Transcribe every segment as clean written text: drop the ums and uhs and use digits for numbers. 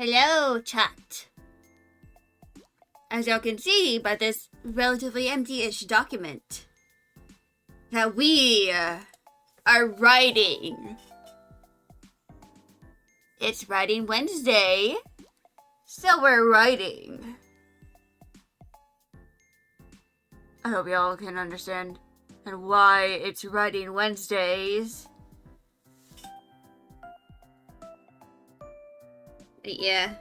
Hello, chat. As y'all can see by this relatively empty-ish document that we are writing. It's Writing Wednesday, so we're writing. I hope y'all can understand and why it's Writing Wednesdays. Yeah.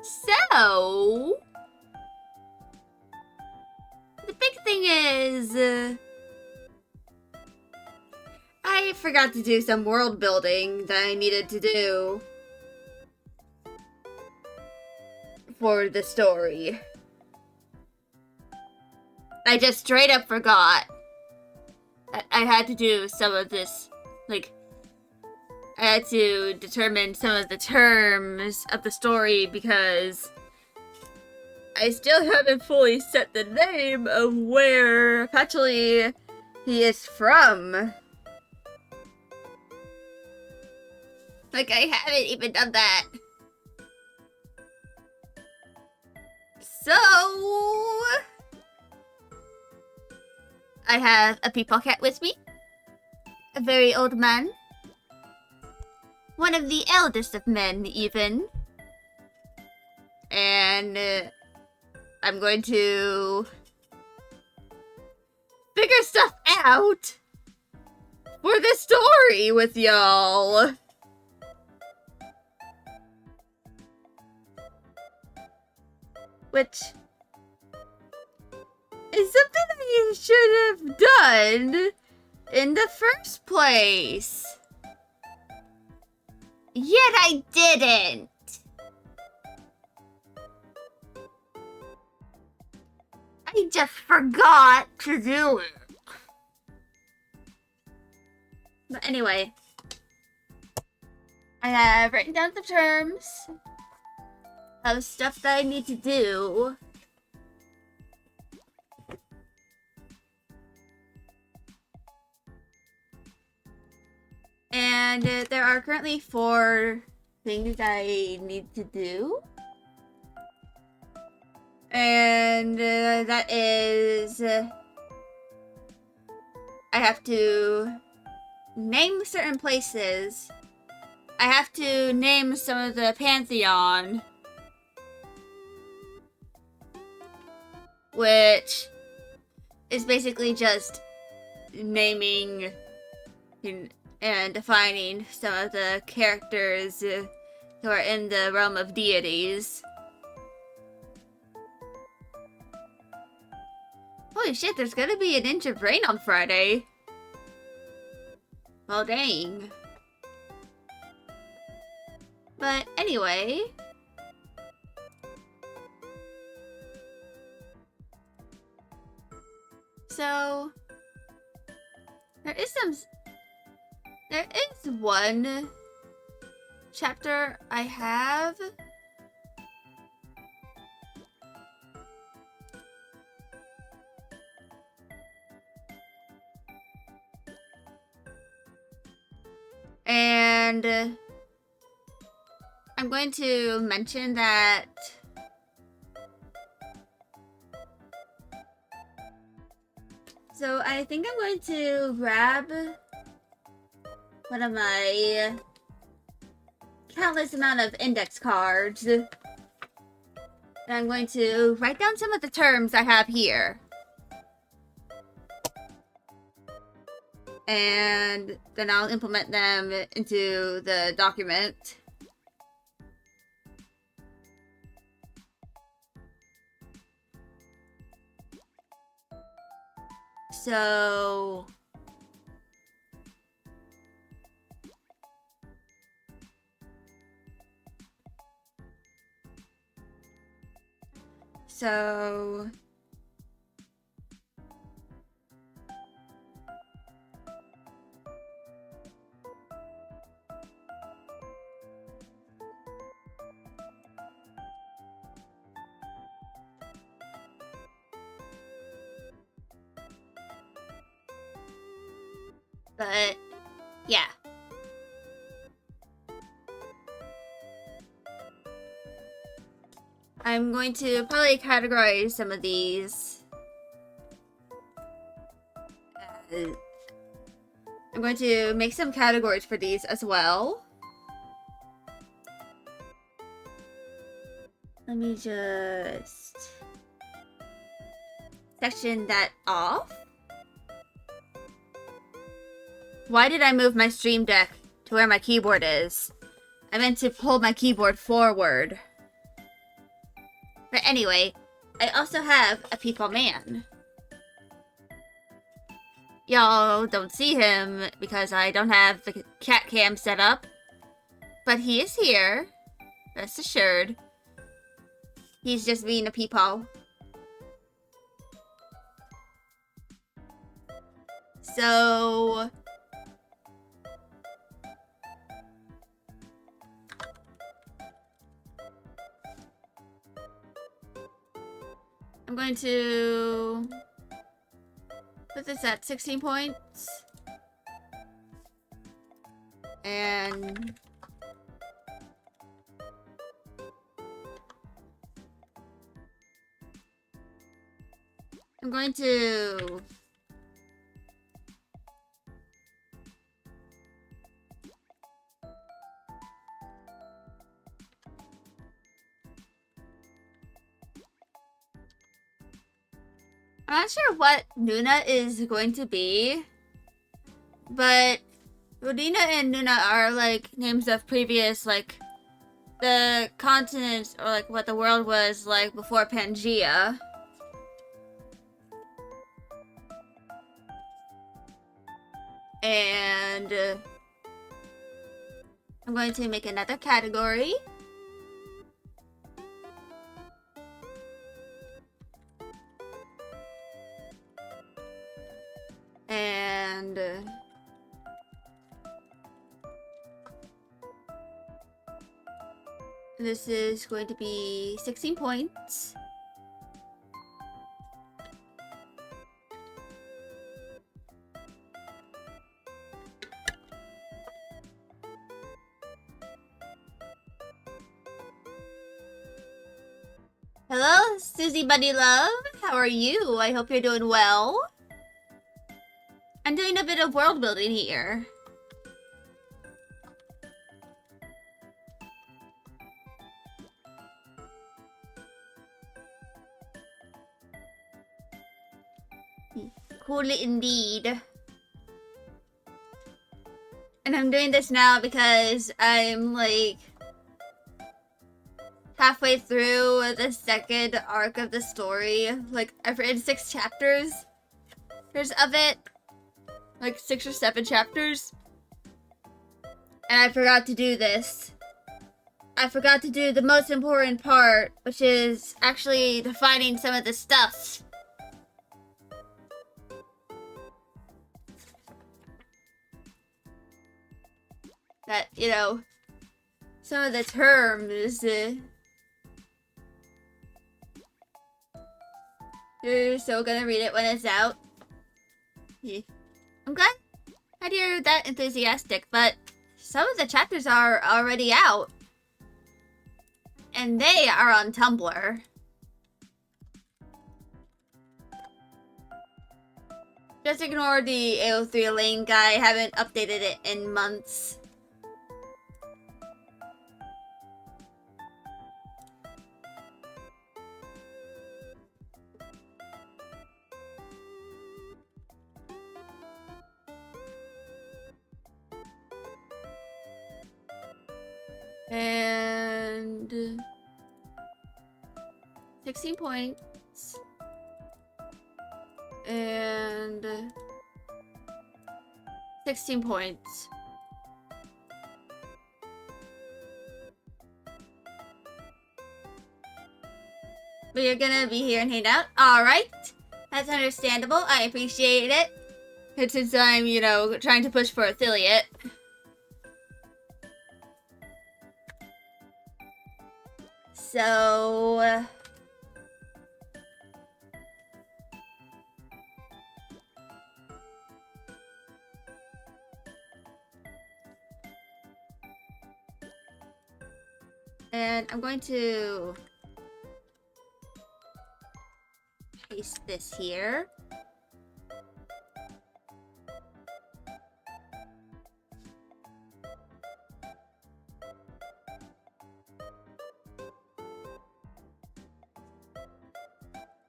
So, the big thing is, I forgot to do some world building that I needed to do for the story. I just straight up forgot. I had to do some of this, I had to determine some of the terms of the story because I still haven't fully set the name of where Patchouli he is from. I haven't even done that. So, I have a peepaw cat with me. A very old man. One of the eldest of men, even. And I'm going to figure stuff out for the story with y'all. Which is something that you should have done in the first place. Yet I didn't. I just forgot to do it. But anyway, I have written down the terms of stuff that I need to do. And there are currently 4 things I need to do. And that is... I have to name certain places. I have to name some of the Pantheon. Which is basically just naming and defining some of the characters who are in the realm of deities. Holy shit, there's gonna be an inch of rain on Friday. Well, dang. But anyway... So... There is one chapter I have. And I'm going to mention that so I think I'm going to grab one of my countless amount of index cards. And I'm going to write down some of the terms I have here. And then I'll implement them into the document. So... But, yeah. I'm going to probably categorize some of these. I'm going to make some categories for these as well. Let me just section that off. Why did I move my stream deck to where my keyboard is? I meant to pull my keyboard forward. But anyway, I also have a people man. Y'all don't see him because I don't have the cat cam set up. But he is here. Rest assured. He's just being a peepaw. So... I'm going to put this at 16 points. And I'm going to I'm not sure what Nuna is going to be, but Rodina and Nuna are like names of previous, like, the continents, or like what the world was like before Pangea. And I'm going to make another category. And this is going to be 16 points. Hello, Susie Buddy Love. How are you? I hope you're doing well. I'm doing a bit of world building here. Cool indeed. And I'm doing this now because I'm like halfway through the second arc of the story. Like I've read 6 chapters of it. Like 6 or 7 chapters. And I forgot to do this. I forgot to do the most important part, which is actually defining some of the stuff. That, you know, some of the terms. You're so gonna read it when it's out. Yeah. I'm glad that you're that enthusiastic, but some of the chapters are already out. And they are on Tumblr. Just ignore the AO3 link, I haven't updated it in months. And 16 points. And 16 points. But you're gonna be here and hang out? Alright. That's understandable. I appreciate it. And since I'm, you know, trying to push for affiliate. So... and I'm going to place this here.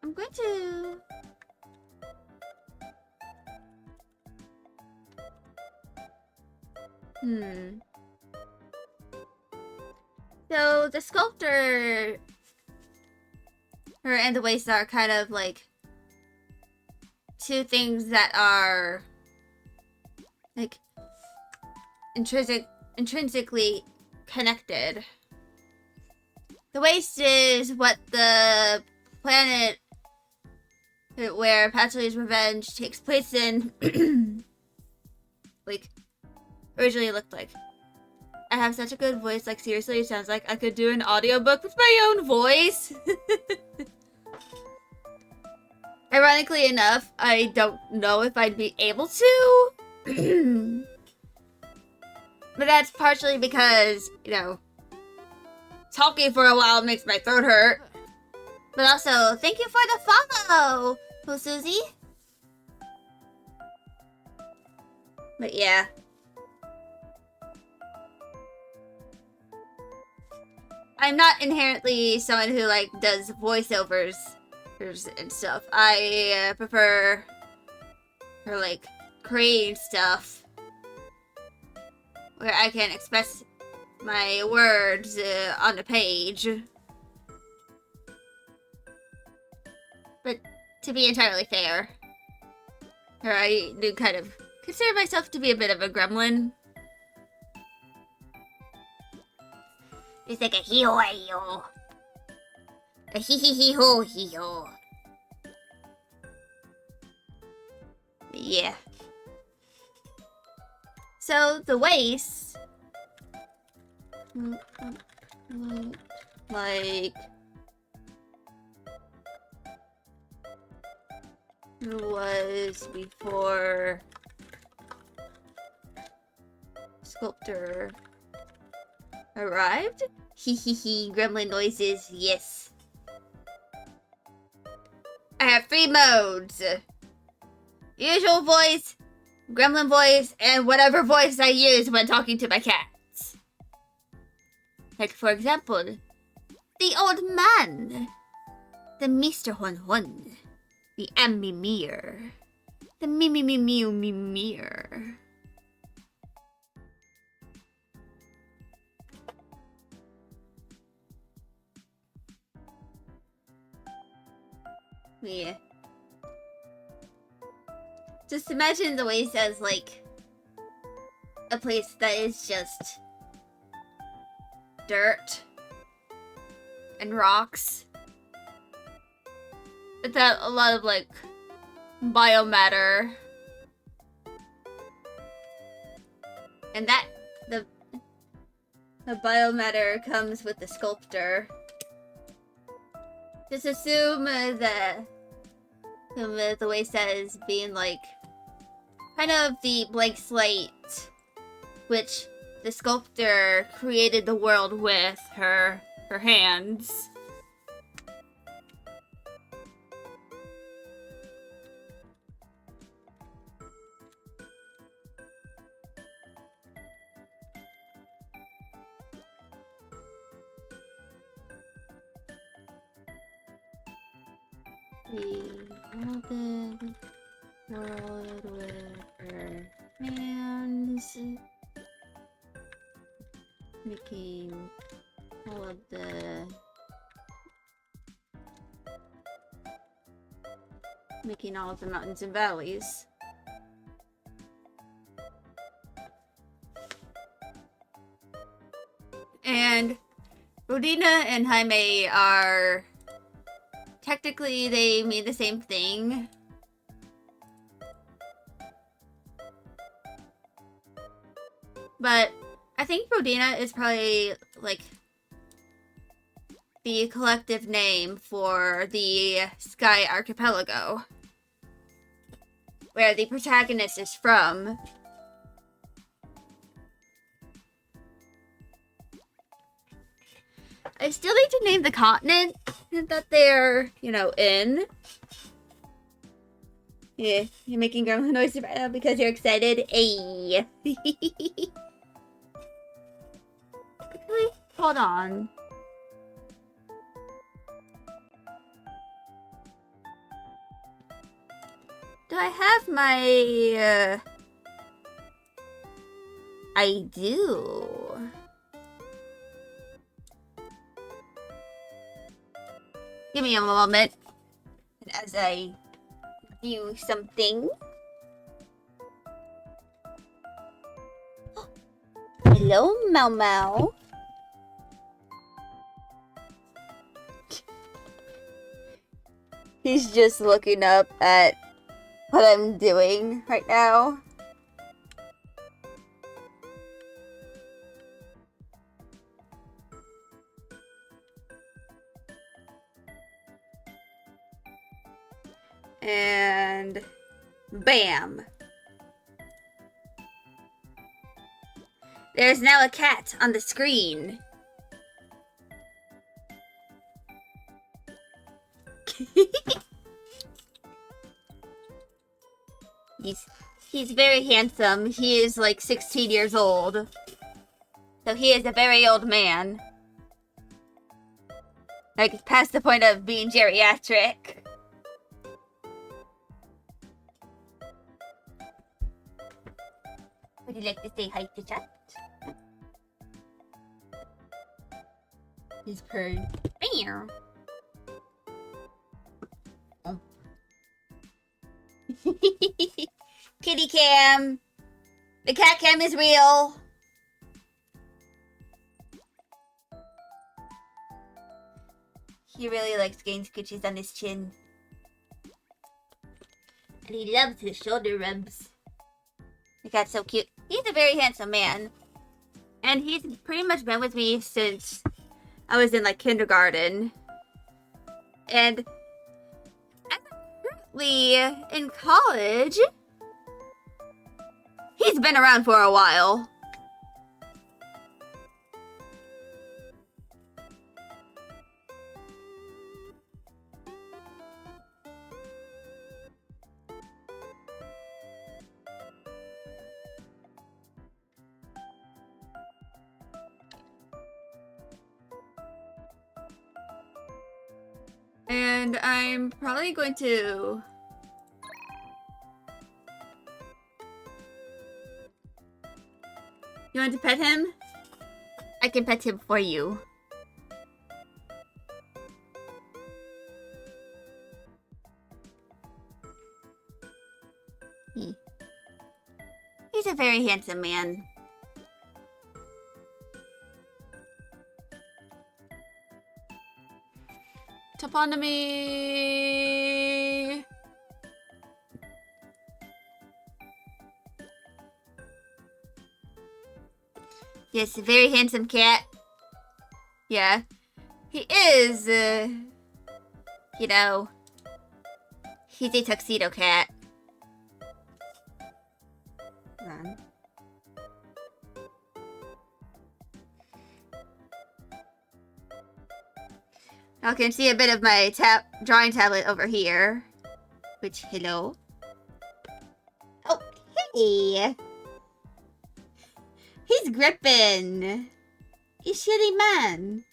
I'm going to... So the sculptor, her and the waist are kind of like two things that are like intrinsically connected. The waist is what the planet where Patchouli's revenge takes place in like originally looked like. I have such a good voice, like seriously, it sounds like I could do an audiobook with my own voice. Ironically enough, I don't know if I'd be able to. But that's partially because, you know, talking for a while makes my throat hurt. But also, thank you for the follow, Susie. But yeah. I'm not inherently someone who, like, does voiceovers and stuff. I prefer her, like, creating stuff where I can express my words on the page. But to be entirely fair, I do kind of consider myself to be a bit of a gremlin. It's like a hee-ho-hee-ho. A hee-hee-hee-ho-hee-ho. Yeah. So, the waist... like... was before... sculptor... arrived? Hee hee hee, gremlin noises, yes. I have 3 modes. Usual voice, gremlin voice, and whatever voice I use when talking to my cats. Like, for example, the old man, the Mr. Hon Hon, the Amimir, the Mimimimimimir. Yeah. Just imagine the waste as, like, a place that is just dirt and rocks. Without a lot of, like, biomatter. And that, the biomatter comes with the sculptor. Just assume that the way says being like kind of the blank slate which the sculptor created the world with her hands. The world with her hands, making all of the mountains and valleys. And Rodina and Jaime are technically, they mean the same thing. But I think Rodina is probably, like, the collective name for the Sky Archipelago, where the protagonist is from. I still need to name the continent that they're, you know, in. Yeah, you're making grandma noises right now because you're excited. Ayy. Hold on. Do I have my, I do. Give me a moment. As I do something. Hello, Mau Mau. He's just looking up at what I'm doing right now. And bam. There's now a cat on the screen. He's very handsome. He is like 16 years old. So he is a very old man. Like past the point of being geriatric. Would you like to say hi to chat? He's purring. Oh. Kitty cam. The cat cam is real. He really likes getting scoochies on his chin. And he loves his shoulder rubs. The cat's so cute. He's a very handsome man. And he's pretty much been with me since I was in like kindergarten. And as I'm currently in college, he's been around for a while. And I'm probably going to... You want to pet him? I can pet him for you. He's a very handsome man. Toponymy. Yes, a very handsome cat. Yeah. He is, you know, he's a tuxedo cat. Hold on. I can see a bit of my drawing tablet over here. Which, hello? Oh, hey! He's gripping! He's shitty man!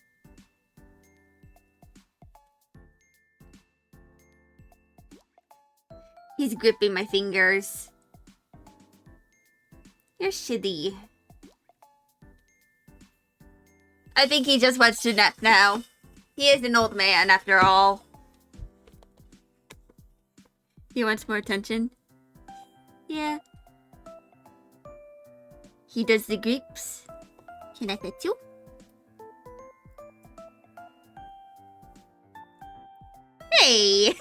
He's gripping my fingers. You're shitty. I think he just wants to nap now. He is an old man, after all. He wants more attention? Yeah. He does the grips. Can I pet you? Hey!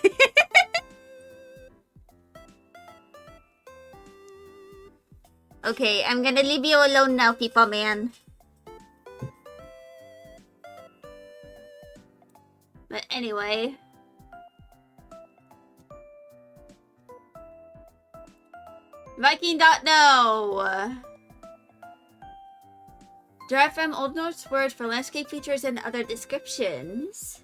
Okay, I'm gonna leave you alone now, people man. But anyway. Viking.no. Derived from Old Norse words for landscape features and other descriptions.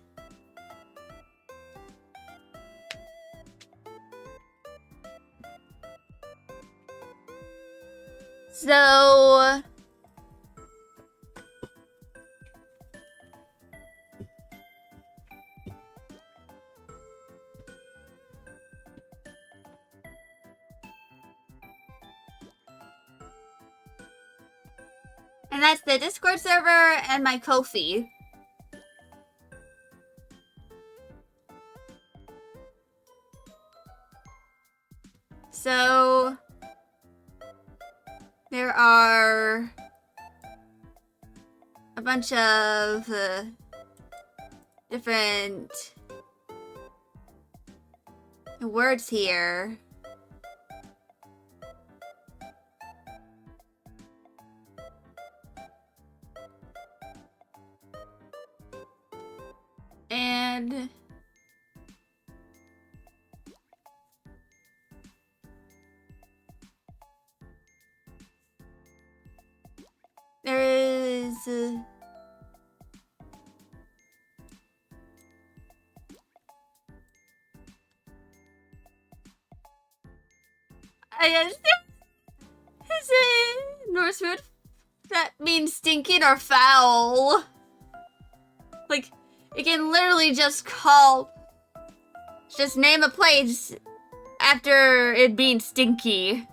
So... And that's the Discord server and my Ko-fi. So... There are... a bunch of... different... words here. And there is I understand. Is it Norse word that means stinking or foul? Like, it can literally just name a place after it being stinky.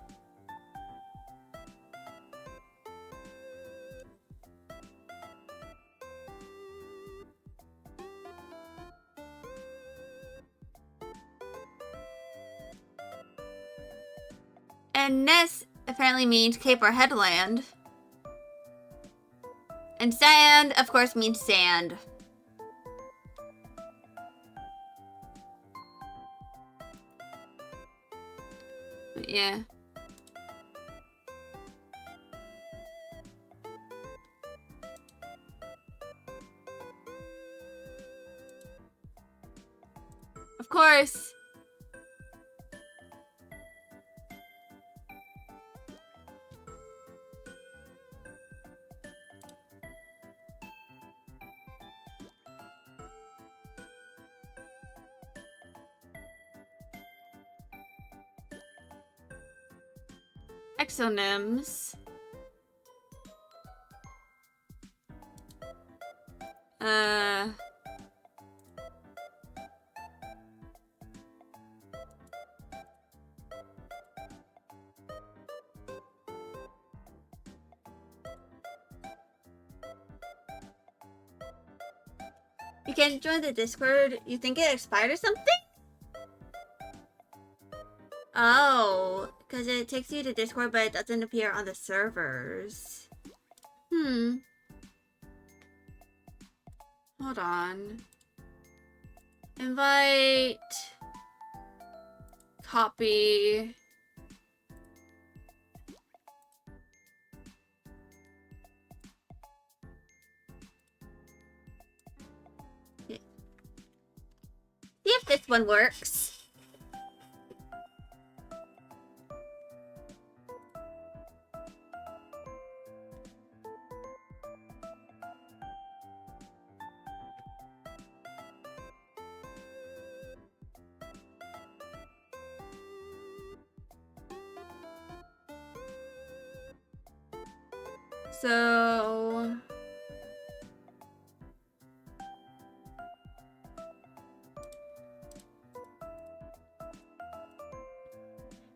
And Ness apparently means cape or headland. And sand, of course, means sand. Yeah. Of course. Exonyms. You can join the Discord. You think it expired or something? Oh, because it takes you to Discord, but it doesn't appear on the servers. Hold on. Invite. Copy. Yeah. See if this one works. So...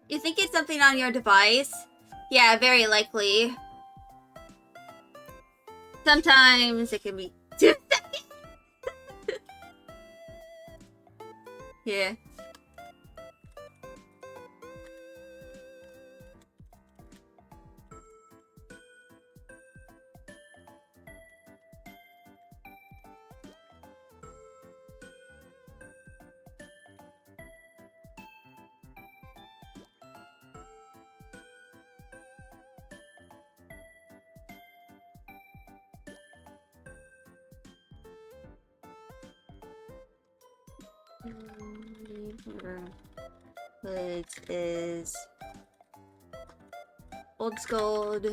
You think it's something on your device? Yeah, very likely. Sometimes it can be 2 seconds. Yeah. Which is old gold.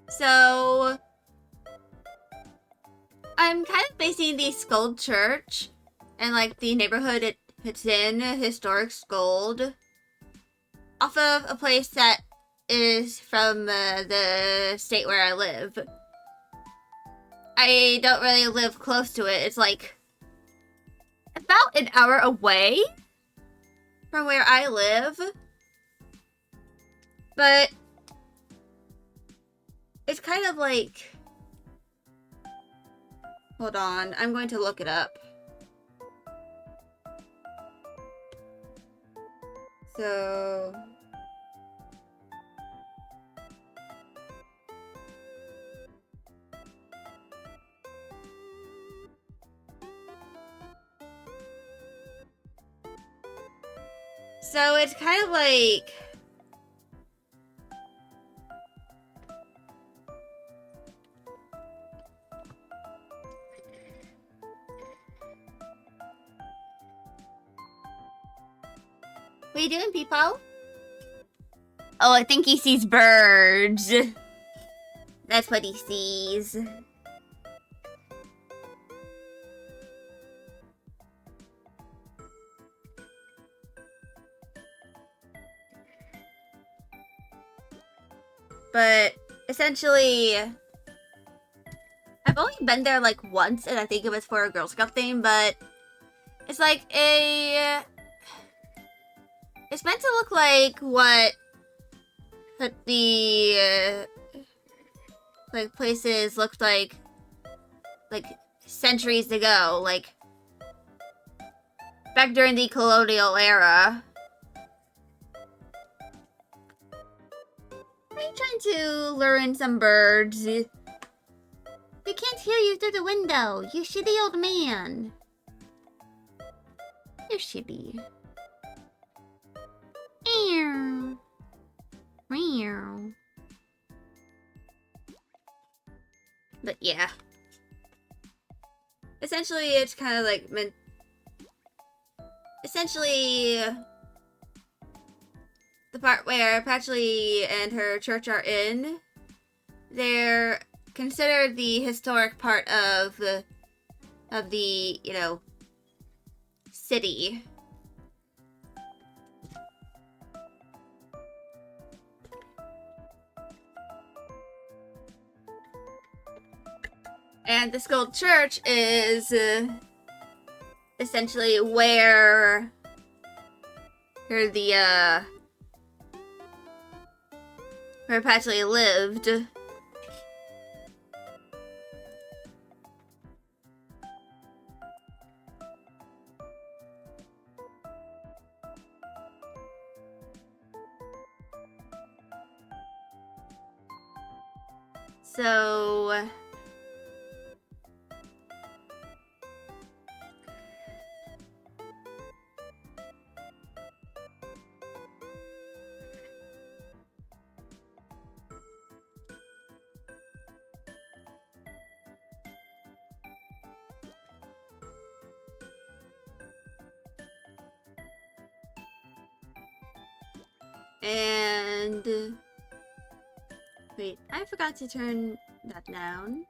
So I'm kind of basing the Scold Church and like the neighborhood it's in, historic Scold, off of a place that is from the state where I live. I don't really live close to it. It's like about an hour away from where I live. But it's kind of like... Hold on, I'm going to look it up. So... So it's kind of like... What are you doing, Peepo? Oh, I think he sees birds. That's what he sees. But essentially, I've only been there like once, and I think it was for a Girl Scout thing, but it's like it's meant to look like what the like places looked like centuries ago, like back during the colonial era. Are you trying to lure in some birds? We can't hear you through the window, you shitty old man. You're shitty. Meow. Meow. But yeah. Essentially, it's kind of like meant... Essentially... the part where Patchouli and her church are in, they're considered the historic part of the, you know, city. And the Scold Church is essentially where where Patchouli lived. So... And... wait, I forgot to turn that down.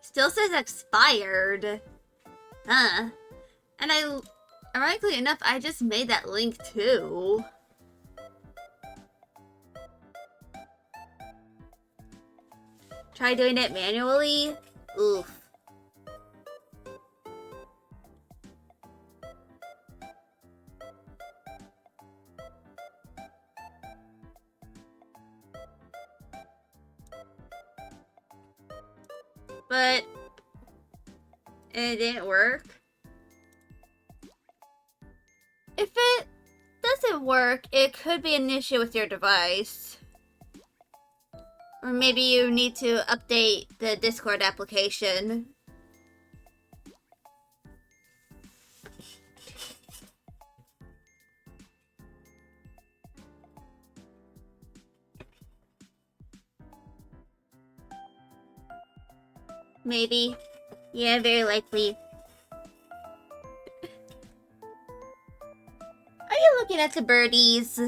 Still says expired. Huh. And ironically enough, I just made that link too. Try doing it manually? Oof. But it didn't work. If it doesn't work, it could be an issue with your device. Or maybe you need to update the Discord application. Maybe. Yeah, very likely. Are you looking at the birdies?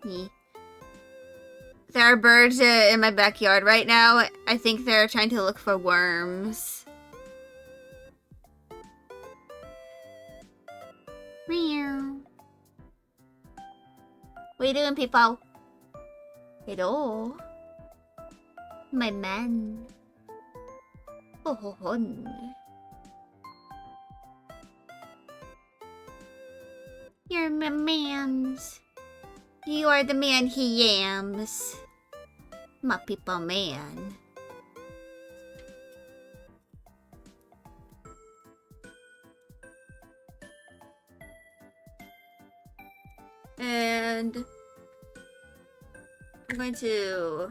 Me. There are birds in my backyard right now. I think they're trying to look for worms. Meow. What are you doing, people? Hello. My man. Oh, ho, ho. You're my mans. You are the man he yams. My people man. And I'm going to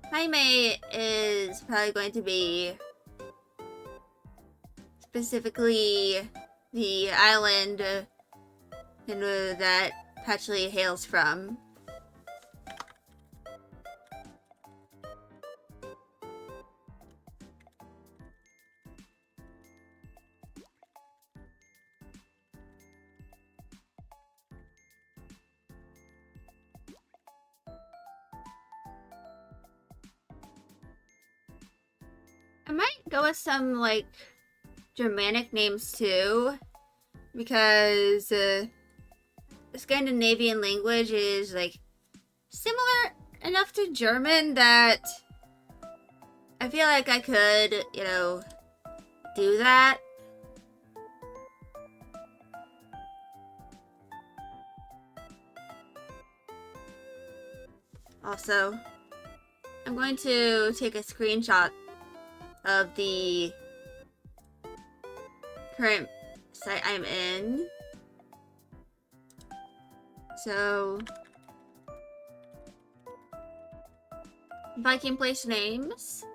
Jaime is probably going to be specifically the island that Patchouli hails from. I might go with some, like, Germanic names too, because Scandinavian language is, like, similar enough to German that I feel like I could, you know, do that. Also, I'm going to take a screenshot of the current site I'm in. So, Viking place names.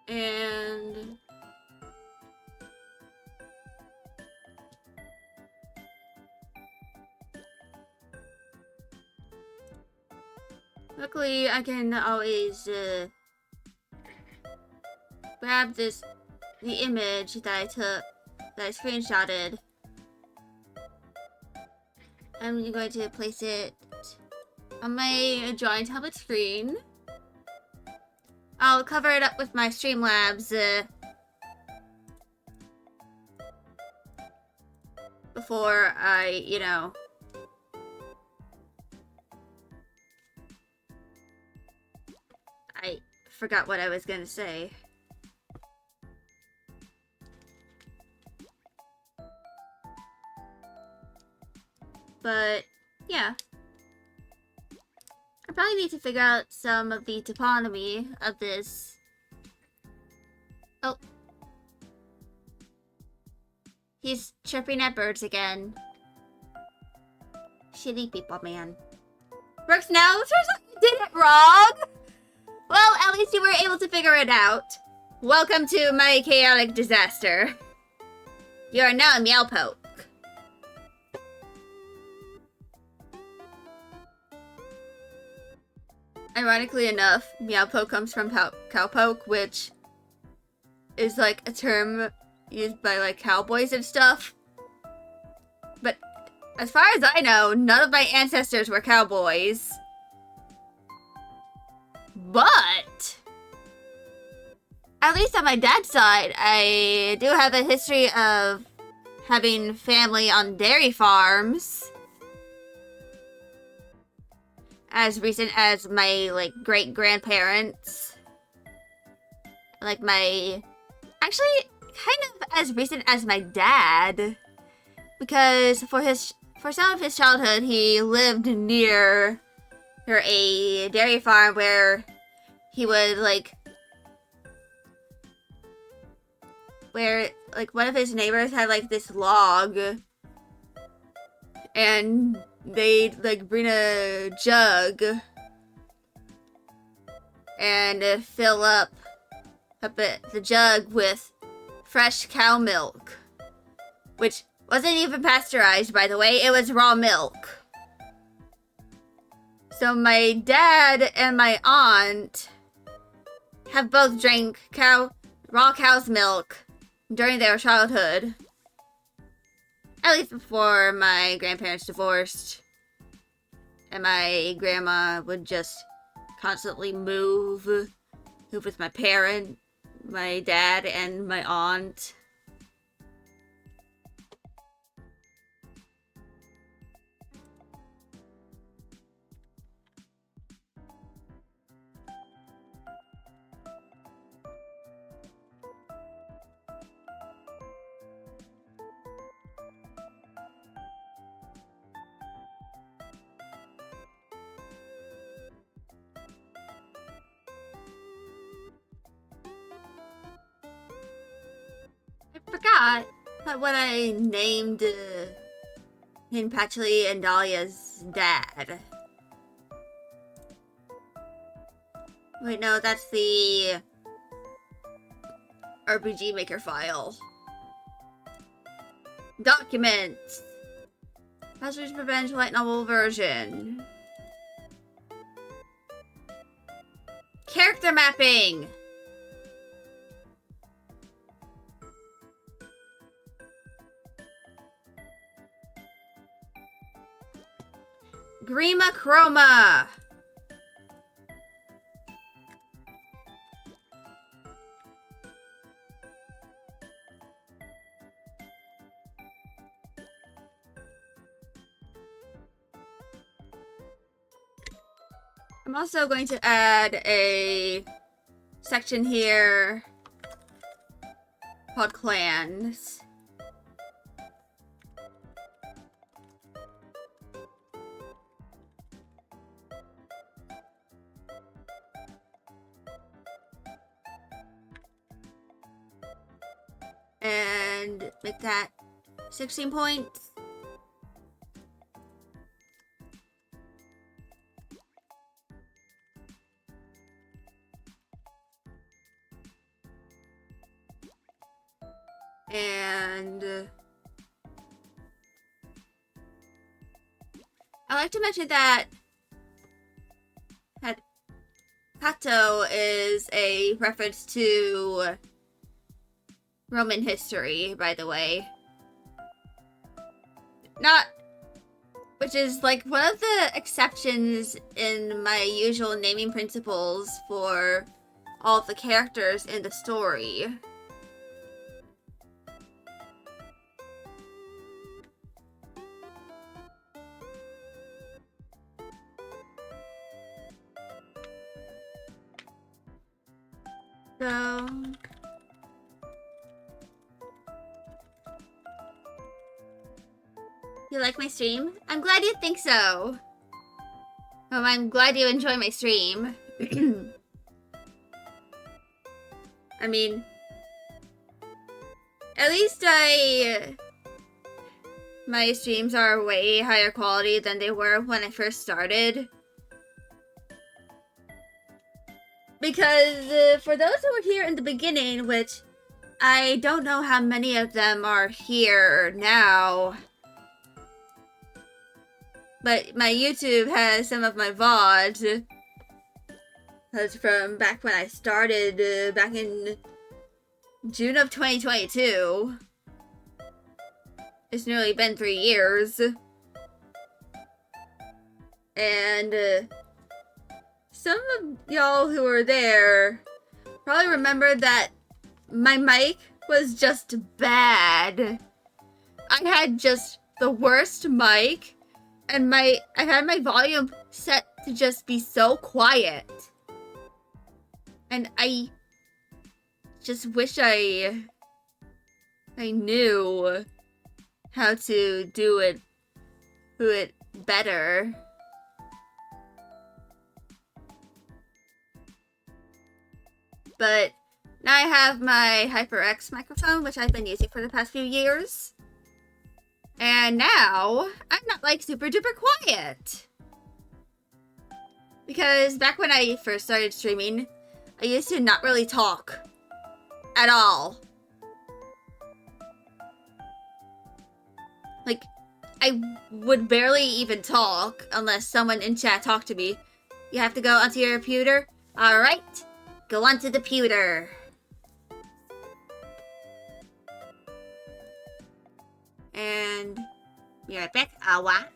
And luckily I can always grab the image that I took, that I screenshotted. I'm going to place it on my drawing tablet screen. I'll cover it up with my Streamlabs before I, you know, I forgot what I was gonna say. But, yeah. I probably need to figure out some of the toponymy of this. Oh. He's chirping at birds again. Shitty people, man. Works now? Turns out you did it wrong! Well, at least you were able to figure it out. Welcome to my chaotic disaster. You are now a Meowpoke. Ironically enough, Meowpoke comes from Cowpoke, which is like a term used by like cowboys and stuff. But as far as I know, none of my ancestors were cowboys. But at least on my dad's side, I do have a history of having family on dairy farms. As recent as my, like, great-grandparents. Like, my... Actually, kind of as recent as my dad. Because for his for some of his childhood, he lived near a dairy farm where he would, like, where, like, one of his neighbors had, like, this log, and they'd, like, bring a jug and fill up the jug with fresh cow milk, which wasn't even pasteurized, by the way. It was raw milk. So my dad and my aunt have both drank raw cow's milk during their childhood. At least before my grandparents divorced. And my grandma would just constantly move with my my dad, and my aunt. I forgot what I named Patchouli and Dahlia's dad. Wait, no, that's the RPG Maker file. Documents. Patchouli's Revenge light novel version. Character mapping. Grima Chroma. I'm also going to add a section here called clans. And make that 16 points. And I like to mention that Pato is a reference to Roman history, by the way. Which is like one of the exceptions in my usual naming principles for all of the characters in the story. So you like my stream? I'm glad you think so. I'm glad you enjoy my stream. I mean, at least my streams are way higher quality than they were when I first started. Because for those who were here in the beginning, which I don't know how many of them are here now, but my YouTube has some of my VODs. That's from back when I started, back in June of 2022. It's nearly been 3 years. And some of y'all who were there probably remember that my mic was just bad. I had just the worst mic, and I had my volume set to just be so quiet. And I just wish I knew how to do it it better. But now I have my HyperX microphone, which I've been using for the past few years. And now, I'm not like super duper quiet. Because back when I first started streaming, I used to not really talk. At all. Like, I would barely even talk unless someone in chat talked to me. You have to go onto your computer? Alright. Go onto the pewter. And be right back. Awa.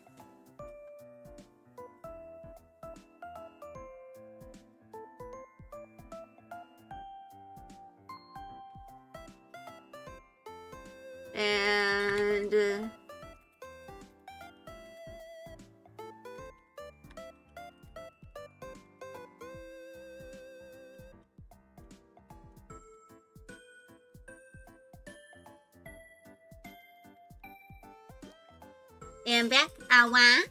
And back. Awa.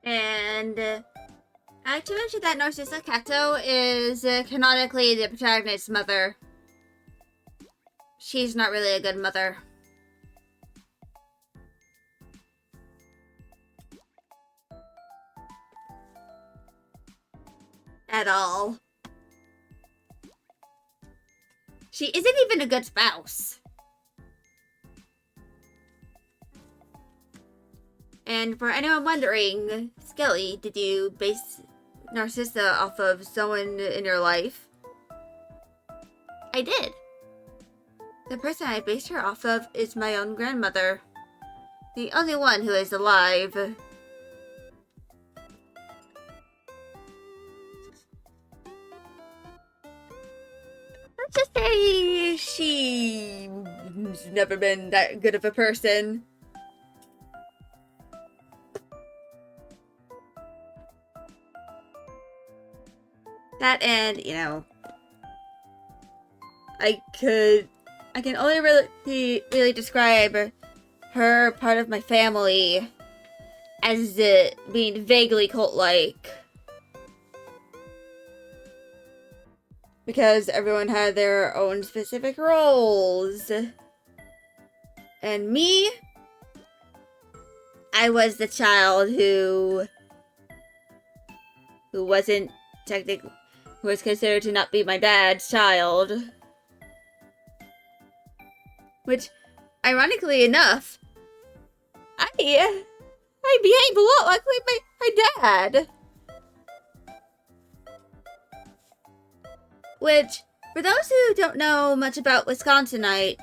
And I like to mention that Narcissa Cato is canonically the protagonist's mother. She's not really a good mother. At all. She isn't even a good spouse. And for anyone wondering, Skelly, did you base Narcissa off of someone in your life? I did. The person I based her off of is my own grandmother. The only one who is alive. Let's just say she's never been that good of a person. That and, you know, I can only really describe her part of my family as being vaguely cult-like. Because everyone had their own specific roles. And me, I was the child who wasn't technically, who was considered to not be my dad's child. Which, ironically enough, I behave a lot like my dad. Which, for those who don't know much about Wisconsinite,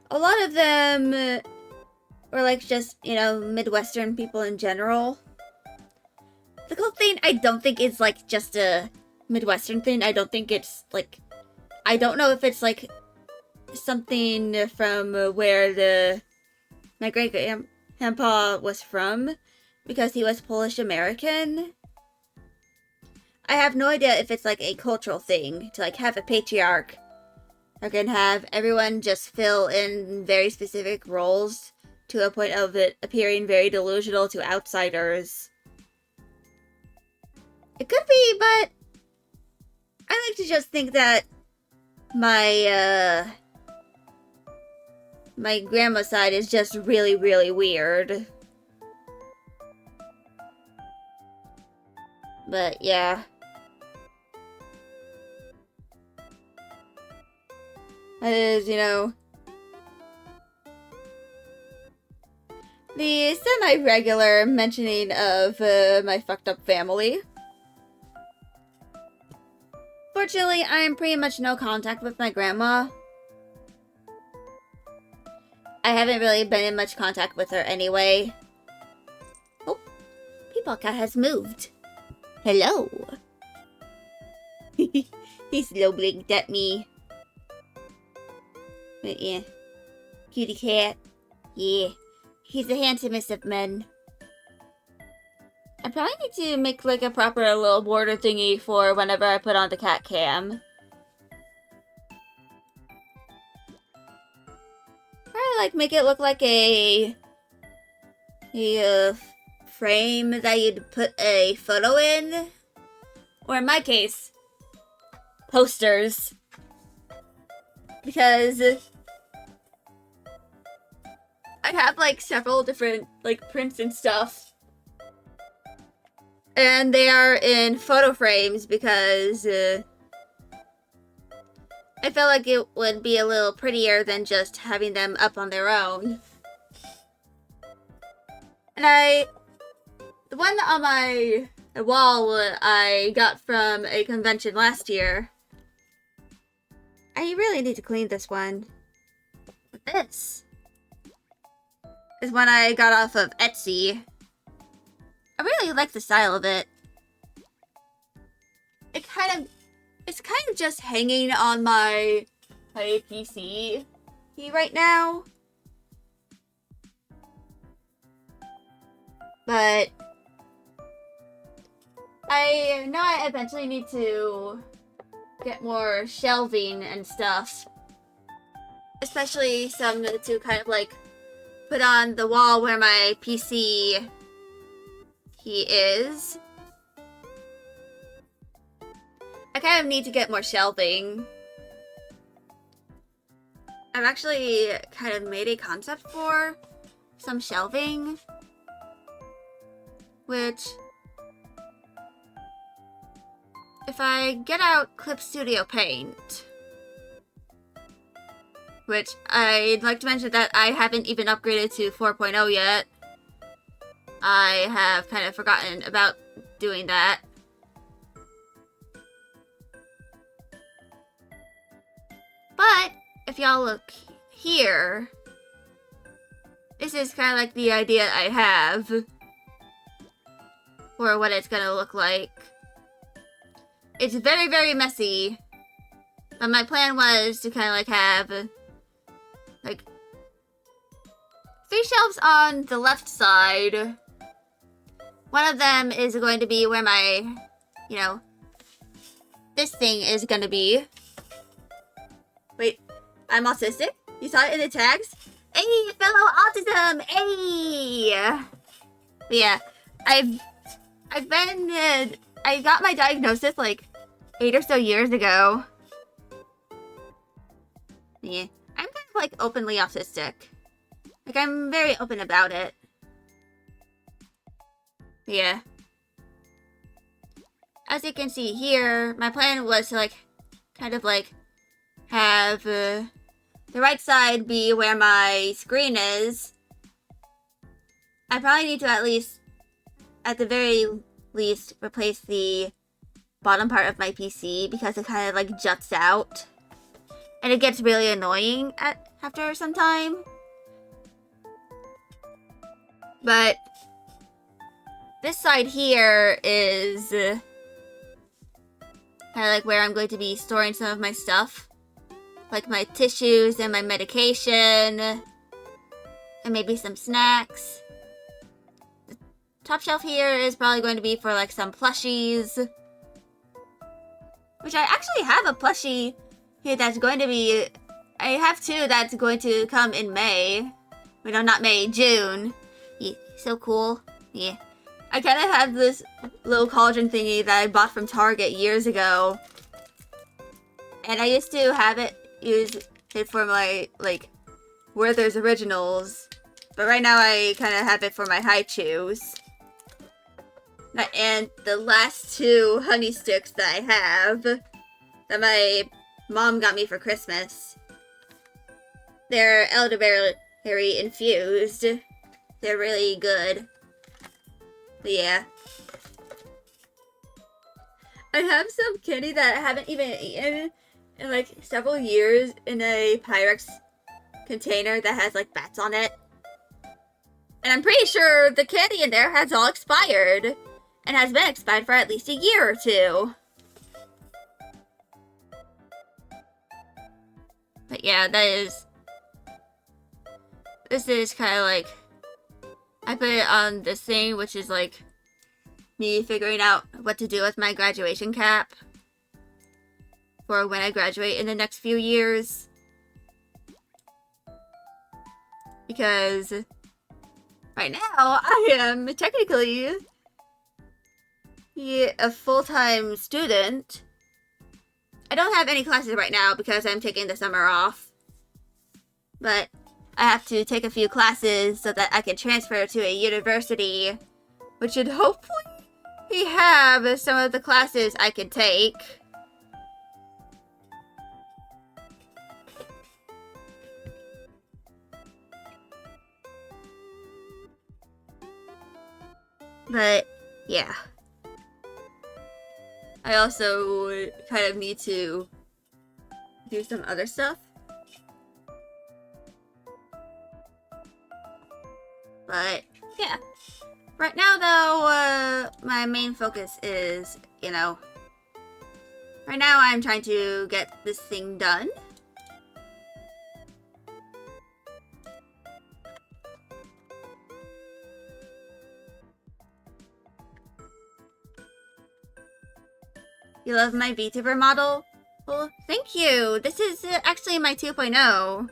a lot of them were like just, you know, Midwestern people in general. The cult thing, I don't think it's like just a Midwestern thing. I don't think it's like, I don't know if it's like something from where my great-grandpa was from, because he was Polish American. I have no idea if it's like a cultural thing to like have a patriarch or can have everyone just fill in very specific roles to a point of it appearing very delusional to outsiders. It could be, but I like to just think that my grandma's side is just really, really weird. But yeah. That is, you know, the semi-regular mentioning of my fucked up family. For Unfortunately, I am pretty much no contact with my grandma. I haven't really been in much contact with her anyway. Oh, Peepaw Cat has moved. Hello. He's slow blinked at me. But yeah. Cutie cat. Yeah. He's the handsomest of men. I probably need to make like a proper little border thingy for whenever I put on the cat cam. Probably like make it look like a frame that you'd put a photo in. Or in my case, posters. Because I have like several different like prints and stuff. And they are in photo frames because I felt like it would be a little prettier than just having them up on their own. And the one on my wall I got from a convention last year. I really need to clean this one. But this is one I got off of Etsy. I really like the style of it. It's kind of just hanging on my PC right now. But I know I eventually need to get more shelving and stuff. Especially some to kind of like put on the wall where my PC is. I kind of need to get more shelving. I've actually kind of made a concept for some shelving, which if I get out Clip Studio Paint, which I'd like to mention that I haven't even upgraded to 4.0 yet. I have kind of forgotten about doing that. But if y'all look here, this is kind of like the idea I have for what it's gonna look like. It's very, very messy, but my plan was to kind of like have like 3 shelves on the left side. One of them is going to be where my, this thing is gonna be. Wait, I'm autistic? You saw it in the tags? Hey, fellow autism! Hey! But yeah, I got my diagnosis like 8 or so years ago. Yeah, I'm kind of like openly autistic. Like, I'm very open about it. Yeah. As you can see here, my plan was to like, kind of like, have the right side be where my screen is. I probably need to at the very least, replace the bottom part of my PC because it kind of like juts out. And it gets really annoying after some time. But this side here is kind of like where I'm going to be storing some of my stuff. Like my tissues and my medication. And maybe some snacks. The top shelf here is probably going to be for like some plushies. Which I actually have a plushie here that's going to be... I have 2 that's going to come in May. Wait, no, not May, June. Yeah, so cool. Yeah. I kind of have this little cauldron thingy that I bought from Target years ago. And I used to have it use it for my, like, Werther's Originals. But right now I kind of have it for my high chews. And the last 2 honey sticks that I have, that my mom got me for Christmas. They're elderberry infused. They're really good. But yeah. I have some candy that I haven't even eaten in like several years in a Pyrex container that has like bats on it. And I'm pretty sure the candy in there has all expired. And has been expired for at least a year or two. But yeah, this is kind of like, I put it on this thing, which is like me figuring out what to do with my graduation cap for when I graduate in the next few years. Because right now I am technically a full-time student. I don't have any classes right now because I'm taking the summer off. But I have to take a few classes so that I can transfer to a university, which should hopefully have some of the classes I can take. But yeah. I also kind of need to do some other stuff. But yeah. Right now though, my main focus is, you know, right now I'm trying to get this thing done. You love my VTuber model? Well, thank you. This is actually my 2.0.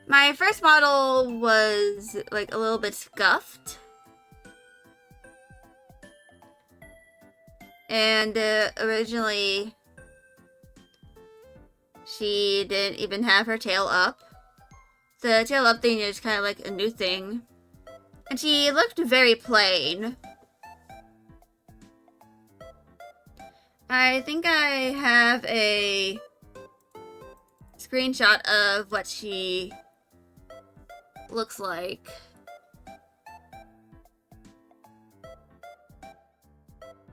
My first model was like a little bit scuffed. And originally, she didn't even have her tail up. The tail up thing is kind of like a new thing. And she looked very plain. I think I have a screenshot of what she looks like.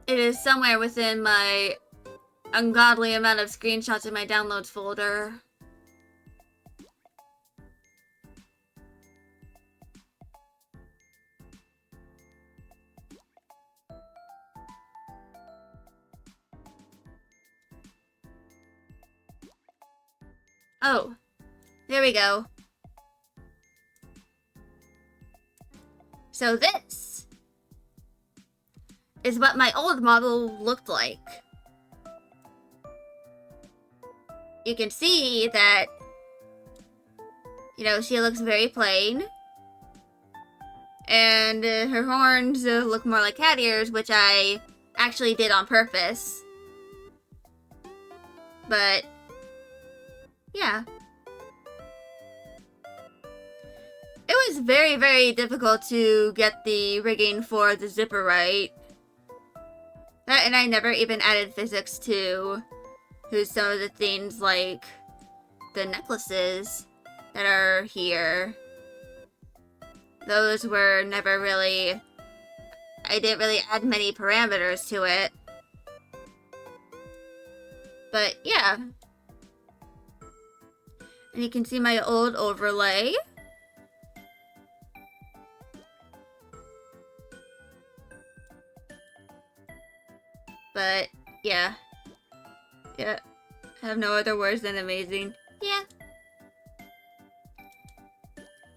It is somewhere within my ungodly amount of screenshots in my downloads folder. Oh, there we go. So this is what my old model looked like. You can see that, you know, she looks very plain. And her horns look more like cat ears, which I actually did on purpose. But yeah. It was very, very difficult to get the rigging for the zipper right. That, and I never even added physics to some of the things like the necklaces that are here. Those were never really... I didn't really add many parameters to it. But yeah. And you can see my old overlay. But, yeah. Yeah. I have no other words than amazing. Yeah.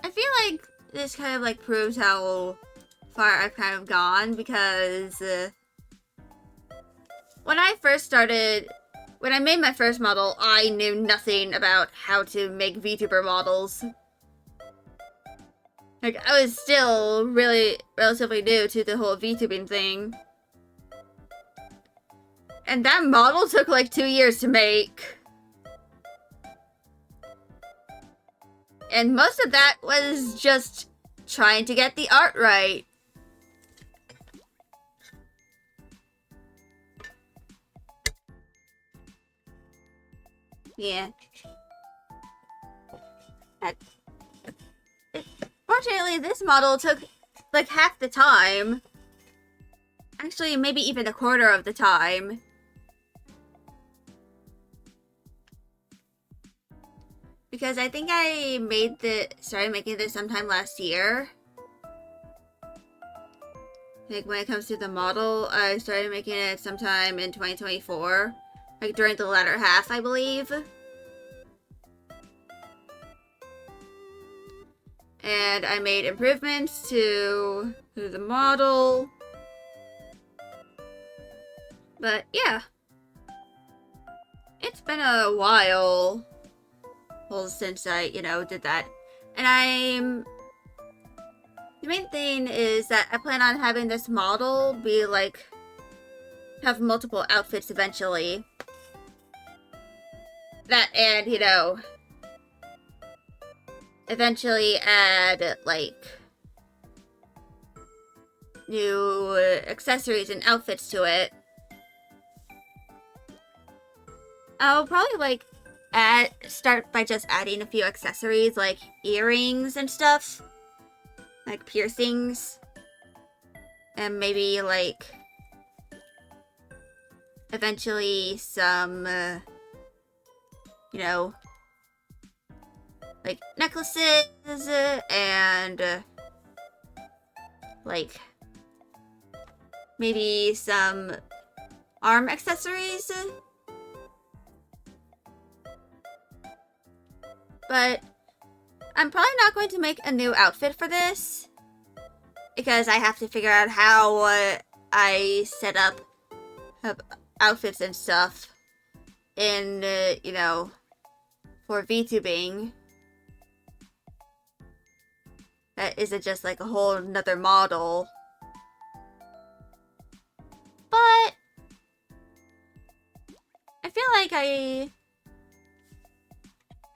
I feel like this kind of like proves how far I've kind of gone because when I first started... When I made my first model, I knew nothing about how to make VTuber models. Like, I was still really relatively new to the whole VTubing thing. And that model took like 2 years to make. And most of that was just trying to get the art right. Yeah. Fortunately, this model took like half the time. Actually, maybe even a quarter of the time. Because I think I started making this sometime last year. Like, when it comes to the model, I started making it sometime in 2024. Like, during the latter half, I believe. And I made improvements to the model. But, yeah. It's been a while since I, did that. And the main thing is that I plan on having this model be, like, have multiple outfits eventually. That, and, eventually add, like, new accessories and outfits to it. I'll probably, like, start by just adding a few accessories, like earrings and stuff. Like piercings. And maybe, like, eventually some, like necklaces and, like, maybe some arm accessories. But I'm probably not going to make a new outfit for this, because I have to figure out how I set up outfits and stuff in, for VTubing. That isn't just like a whole nother model. But I feel like I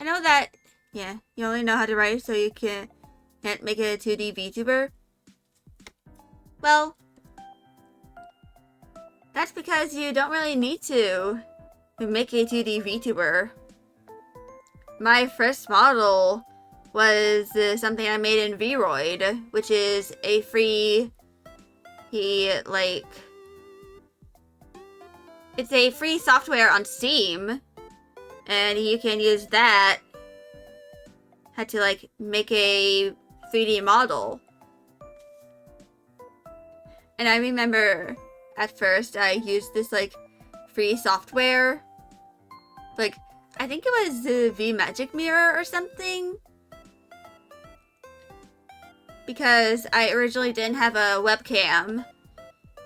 know that, yeah, you only know how to write so you can't make it a 2D VTuber. Well, that's because you don't really need to make a 2D VTuber. My first model was something I made in Vroid, which is a free, it's a free software on Steam, and you can use that to, like, make a 3D model. And I remember at first I used this, like, free software. Like, I think it was the V-Magic Mirror or something. Because I originally didn't have a webcam.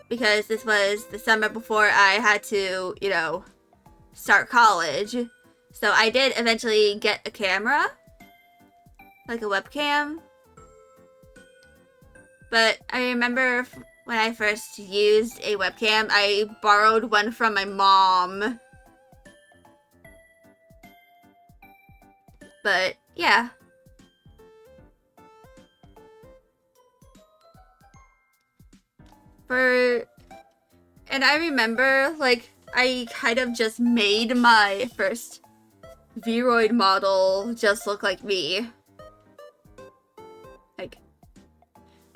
Because this was the summer before I had to, start college. So I did eventually get a camera. Like a webcam. But I remember when I first used a webcam, I borrowed one from my mom. But, yeah. And I remember, like, I kind of just made my first Vroid model just look like me. Like,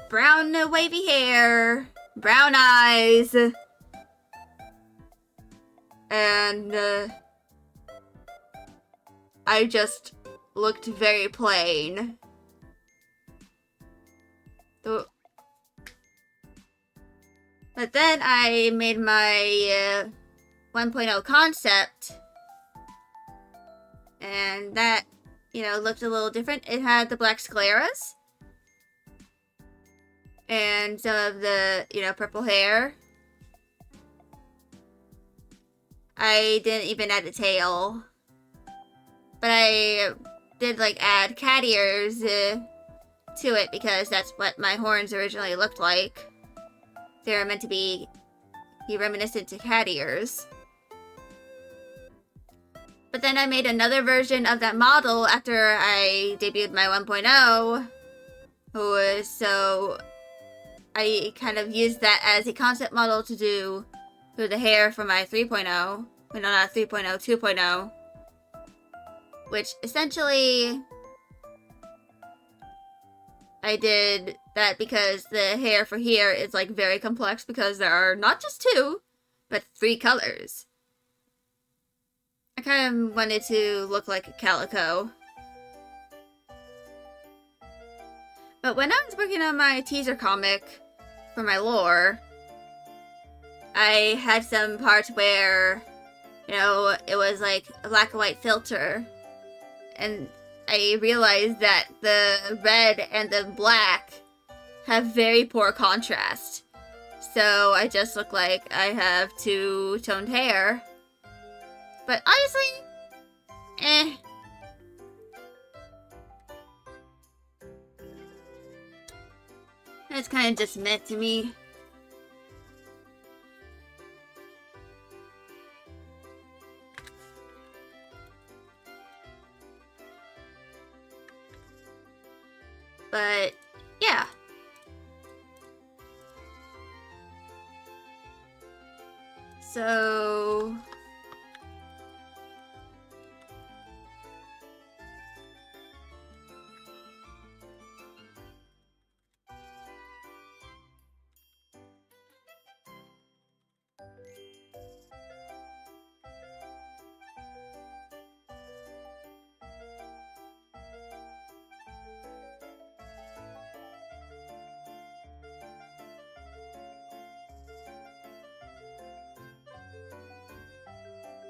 brown wavy hair, brown eyes, and I just looked very plain. But then I made my 1.0 concept, and that, looked a little different. It had the black scleras, and some of the, purple hair. I didn't even add a tail, but I did, like, add cat ears to it, because that's what my horns originally looked like. They're meant to be reminiscent to cat ears. But then I made another version of that model after I debuted my 1.0. So I kind of used that as a concept model to do the hair for my 3.0. Well, no, not 3.0, 2.0. Which essentially I did that because the hair for here is, like, very complex, because there are not just 2, but 3 colors. I kind of wanted to look like a calico. But when I was working on my teaser comic for my lore, I had some parts where, you know, it was like a black and white filter. And I realized that the red and the black have very poor contrast. So I just look like I have two-toned hair. But honestly, eh. It's kind of just meant to me. But, yeah. So...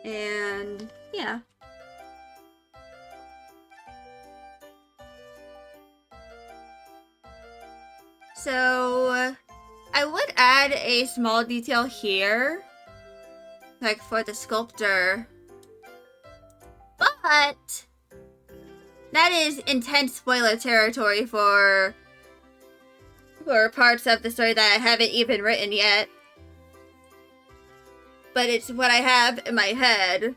And, yeah. So, I would add a small detail here, like for the sculptor, but that is intense spoiler territory for parts of the story that I haven't even written yet. But it's what I have in my head.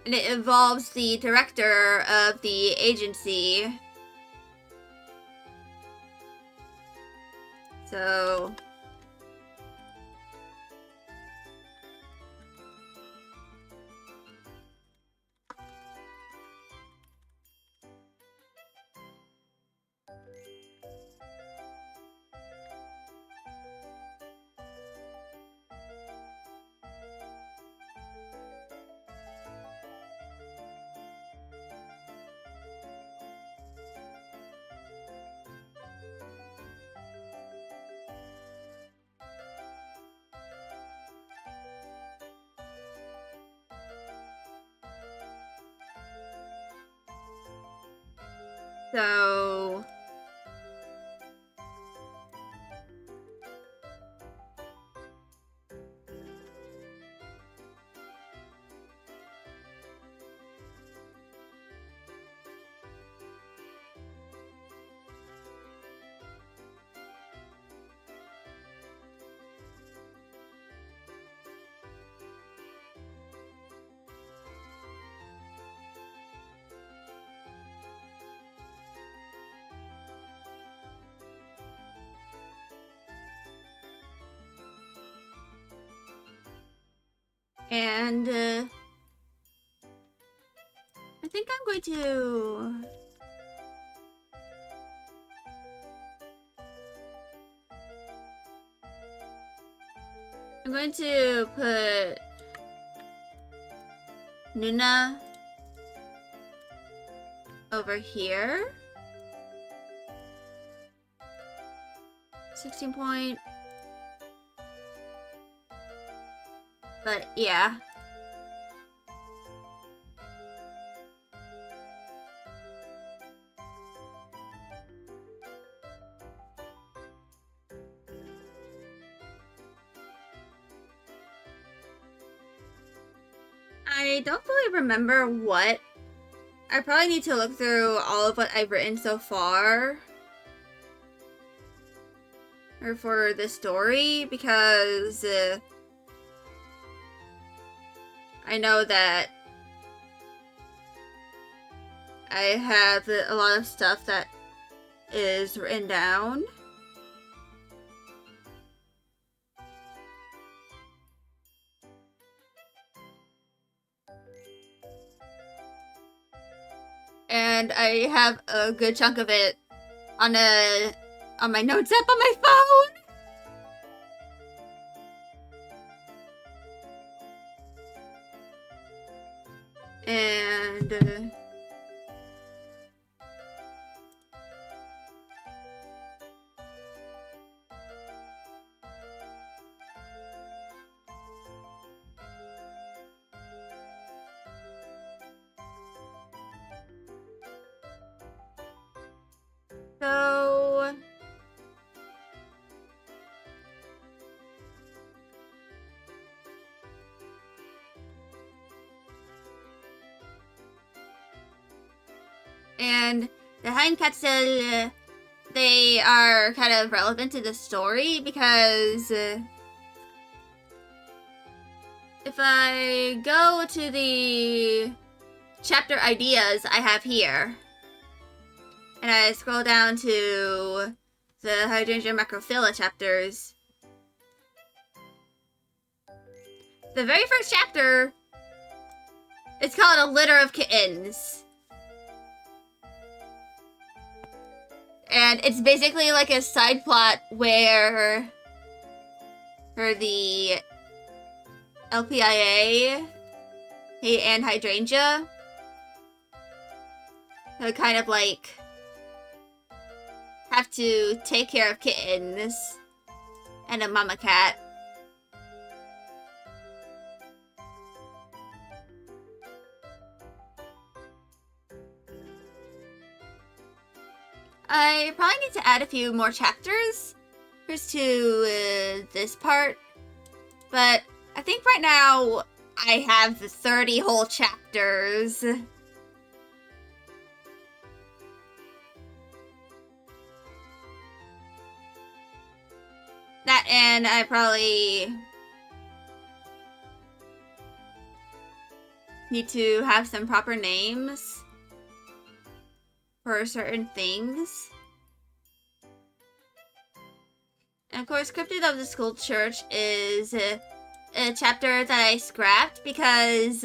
And it involves the director of the agency. So... So... And, I think I'm going to... I'm going to put Nuna over here. 16 point. But yeah. I don't fully remember what. I probably need to look through all of what I've written so far. Or for the story, because I know that I have a lot of stuff that is written down. And I have a good chunk of it on my notes app on my phone. And So... And the Heinkatzel, they are kind of relevant to the story because if I go to the chapter ideas I have here, and I scroll down to the Hydrangea Macrophylla chapters, the very first chapter is called A Litter of Kittens. And it's basically like a side plot where the LPIA and Hydrangea kind of like have to take care of kittens and a mama cat. I probably need to add a few more chapters to this part, but I think right now I have 30 whole chapters. That, and I probably need to have some proper names for certain things. And of course, Cryptid of the School Church is a chapter that I scrapped because,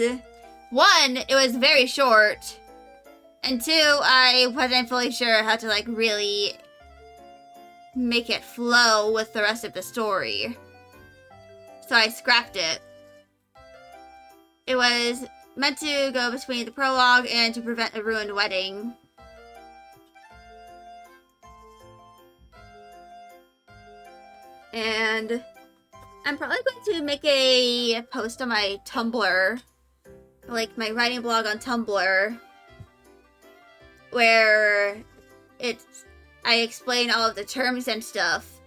one, it was very short, and two, I wasn't fully sure how to like really make it flow with the rest of the story. So I scrapped it. It was meant to go between the prologue and to prevent a ruined wedding. And I'm probably going to make a post on my Tumblr, like my writing blog on Tumblr, where I explain all of the terms and stuff,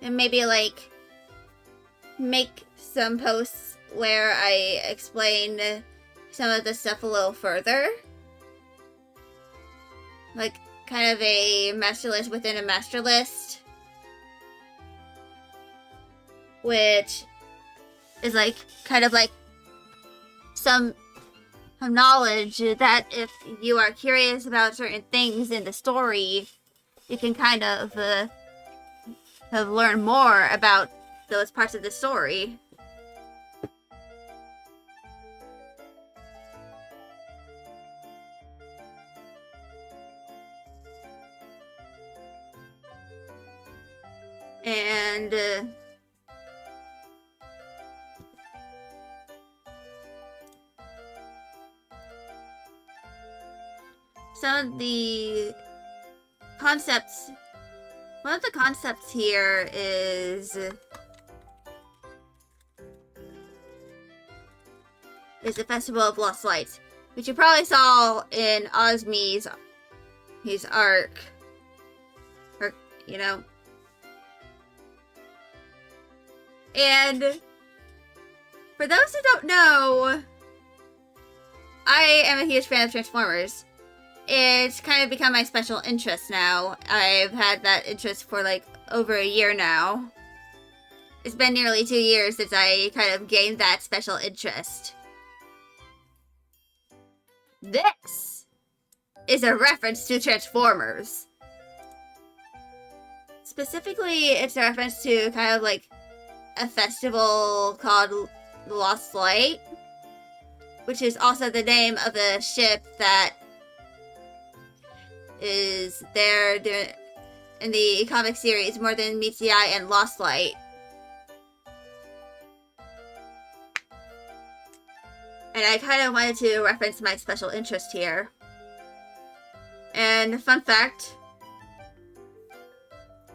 and maybe like make some posts where I explain some of the stuff a little further, like kind of a master list within a master list, which is like kind of like some knowledge that if you are curious about certain things in the story, you can kind of learn more about those parts of the story. And some of the concepts, one of the concepts here is the Festival of Lost Lights, which you probably saw in Osmi's his arc, or you know. And for those who don't know, I am a huge fan of Transformers. It's kind of become my special interest now. I've had that interest for like over a year now. It's been nearly 2 years since I kind of gained that special interest. This is a reference to Transformers. Specifically, it's a reference to kind of like a festival called Lost Light, which is also the name of the ship that is there in the comic series More Than Meets the Eye and Lost Light. And I kind of wanted to reference my special interest here. And fun fact,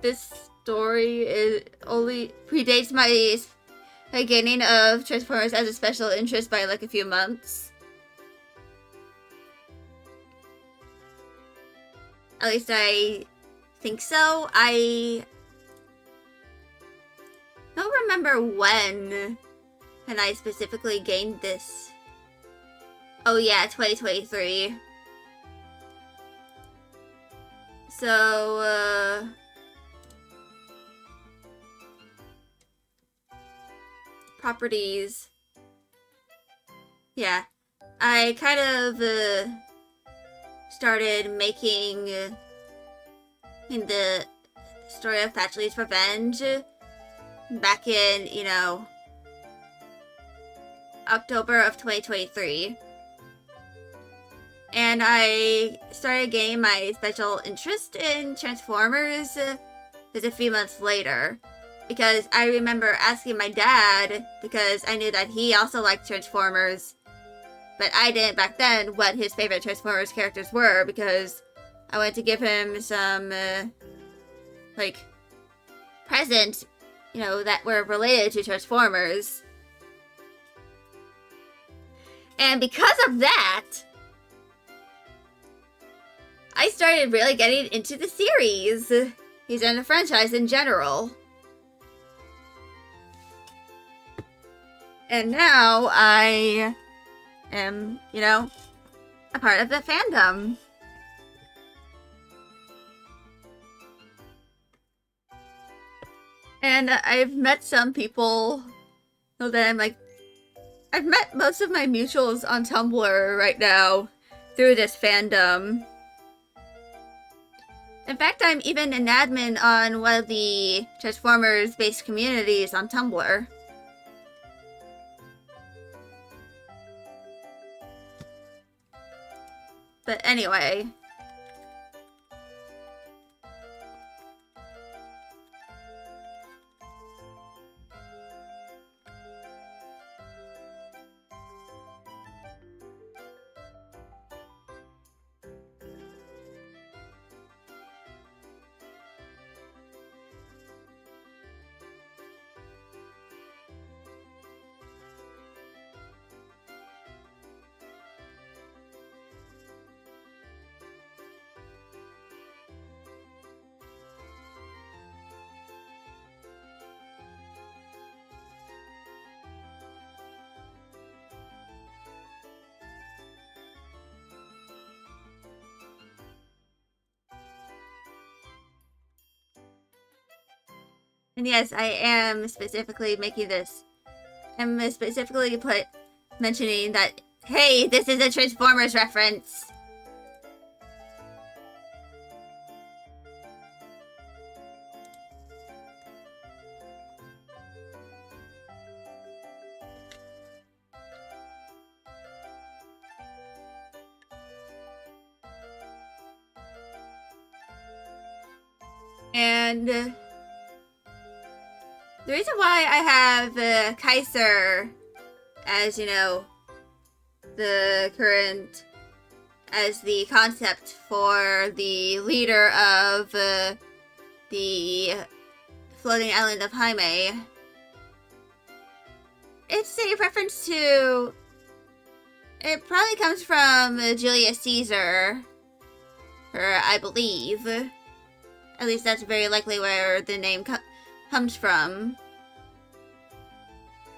this story only predates my gaining of Transformers as a special interest by like a few months. At least I think so. I don't remember when I specifically gained this. Oh yeah, 2023. So, properties. Yeah, I kind of started making in the story of Patchouli's Revenge back in, you know, October of 2023. And I started gaining my special interest in Transformers just a few months later. Because I remember asking my dad, because I knew that he also liked Transformers, but I didn't back then, what his favorite Transformers characters were, because I wanted to give him some, like, presents, you know, that were related to Transformers. And because of that, I started really getting into the series. He's in the franchise in general. And now I am, you know, a part of the fandom. And I've met some people that I'm like, I've met most of my mutuals on Tumblr right now through this fandom. In fact, I'm even an admin on one of the Transformers-based communities on Tumblr. But anyway. And yes, I am specifically making this. I'm specifically mentioning that, hey, this is a Transformers reference. And the reason why I have Kaiser as, you know, the current, as the concept for the leader of the floating island of Jaime, it's a reference to, it probably comes from Julius Caesar, or I believe. At least that's very likely where the name comes from.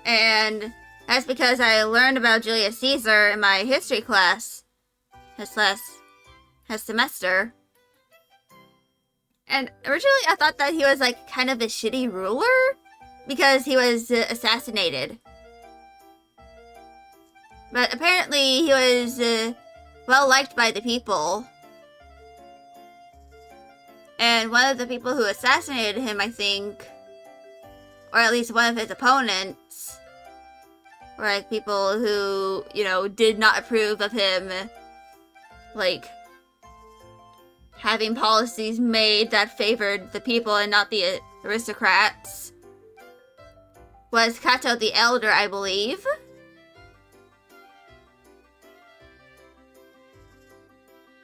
And that's because I learned about Julius Caesar in my history class this semester. And originally I thought that he was like kind of a shitty ruler because he was assassinated. But apparently he was well liked by the people. And one of the people who assassinated him, I think, or at least one of his opponents, were like people who, you know, did not approve of him, like, having policies made that favored the people and not the aristocrats, was Cato the Elder, I believe.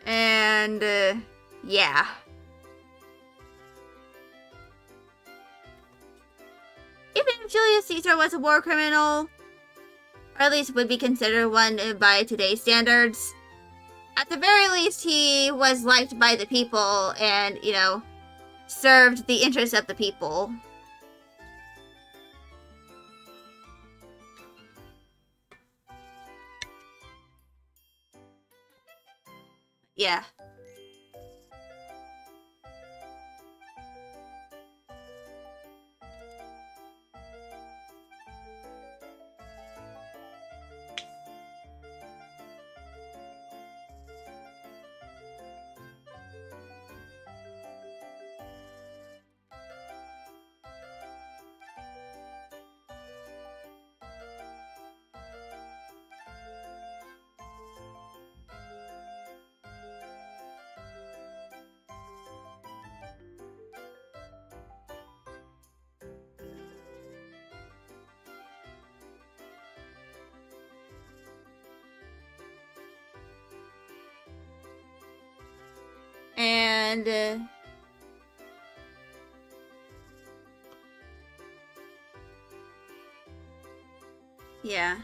And, yeah. Even if Julius Caesar was a war criminal, or at least would be considered one by today's standards, at the very least he was liked by the people and, you know, served the interests of the people. Yeah. And yeah.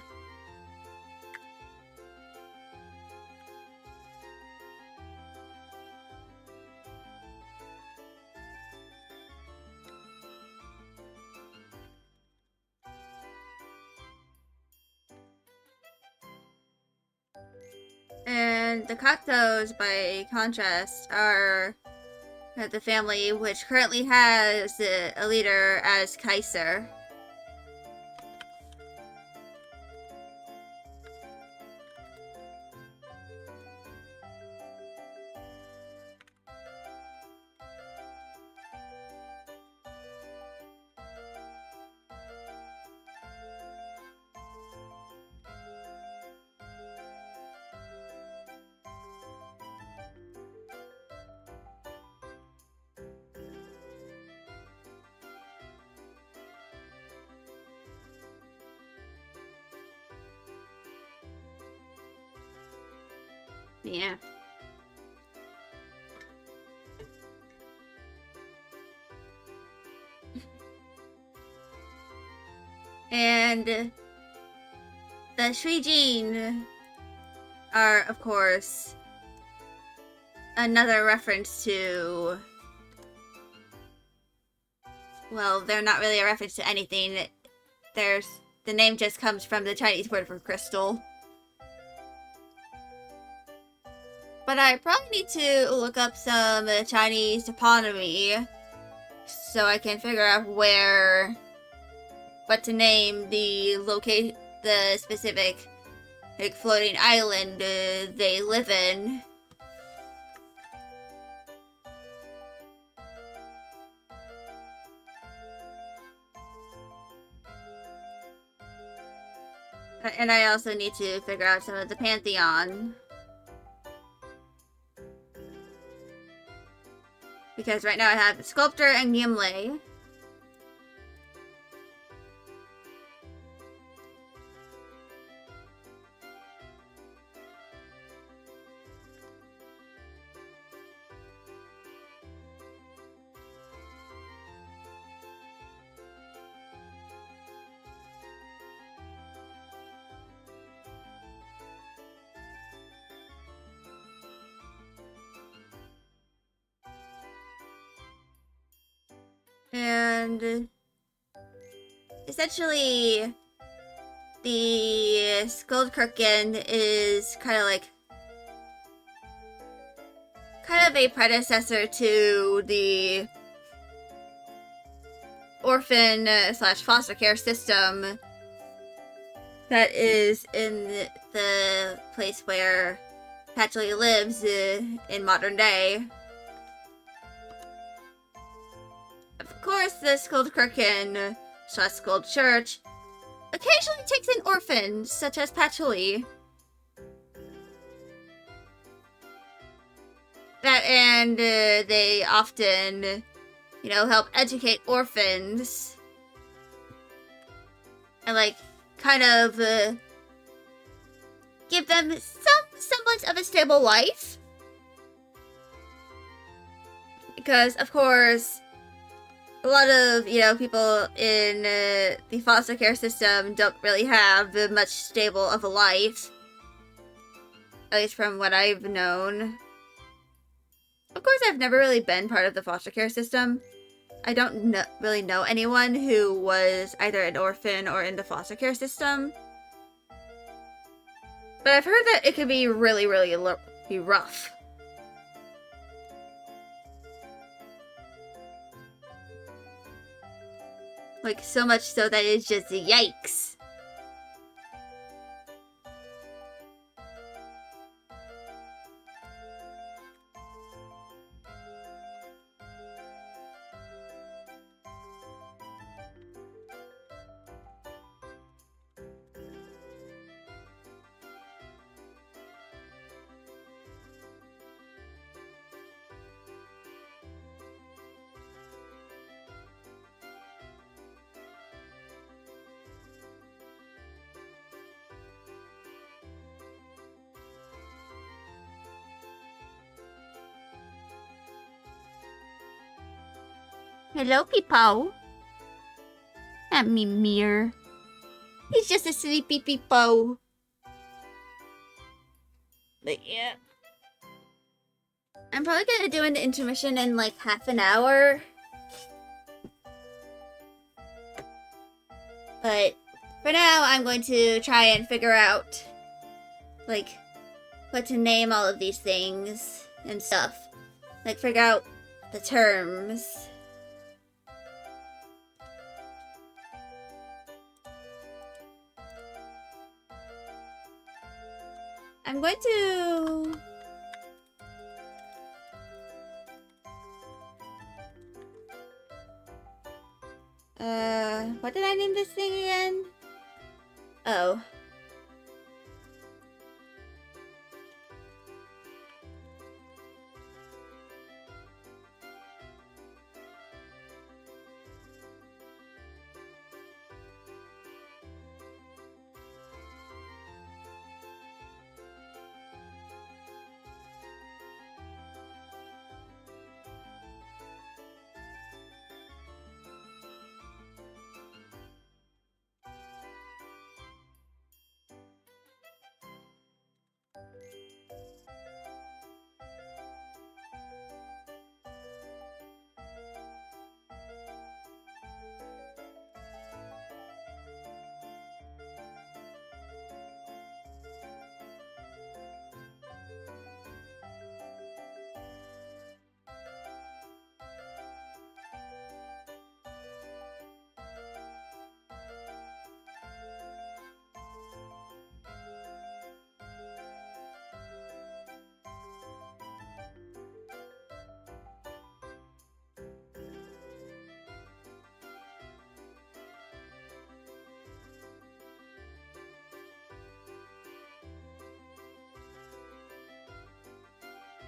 And the Cocteaus, by contrast, are the family which currently has a leader as Kaiser. Yeah. And the Shuijin are, of course, another reference to... Well, they're not really a reference to anything. The name just comes from the Chinese word for crystal. But I probably need to look up some Chinese toponymy so I can figure out what to name the specific floating island they live in. And I also need to figure out some of the pantheon. Because right now I have the sculptor and Gimli. And essentially, the Skuldkirken is kind of a predecessor to the orphan slash foster care system that is in the place where Patchouli lives in modern day. Of course, the Skuldkirken slash Skuld Church occasionally takes in orphans, such as Patchouli. And they often, help educate orphans. And, kind of give them some semblance of a stable life. Because, of course, a lot of, people in the foster care system don't really have much stable of a life. At least from what I've known. Of course, I've I've never really been part of the foster care system. I don't really know anyone who was either an orphan or in the foster care system. But I've heard that it can be really, really rough. Like, so much so that it's just yikes. Hello, Peepo. Not me, Mir. He's just a sleepy Peepo. But yeah. I'm probably gonna do an intermission in like half an hour. But for now, I'm going to try and figure out like what to name all of these things and stuff. Like figure out the terms. I'm going to... what did I name this thing again? Oh.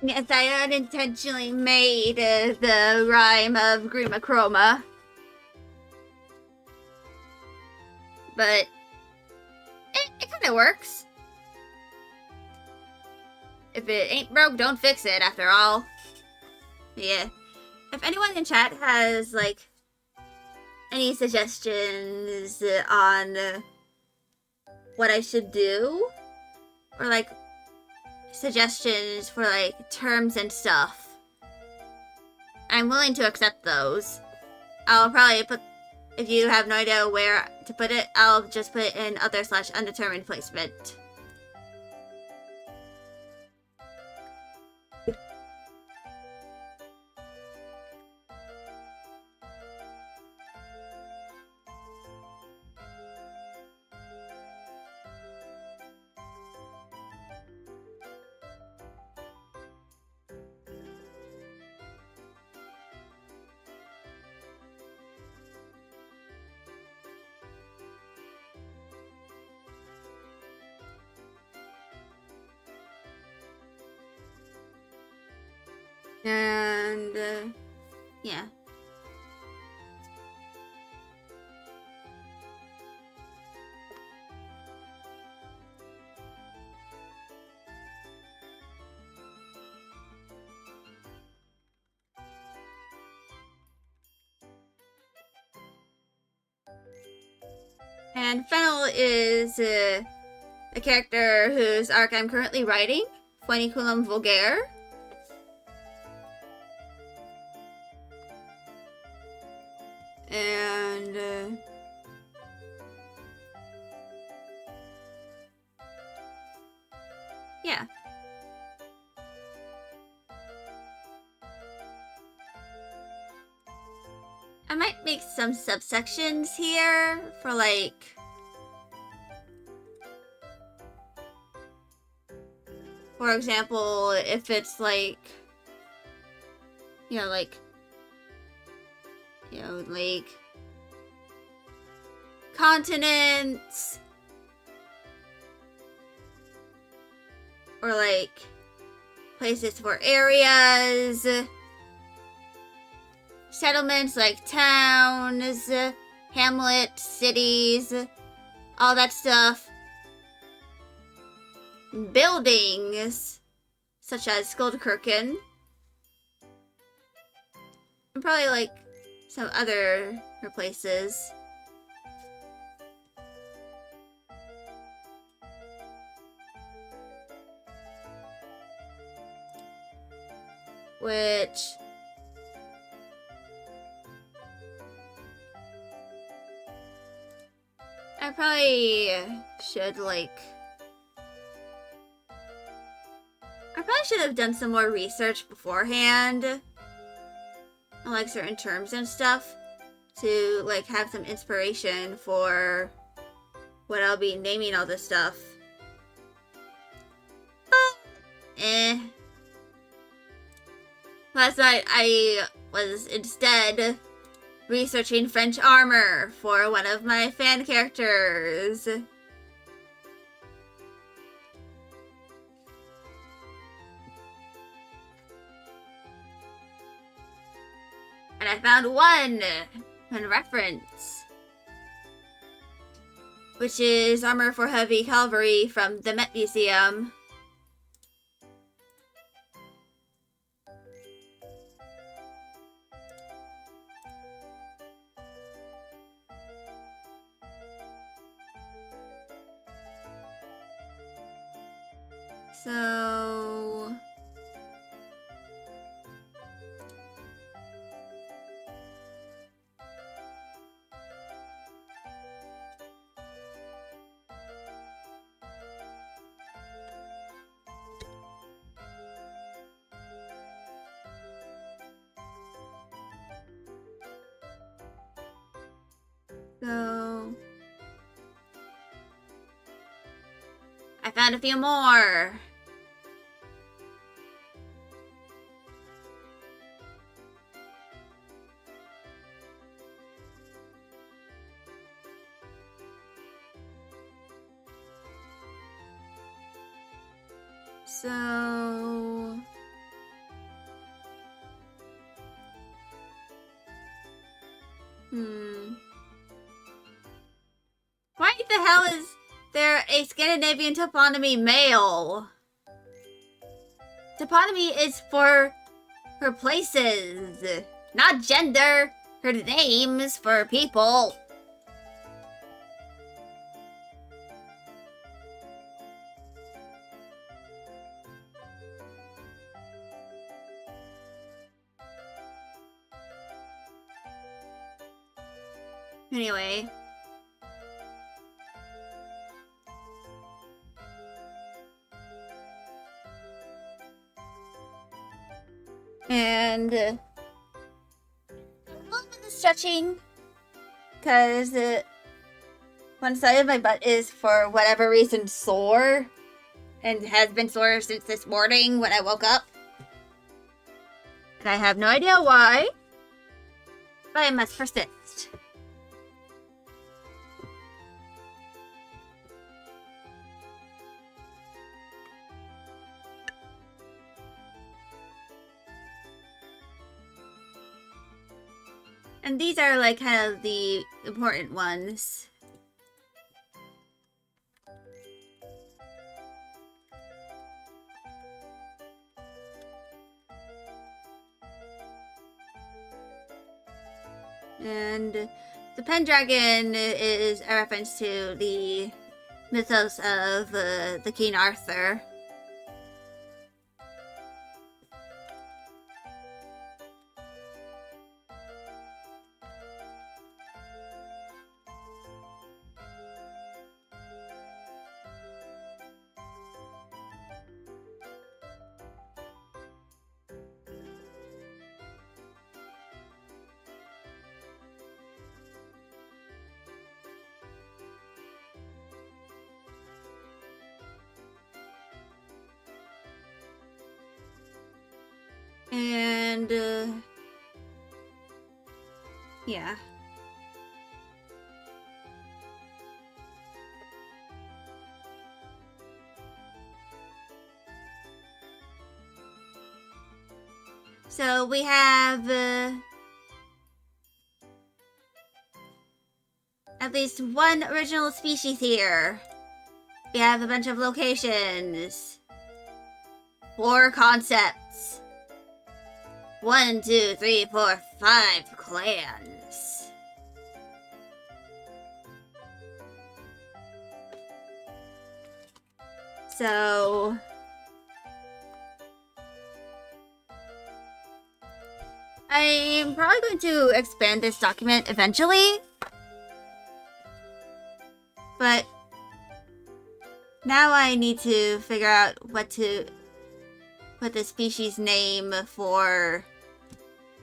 Yes, I unintentionally made the rhyme of Grima Chroma. But it kind of works. If it ain't broke, don't fix it, after all. Yeah. If anyone in chat has, like, any suggestions on what I should do, or, like, suggestions for like terms and stuff, I'm willing to accept those. I'll probably put, if you have no idea where to put it, I'll just put it in other/undetermined placement. And, yeah. And Fennel is a character whose arc I'm currently writing, Funiculum Vulgaire. And yeah. I might make some subsections here for like for example, if it's like like continents or like places for areas, settlements like towns, hamlets, cities, all that stuff. Buildings such as Skuldkirken. And probably like some other places. Which I probably should I probably should have done some more research beforehand on like certain terms and stuff to like have some inspiration for what I'll be naming all this stuff. Last night I was instead researching French armor for one of my fan characters. And I found one reference, which is armor for heavy cavalry from the Met Museum. So I found a few more. So why the hell is there a Scandinavian toponymy male? Toponymy is for places, not gender. Her names for people. Anyway. And a little bit of stretching, because one side of my butt is, for whatever reason, sore, and has been sore since this morning when I woke up. And I have no idea why, but I must persist. And these are like kind of the important ones. And the Pendragon is a reference to the mythos of the King Arthur. And, yeah. So we have, at least one original species here. We have a bunch of locations. 4 concepts. 1, 2, 3, 4, 5 clans. So I'm probably going to expand this document eventually. But now I need to figure out what to put the species name for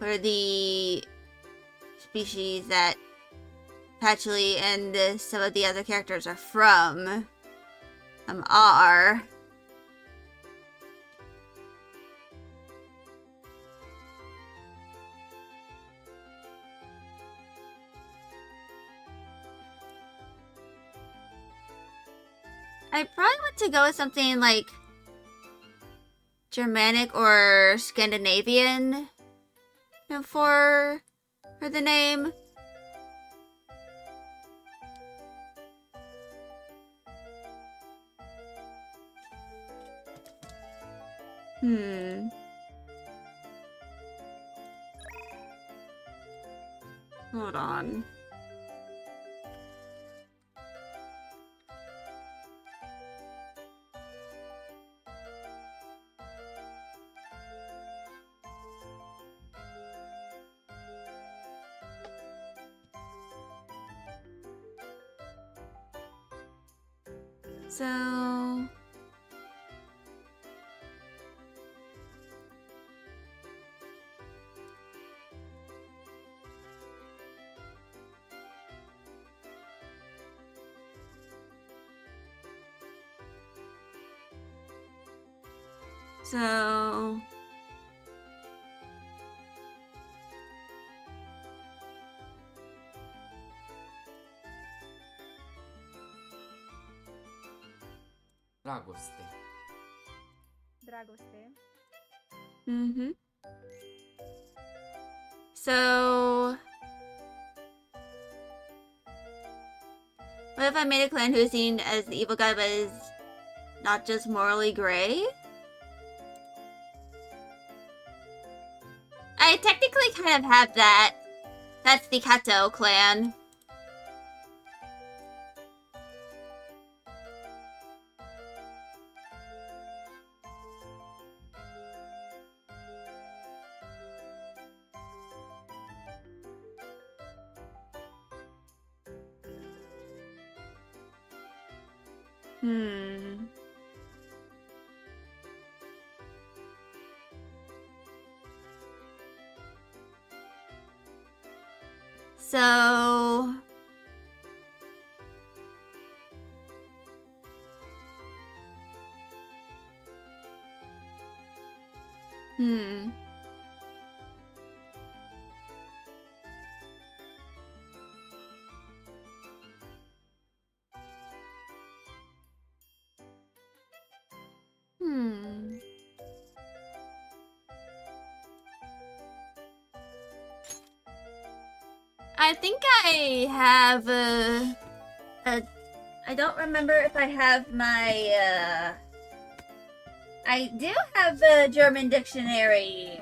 the species that Patchouli and some of the other characters are from. are. I probably want to go with something like Germanic or Scandinavian for the name. Hold on. So Dragoste. So what if I made a clan who's seen as the evil guy but is not just morally gray? I technically kind of have that. That's the Kato clan. So I think I have I don't remember if I have my I do have a German dictionary.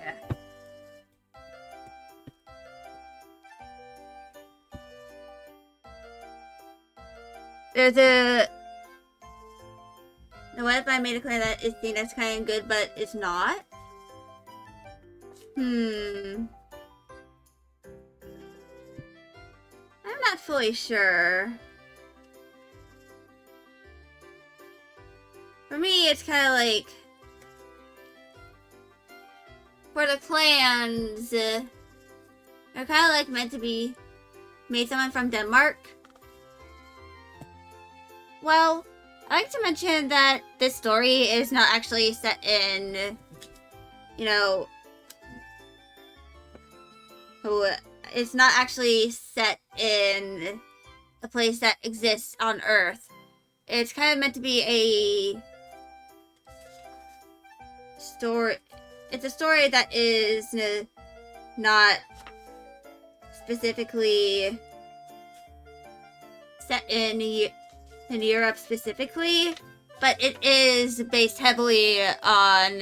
There's a what if I made a clan that is seen as kind of good but it's not? I'm not fully sure. For me, it's kind of like for the clans, they're kind of like meant to be made someone from Denmark. Well, I like to mention that this story is not actually set in, who is not actually set in a place that exists on Earth. It's kind of meant to be a story. It's a story that is not specifically set in Europe specifically, but it is based heavily on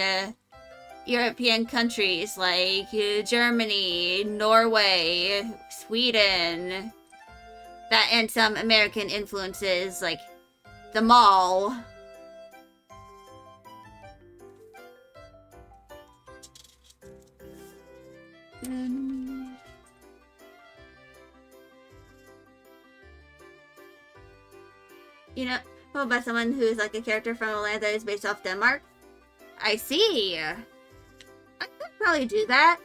European countries like Germany, Norway, Sweden, that and some American influences like the mall. You know, what about someone who's like a character from a land that is based off Denmark? I see. I could probably do that.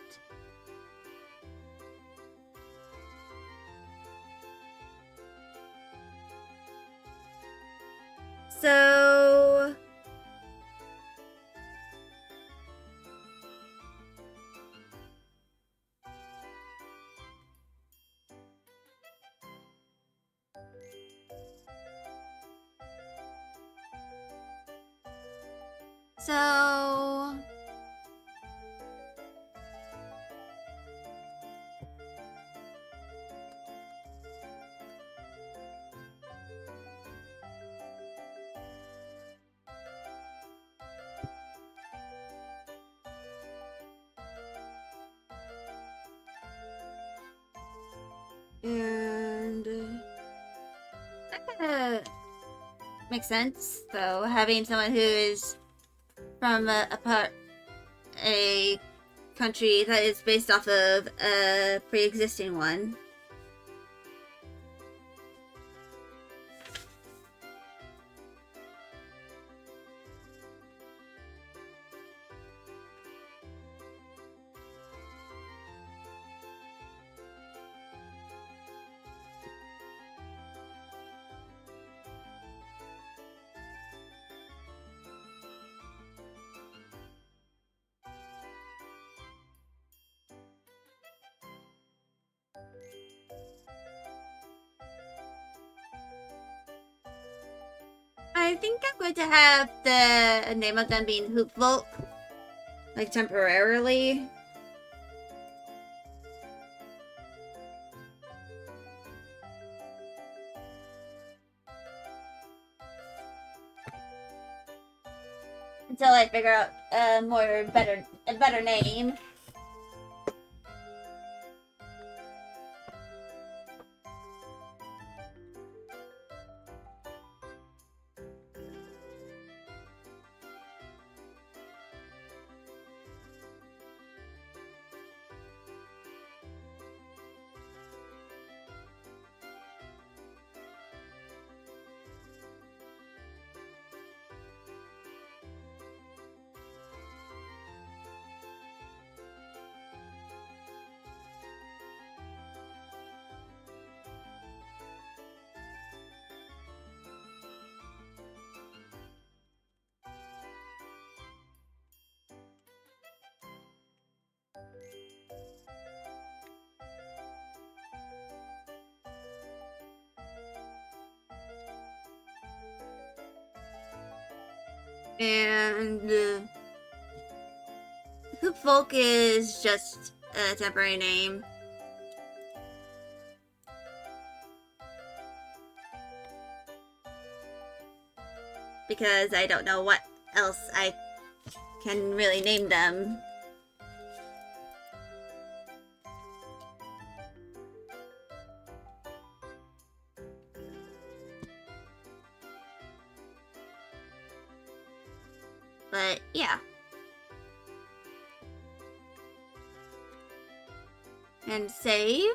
So... So... And... that kind of makes sense, though, having someone who is from a country that is based off of a pre-existing one. I think I'm going to have the name of them being Hoopvolk, like temporarily. Until I figure out a better name. And Hoopvolk is just a temporary name. Because I don't know what else I can really name them. But yeah. And save.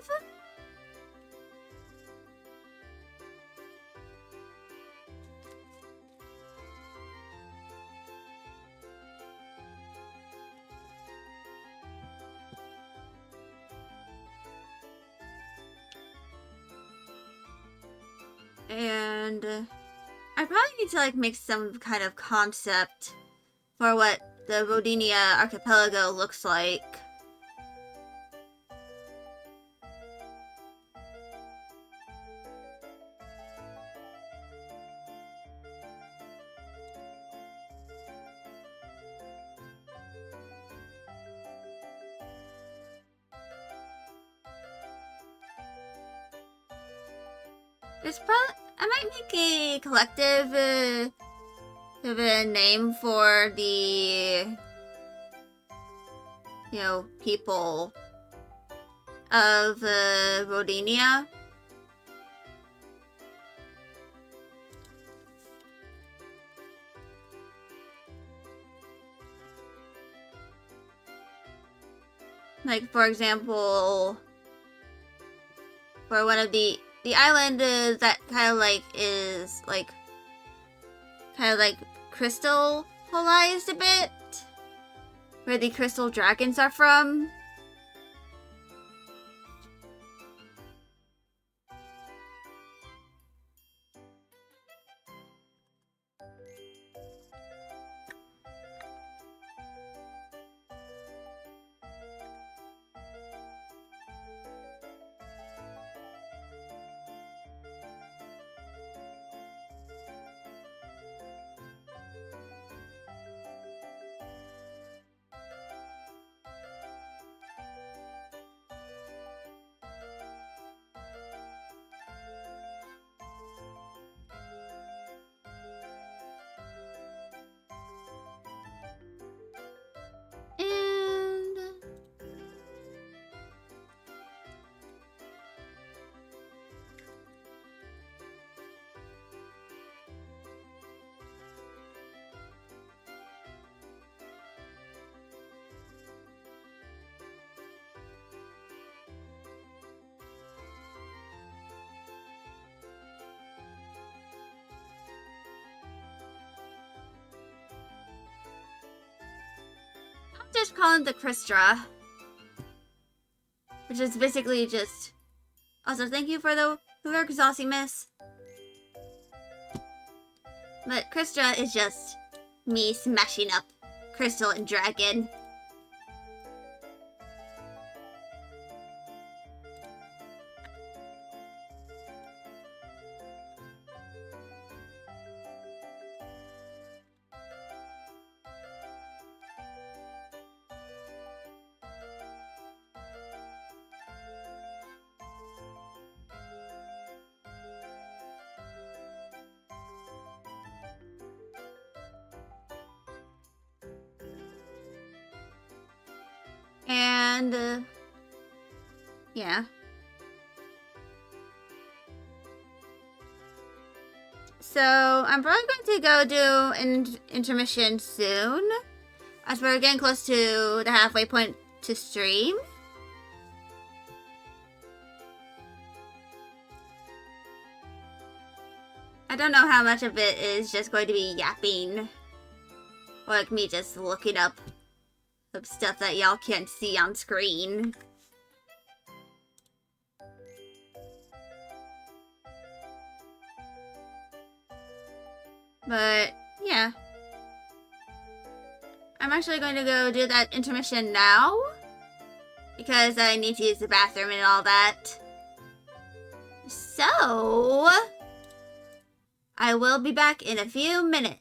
And I probably need to like make some kind of concept for what the Rodinia archipelago looks like. There's probably I might make a collective of a name for the people of Rodinia. Like, for example, for one of the island that kind of like is like kind of like crystallized a bit, where the crystal dragons are from. Just call him the Kristra, which is basically just. Also, thank you for the work, Saucy Miss. But Kristra is just me smashing up Crystal and Dragon. And, yeah. So, I'm probably going to go do an intermission soon, as we're getting close to the halfway point to stream. I don't know how much of it is just going to be yapping, or like me just looking up stuff that y'all can't see on screen. But, yeah. I'm actually going to go do that intermission now, because I need to use the bathroom and all that. So, I will be back in a few minutes.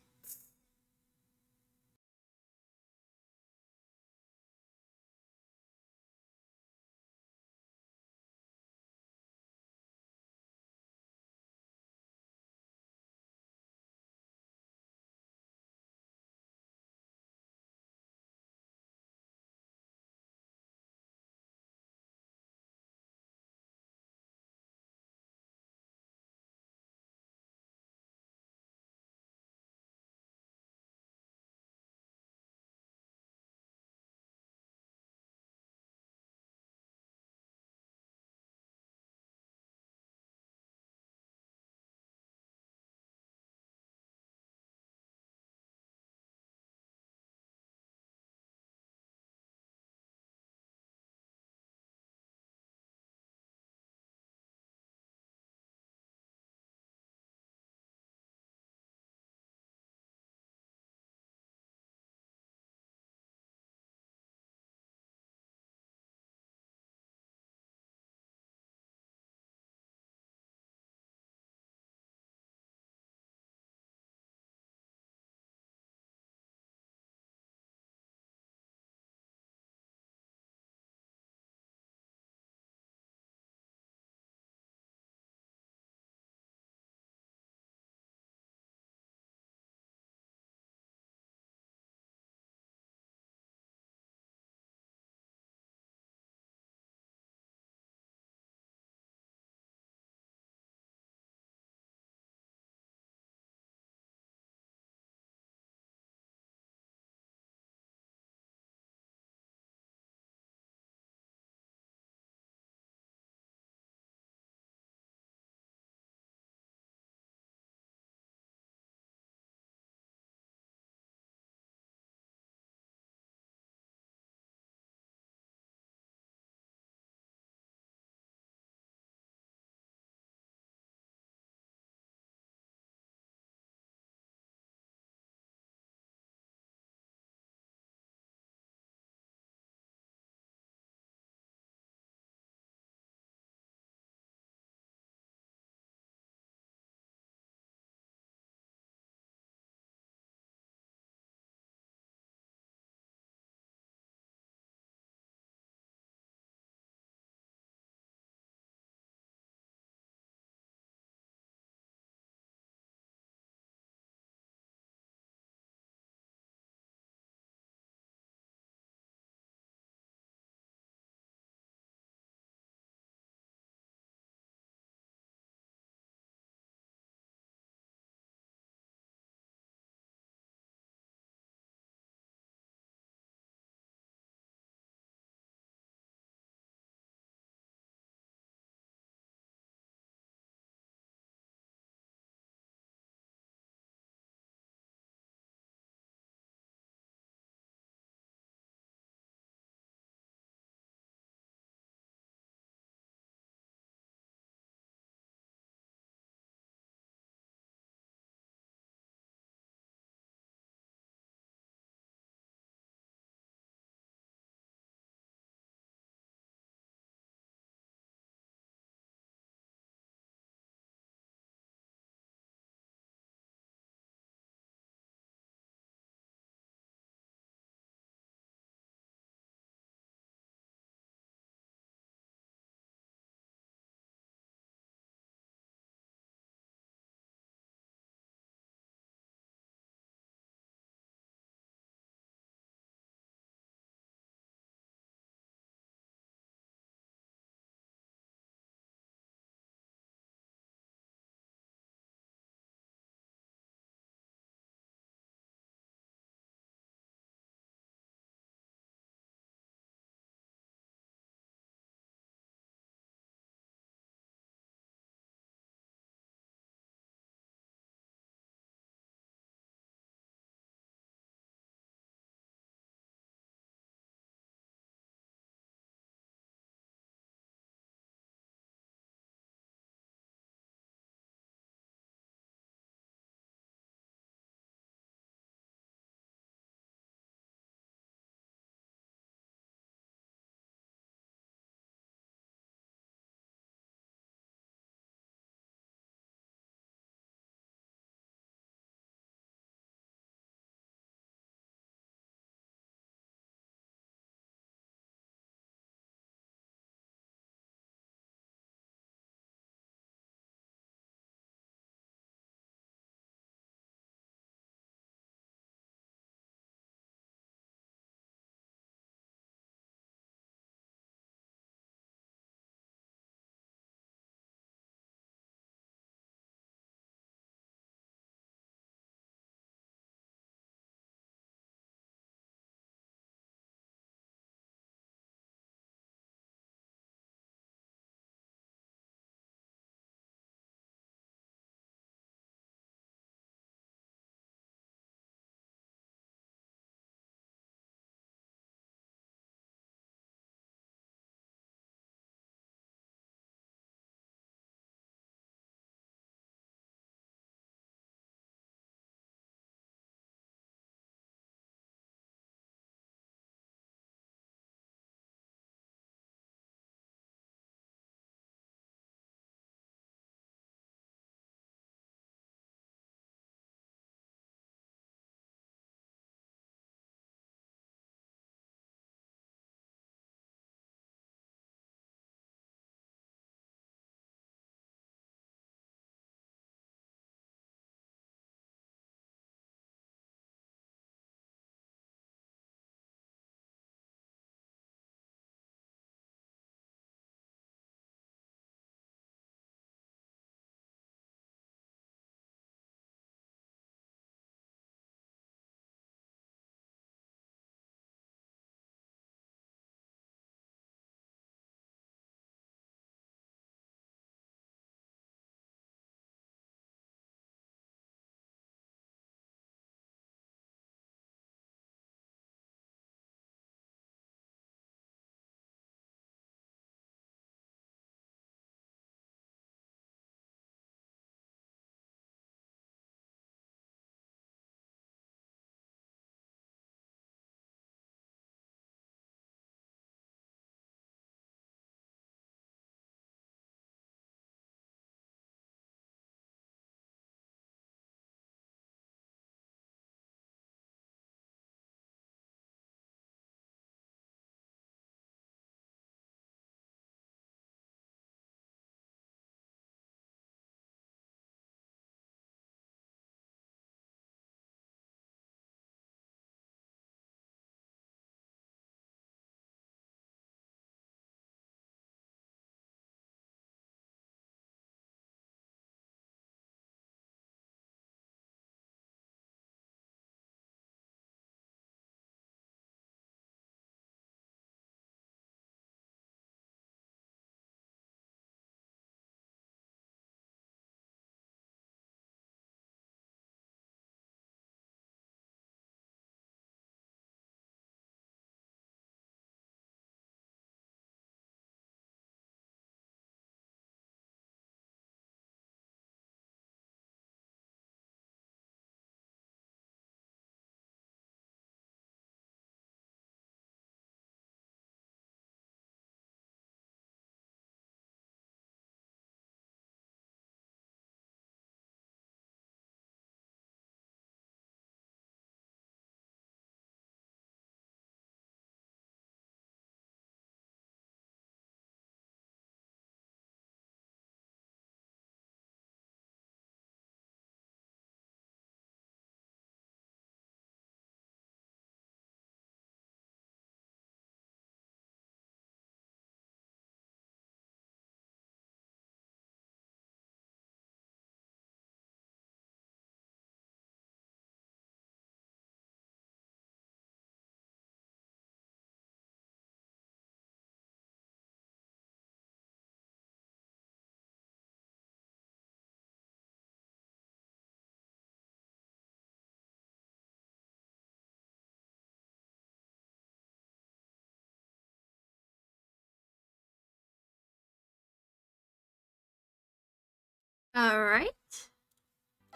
Alright.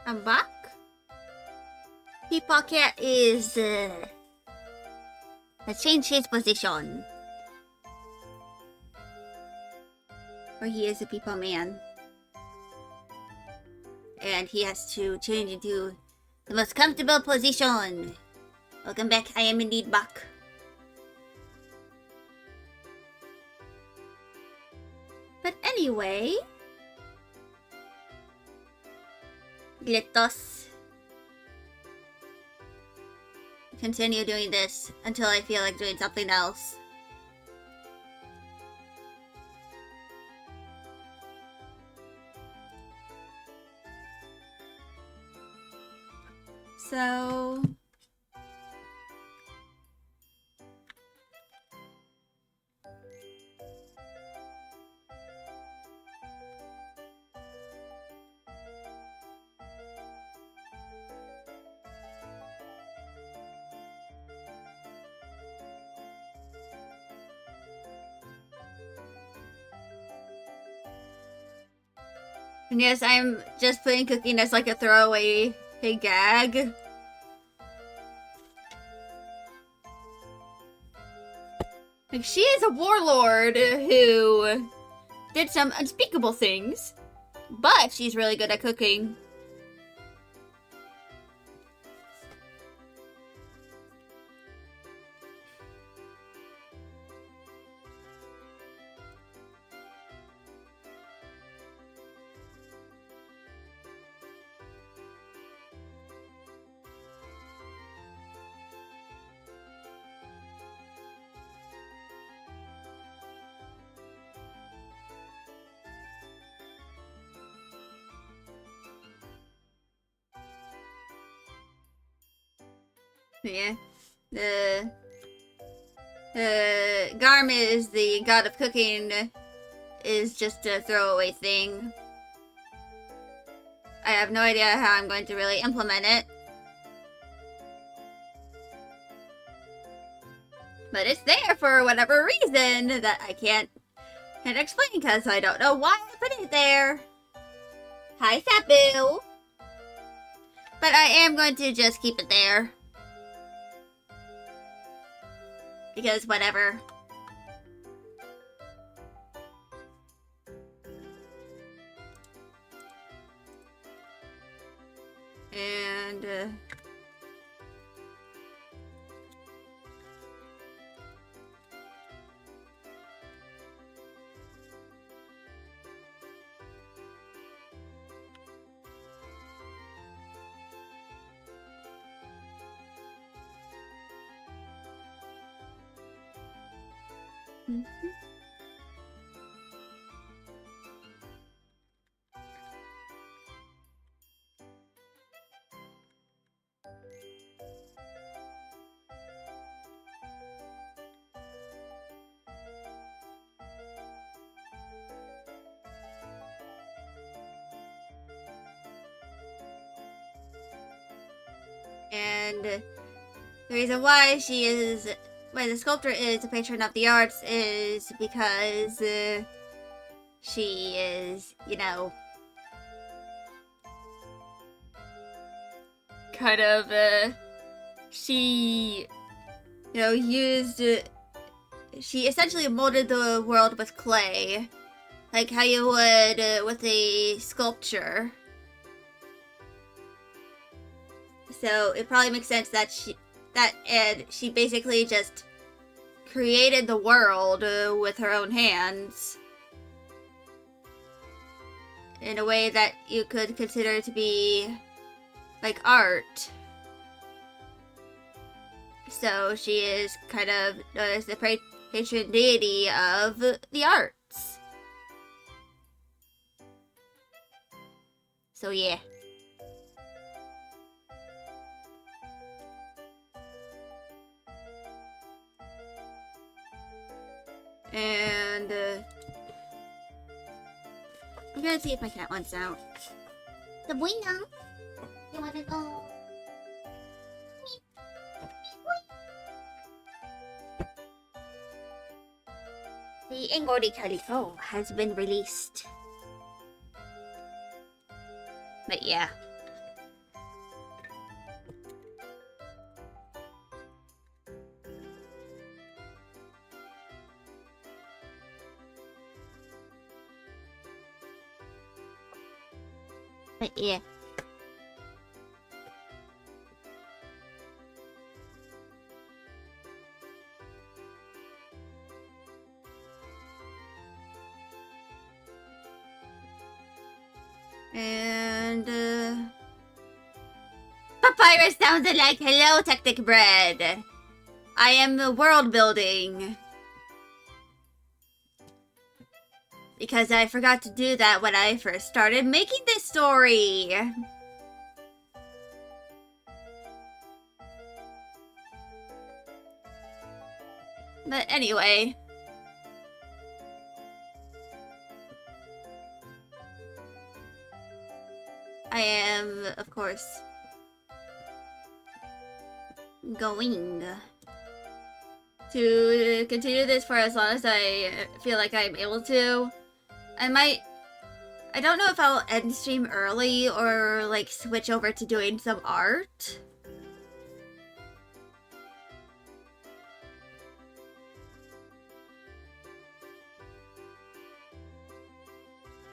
I'm back. Peepaw Cat is, has changed his position. Or he is a Peepaw Man. And he has to change into the most comfortable position. Welcome back, I am indeed back. But anyway, let us continue doing this until I feel like doing something else. So and yes, I'm just putting cooking as like a throwaway gag. Like, she is a warlord who did some unspeakable things, but she's really good at cooking. Yeah. Garm is the god of cooking, is just a throwaway thing. I have no idea how I'm going to really implement it. But it's there for whatever reason that I can't explain because I don't know why I put it there. Hi, Sabu! But I am going to just keep it there. Because whatever. And the reason why the sculptor is a patron of the arts is because she is, you know, kind of, she, you know, she essentially molded the world with clay, like how you would with a sculpture. So it probably makes sense that she basically just created the world with her own hands in a way that you could consider to be like art. So she is kind of known as the patron deity of the arts. So yeah. And I'm gonna see if my cat wants out. The boy now. You wanna go? The Angori Calico has been released. But yeah. But yeah. And, Papyrus sounded like hello, Tectic Bread. I am the world building. Because I forgot to do that when I first started making this story. But anyway. I am, of course, going to continue this for as long as I feel like I'm able to. I don't know if I'll end stream early or like switch over to doing some art.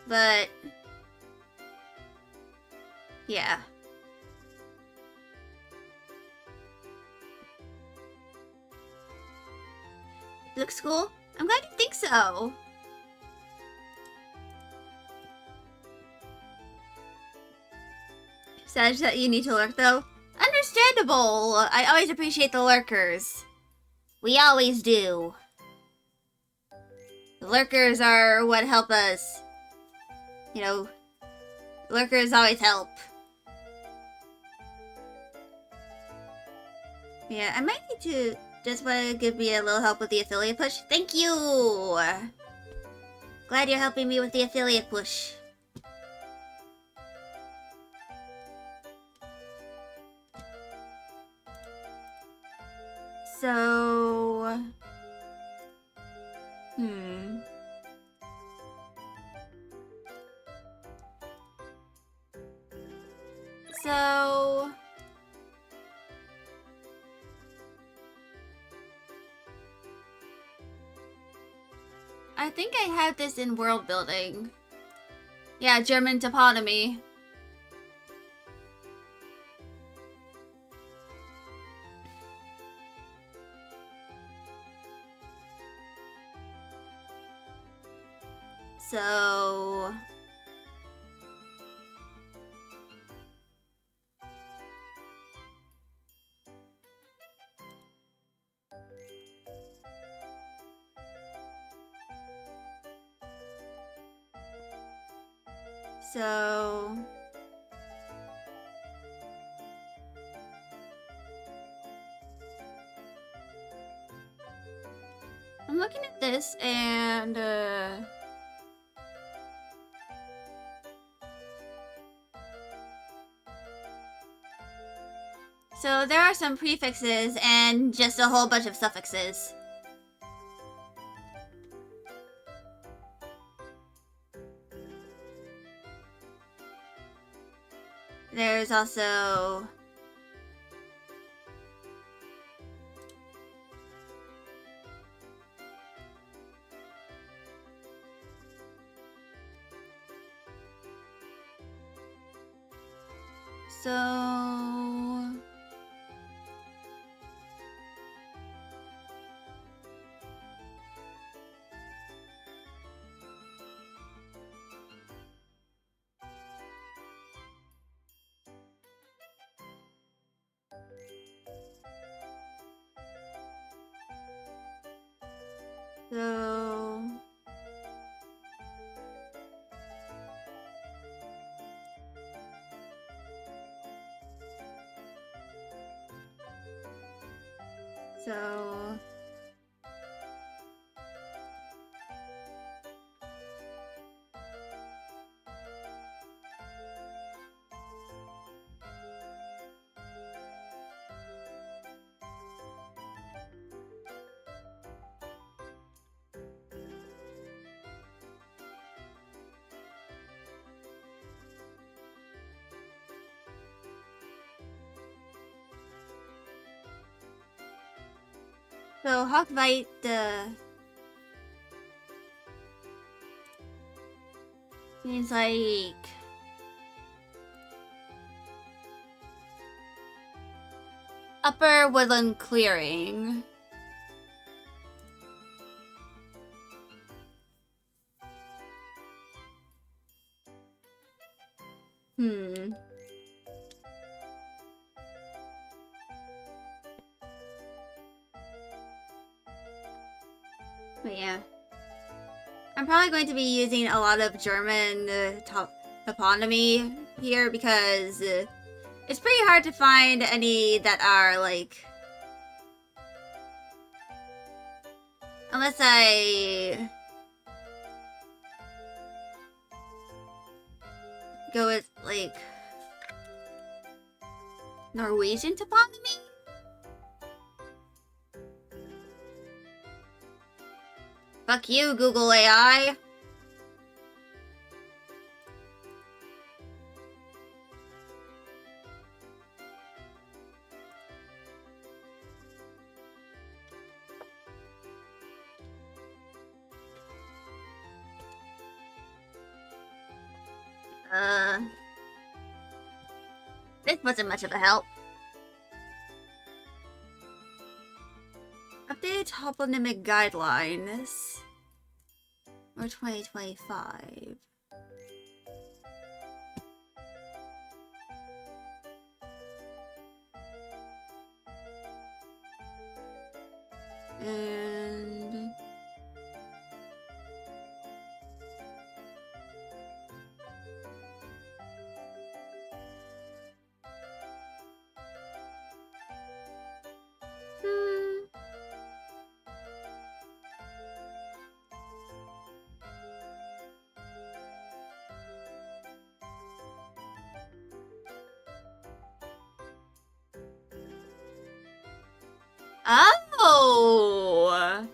But yeah. Looks cool? I'm glad you think so. Sad that you need to lurk though. Understandable! I always appreciate the lurkers. We always do. The lurkers are what help us. You know, lurkers always help. Yeah, I might need to just want to give me a little help with the affiliate push. Thank you! Glad you're helping me with the affiliate push. So... So... I think I had this in world building. Yeah, German toponymy. So... So... I'm looking at this and, so there are some prefixes and just a whole bunch of suffixes. There's also... So... So... So... So Hawkbite, seems like Upper Woodland Clearing. But yeah. I'm probably going to be using a lot of German toponymy here because it's pretty hard to find any that are like... Unless I go with like Norwegian toponymy? Fuck you, Google AI. This wasn't much of a help. Updated toponymic guidelines for 2025. And oh!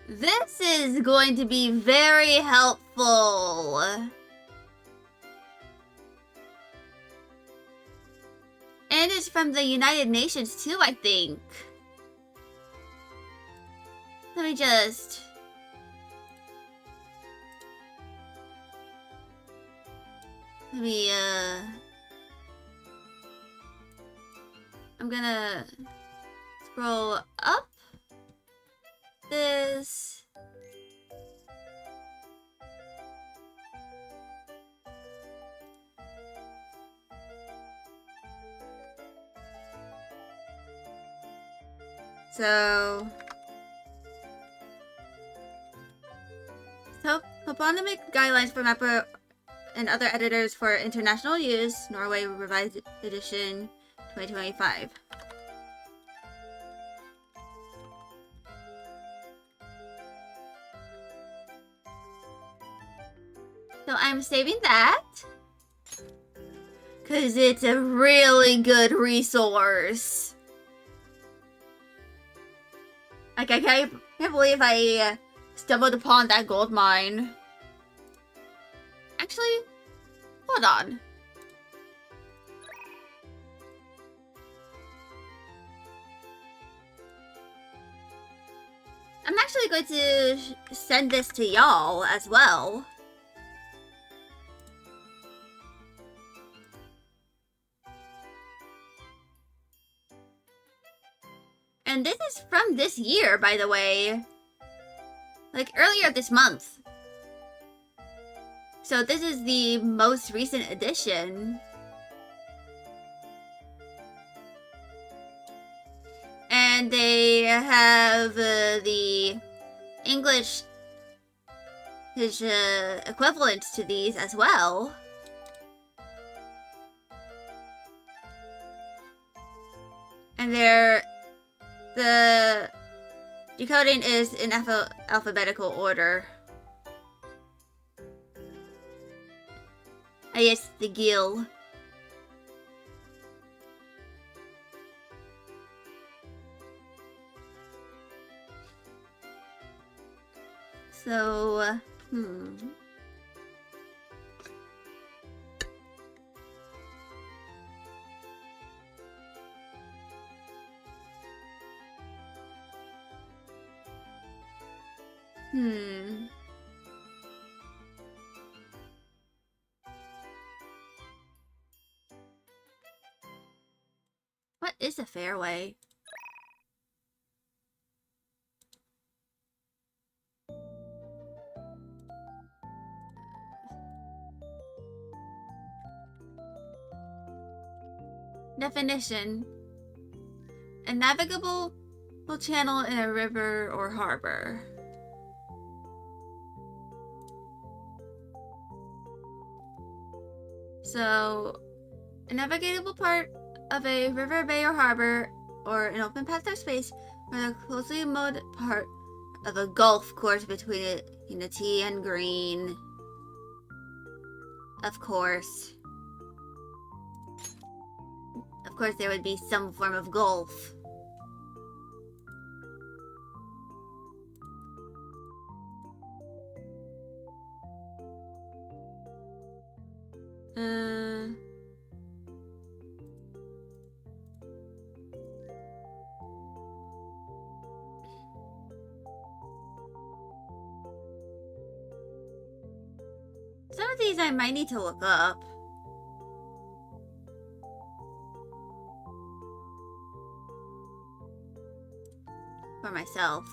This is going to be very helpful. And it's from the United Nations too, I think. Let me just... I'm gonna scroll up this. So toponymic guidelines for Mapper and other editors for international use, Norway Revised Edition 2025. So I'm saving that because it's a really good resource. Like, I can't believe I stumbled upon that gold mine. Actually, hold on. I'm actually going to send this to y'all as well. And this is from this year, by the way. Like, earlier this month. So this is the most recent edition. And they have the English equivalent to these as well. And the decoding is in alphabetical order. Ah, yes, the gill. So, Hmm. What is a fairway? Definition. A navigable channel in a river or harbor. So, a navigable part of a river, bay, or harbor, or an open path or space, or the closely mowed part of a golf course between a tee and green. Of course. Of course, there would be some form of golf. Some of these I might need to look up. For myself.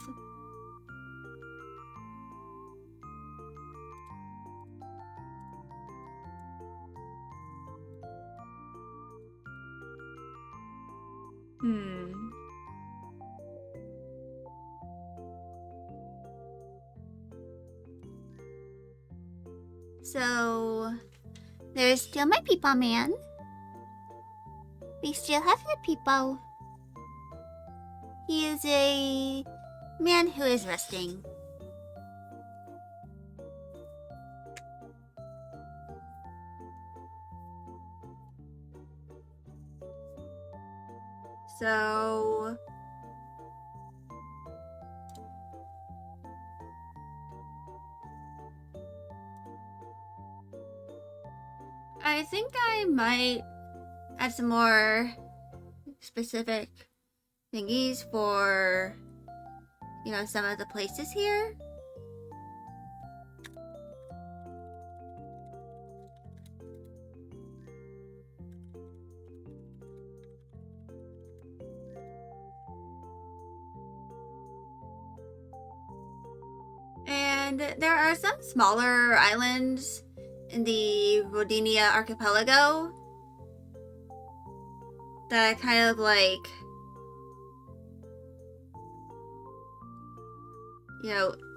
So, there's still my people man. We still have your people. He is a man who is resting. So, I think I might add some more specific thingies for, some of the places here. And there are some smaller islands in the Rodinia archipelago that kind of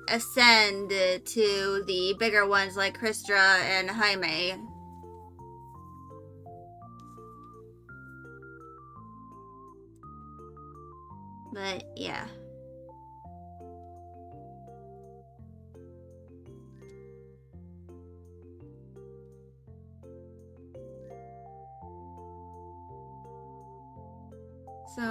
ascend to the bigger ones like Kristra and Jaime. But yeah. So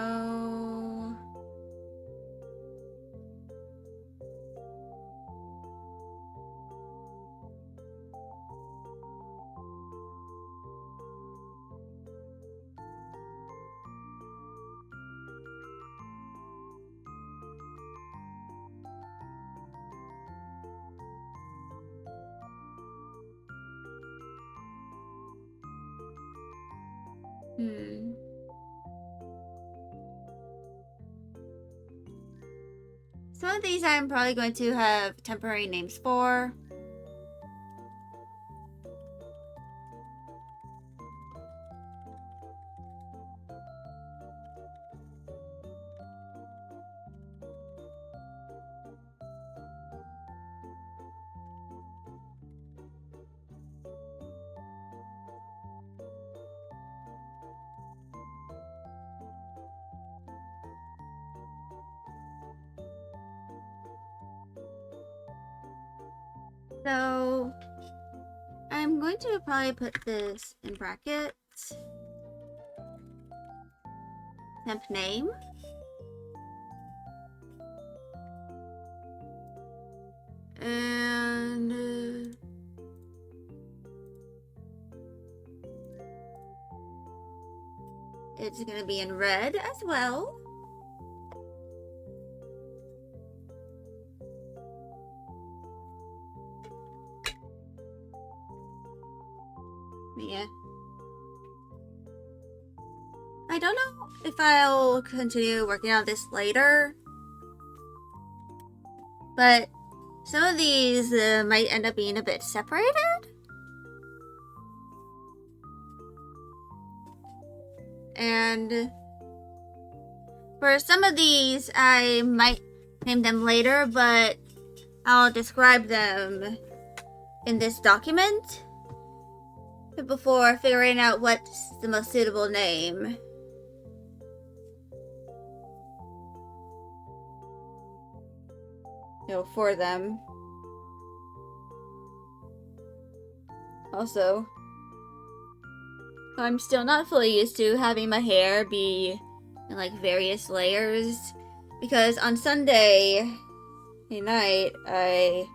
some of these I'm probably going to have temporary names for. So I'm going to probably put this in brackets. Temp name. And it's going to be in red as well. Yeah. I don't know if I'll continue working on this later, but some of these might end up being a bit separated. And for some of these, I might name them later, but I'll describe them in this document before figuring out what's the most suitable name. For them. Also, I'm still not fully used to having my hair be in like various layers, because on Sunday night I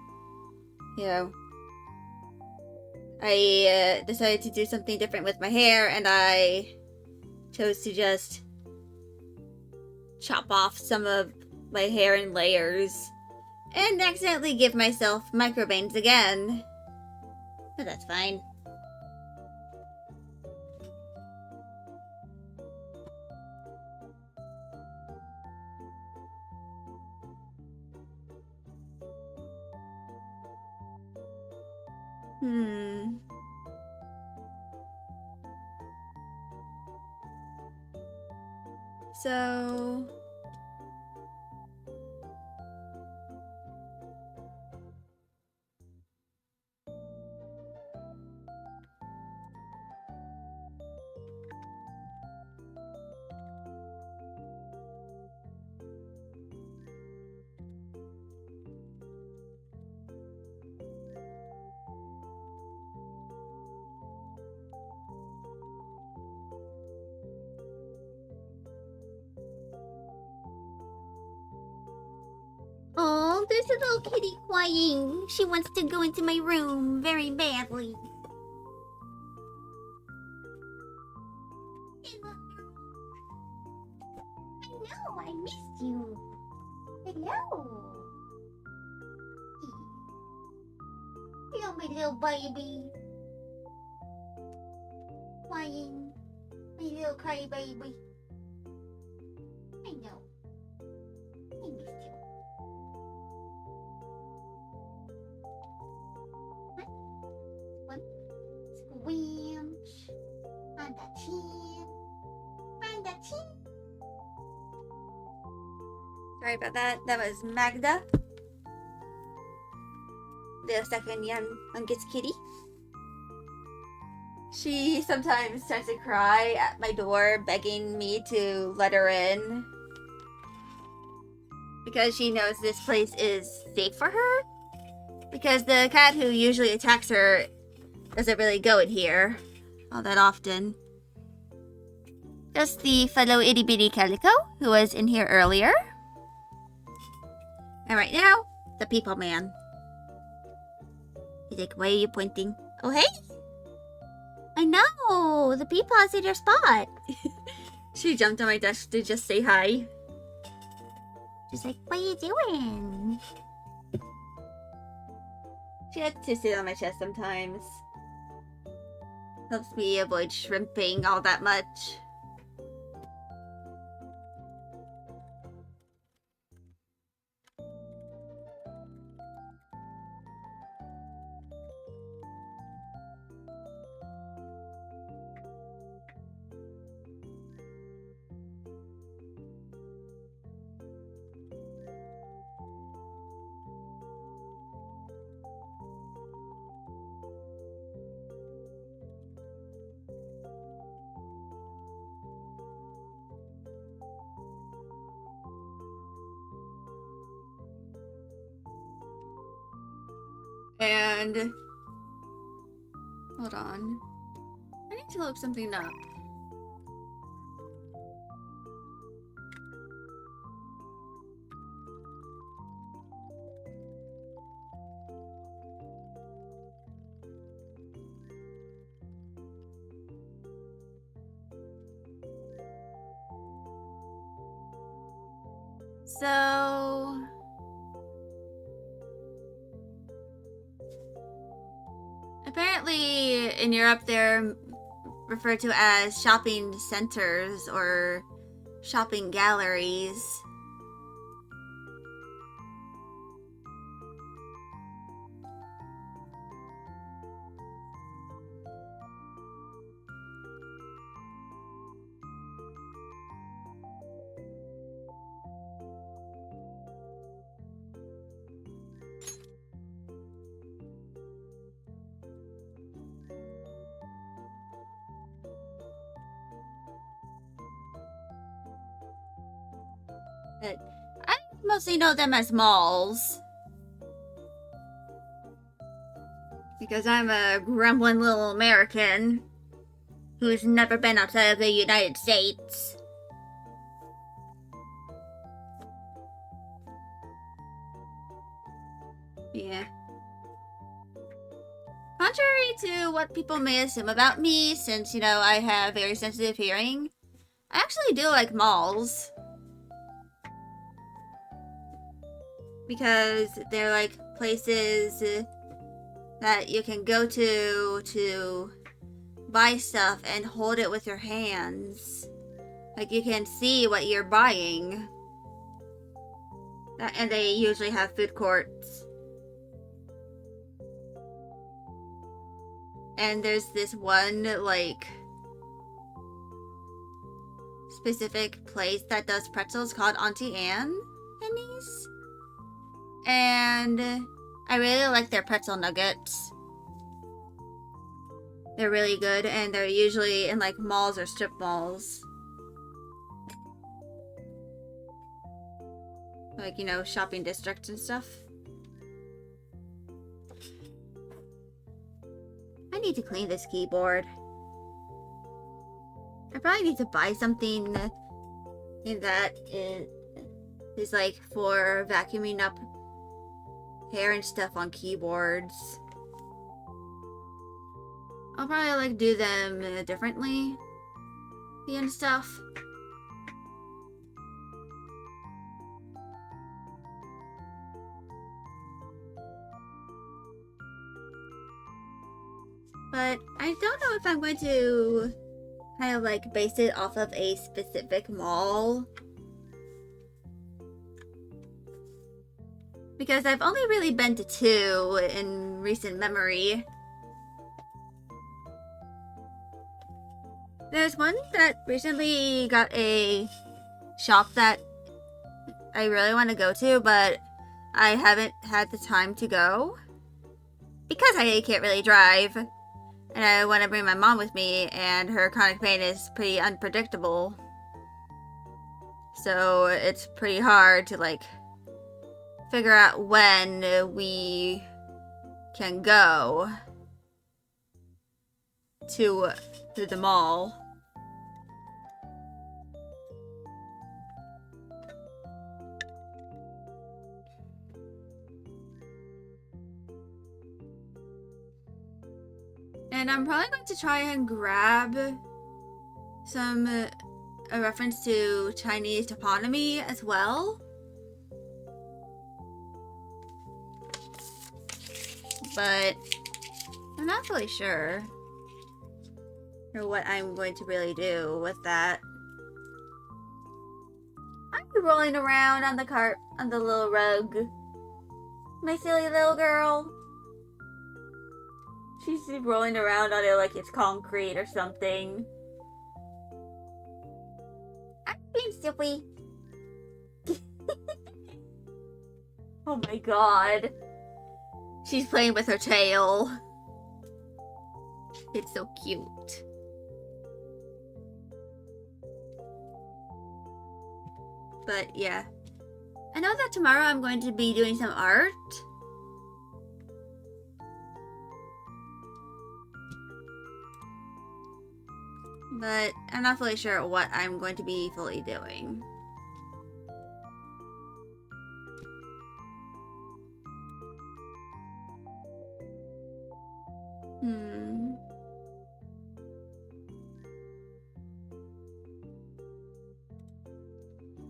decided to do something different with my hair, and I chose to just chop off some of my hair in layers and accidentally give myself microbangs again. But that's fine. So... Oh, there's a little kitty crying. She wants to go into my room very badly. I know, I missed you. Hello. Hello, my little baby. Crying. My little cry baby. I know. I missed you. Squinch. On the chin. On the chin. Sorry about that. That was Magda, the second youngest kitty. She sometimes starts to cry at my door, begging me to let her in, because she knows this place is safe for her. Because the cat who usually attacks her doesn't really go in here all that often. Just the fellow itty bitty calico who was in here earlier. And right now, the people man. He's like, why are you pointing? Oh, hey! I know! The peapod's in your spot! She jumped on my desk to just say hi. She's like, what are you doing? She likes to sit on my chest sometimes. Helps me avoid shrimping all that much. And hold on, I need to look something up. So apparently in Europe they're referred to as shopping centers or shopping galleries. But I mostly know them as malls. Because I'm a grumbling little American who's never been outside of the United States. Yeah. Contrary to what people may assume about me, since, you know, I have very sensitive hearing, I actually do like malls. Because they're like places that you can go to buy stuff and hold it with your hands. Like you can see what you're buying. And they usually have food courts. And there's this one, like, specific place that does pretzels called Auntie Annie's. And I really like their pretzel nuggets. They're really good, and they're usually in, like, malls or strip malls. Like, you know, shopping districts and stuff. I need to clean this keyboard. I probably need to buy something that is like for vacuuming up hair and stuff on keyboards. I'll probably like do them differently and stuff. But I don't know if I'm going to kind of like base it off of a specific mall. Because I've only really been to 2 in recent memory. There's one that recently got a shop that I really want to go to, but I haven't had the time to go. Because I can't really drive. And I want to bring my mom with me, and her chronic pain is pretty unpredictable. So it's pretty hard to like figure out when we can go to the mall. And I'm probably going to try and grab some a reference to Chinese toponymy as well. But I'm not really sure or what I'm going to really do with that. I'm rolling around on the cart on the little rug. My silly little girl. She's rolling around on it like it's concrete or something. I'm being silly. Oh my god. She's playing with her tail. It's so cute. But yeah. I know that tomorrow I'm going to be doing some art. But I'm not fully sure what I'm going to be fully doing.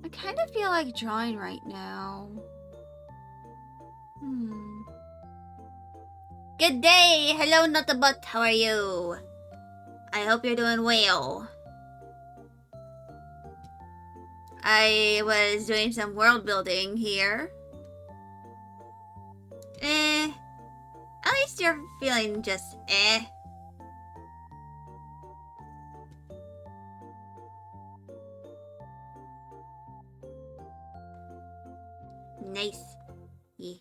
I kind of feel like drawing right now. Good day! Hello, Notabot. How are you? I hope you're doing well. I was doing some world building here. At least you're feeling just Nice. Yeah.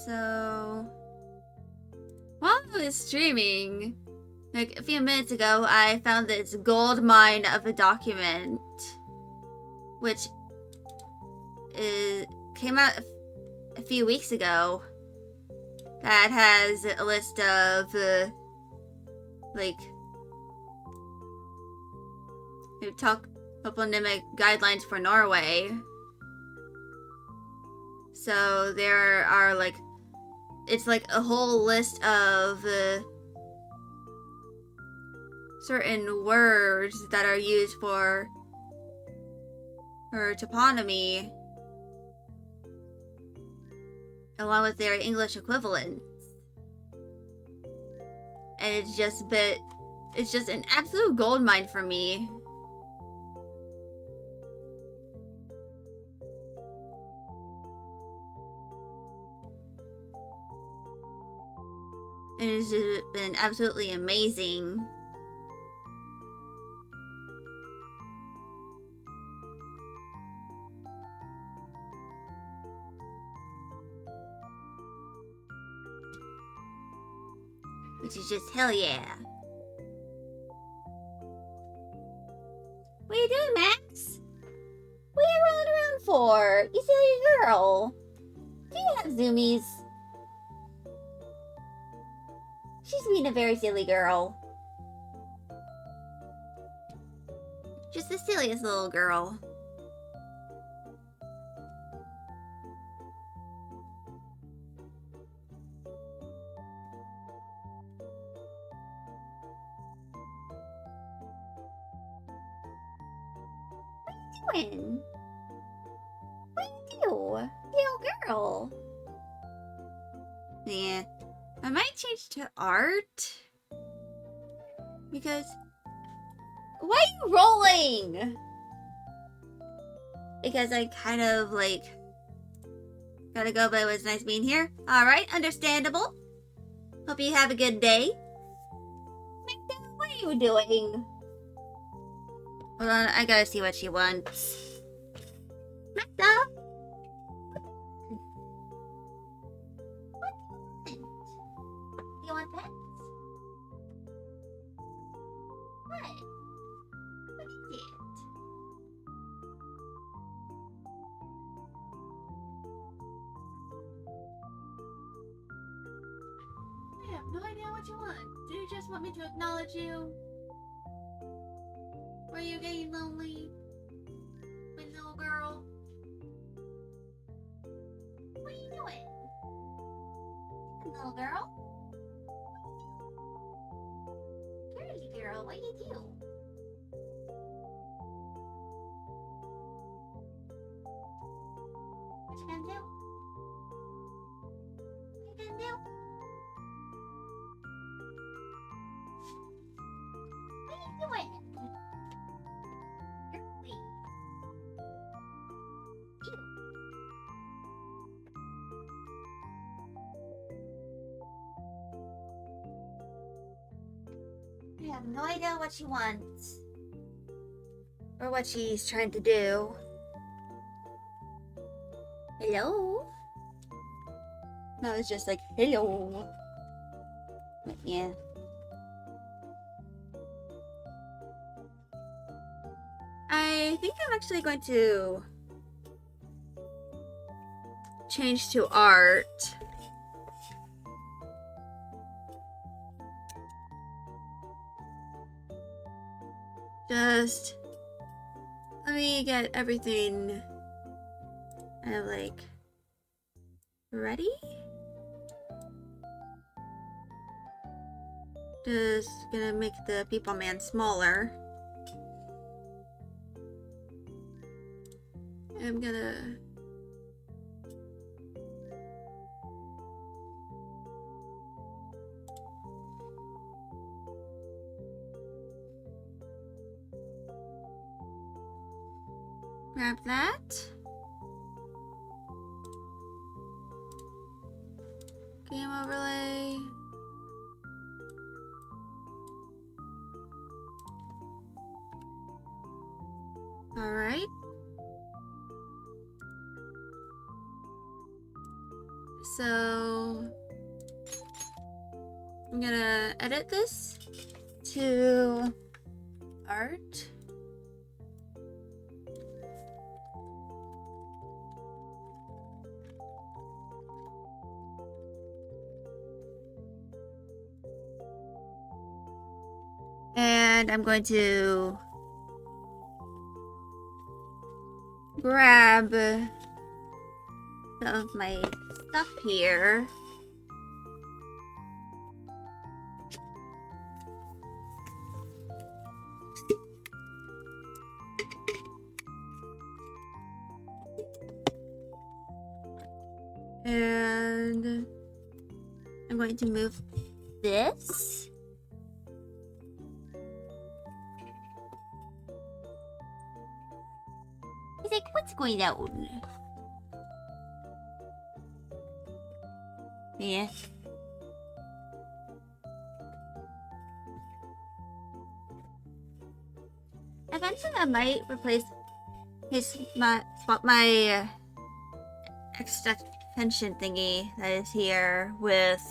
So, while I was streaming, like a few minutes ago, I found this gold mine of a document, which came out a few weeks ago. That has a list of like toponymic guidelines for Norway. So there are like, it's like a whole list of certain words that are used for toponymy, along with their English equivalents. And it's just an absolute goldmine for me. And it's just been absolutely amazing. Which is just hell yeah. What are you doing, Max? What are you rolling around for? You silly girl. Do you have zoomies? She's being a very silly girl. Just the silliest little girl. What are you doing? What do you do? Little girl. Yeah. I might change to art. Because... Why are you rolling? Because I kind of, like... Gotta go, but it was nice being here. Alright, understandable. Hope you have a good day. What are you doing? Hold on, I gotta see what she wants. Magda? You want pets? What? What is it? I have no idea what you want. Do you just want me to acknowledge you? Or are you getting lonely? My little girl? What are you doing? Little girl? Girly girl, what you do? What you gonna do? What you gonna do? What are you doing? Girly. Ew. I have no idea what she wants. Or what she's trying to do. Hello? No, it's just like, hello. But yeah. I think I'm actually going to change to art. Just let me get everything kind of like ready. Just gonna make the people man smaller. I'm gonna grab that. Game overlay. All right. So I'm gonna edit this to art. And I'm going to grab some of my stuff here. And I'm going to move this. He's like, what's going on? Yeah. Eventually I might replace swap my extension thingy that is here with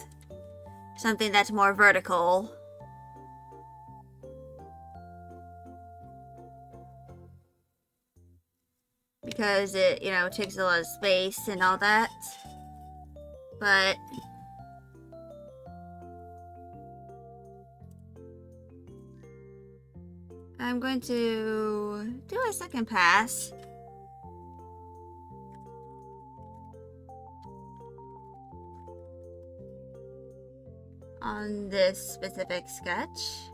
something that's more vertical. Because it, you know, takes a lot of space and all that. But I'm going to do a second pass. On this specific sketch.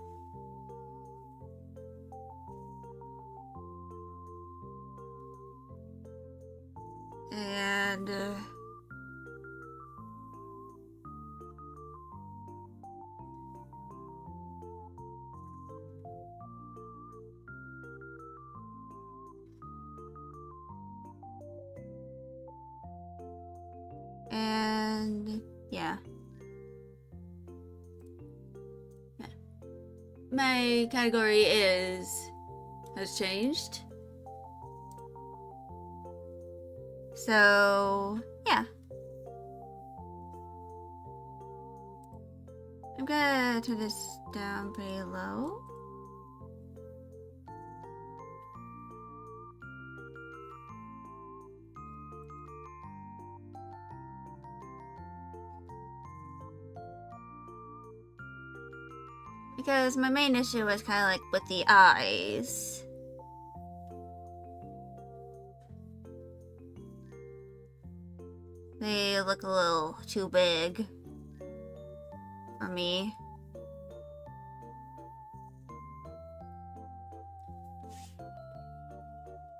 And yeah. My category has changed. So, yeah. I'm gonna turn this down pretty low. Because my main issue was kind of like with the eyes. They look a little too big for me.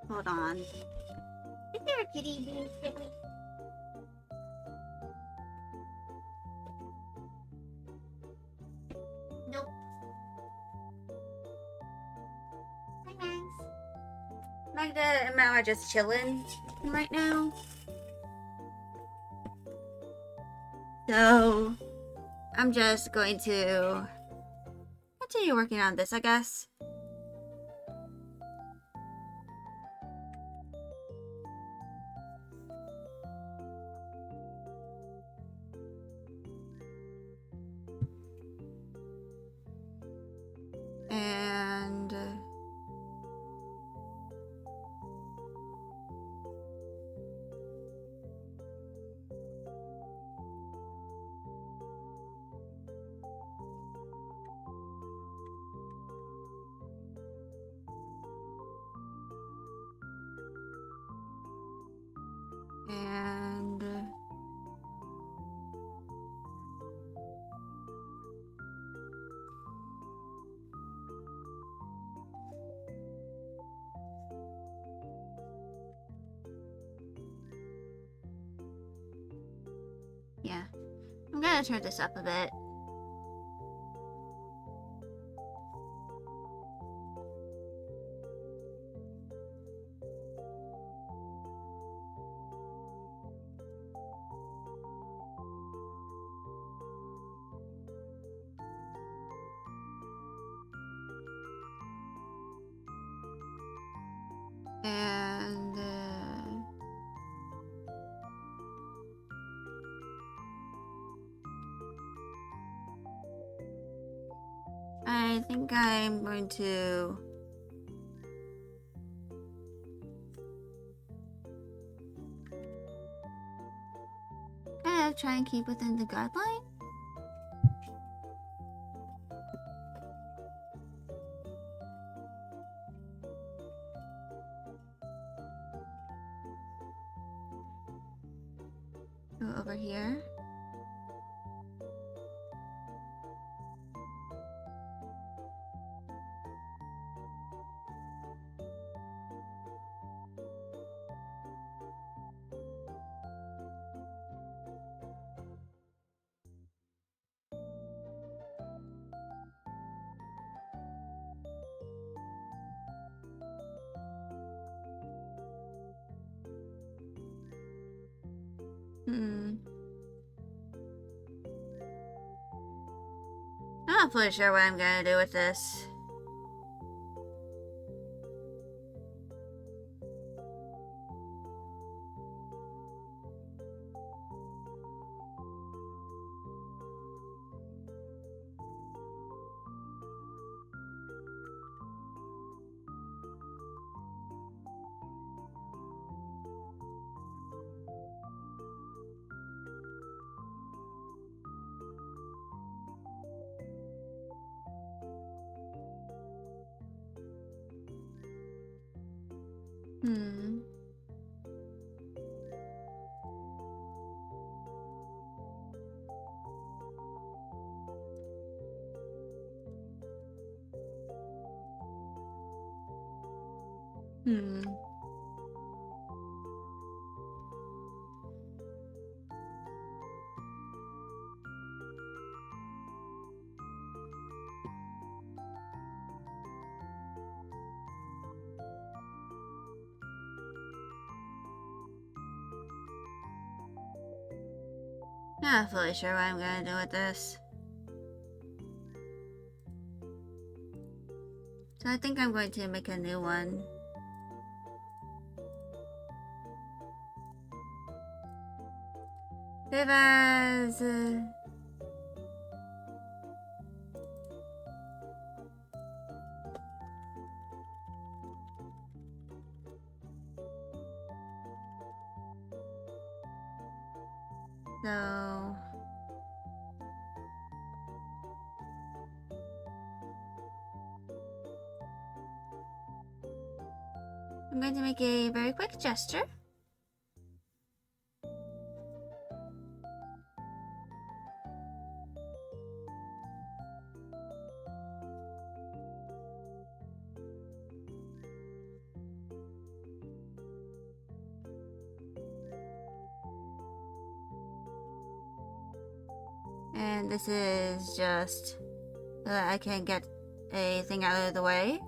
Hold on. Is there a kitty being silly? Nope. Hi, Max. Magda and Mao are just chilling right now. So, I'm just going to continue working on this, I guess. And Yeah. I'm gonna turn this up a bit. And I think I'm going to kind of try and keep within the guideline. Go over here. I'm not fully sure what I'm gonna do with this. Not fully sure what I'm gonna do with this. So I think I'm going to make a new one. Save as... So... I'm going to make a very quick gesture. And this is just so that I can get a thing out of the way.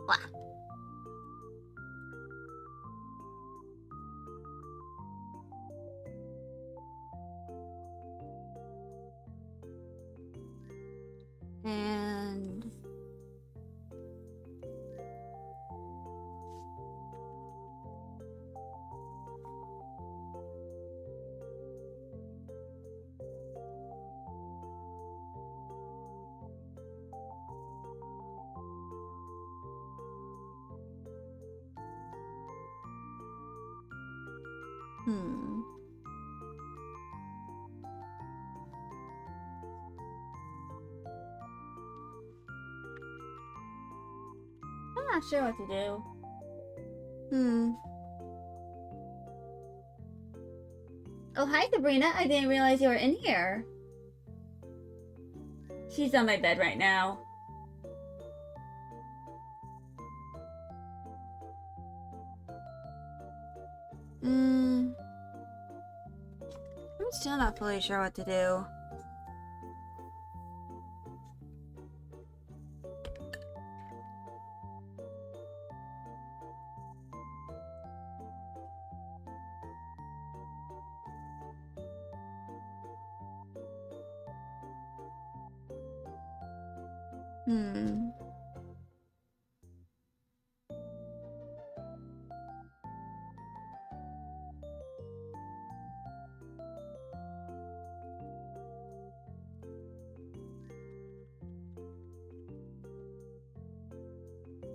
Blah. And I'm not sure what to do. Oh, hi, Sabrina. I didn't realize you were in here. She's on my bed right now. I'm still not fully sure what to do.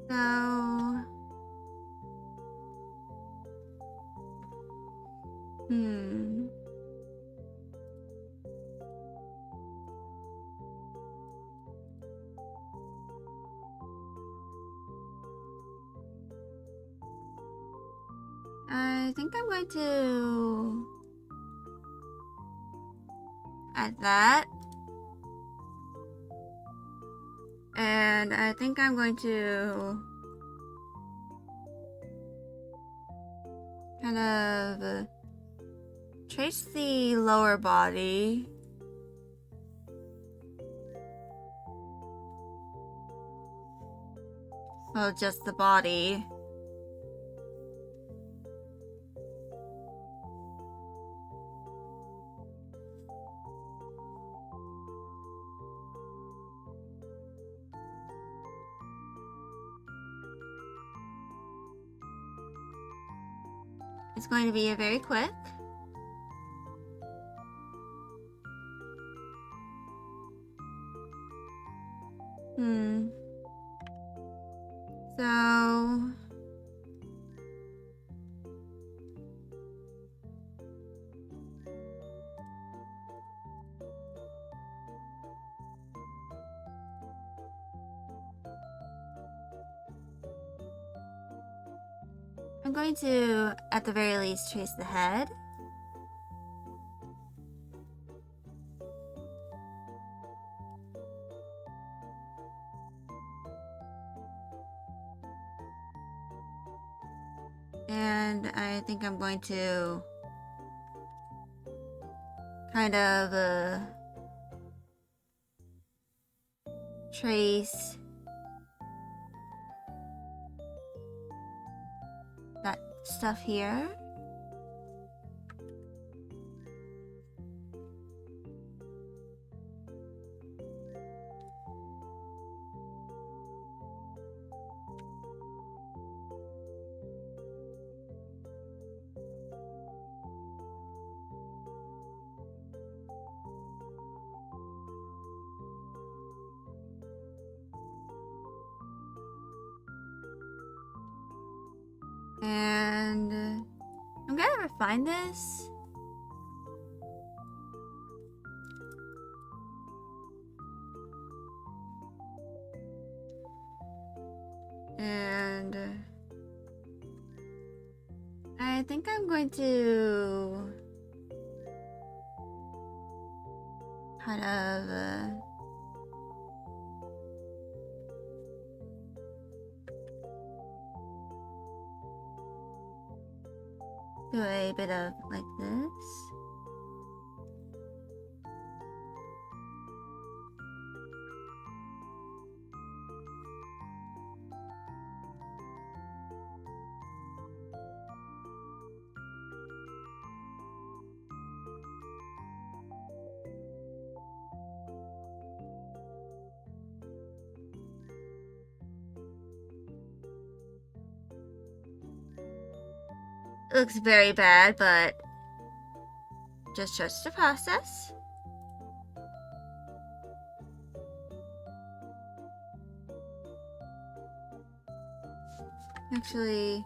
So... I think I'm going to add that. And I think I'm going to kind of trace the lower body. Well, just the body. It's going to be a very quick. So... I'm going to, at the very least, trace the head. And I think I'm going to kind of trace that stuff here. And I'm gonna refine this. And I think I'm going to kind of do a bit of like this. Looks very bad, but just trust the process. Actually,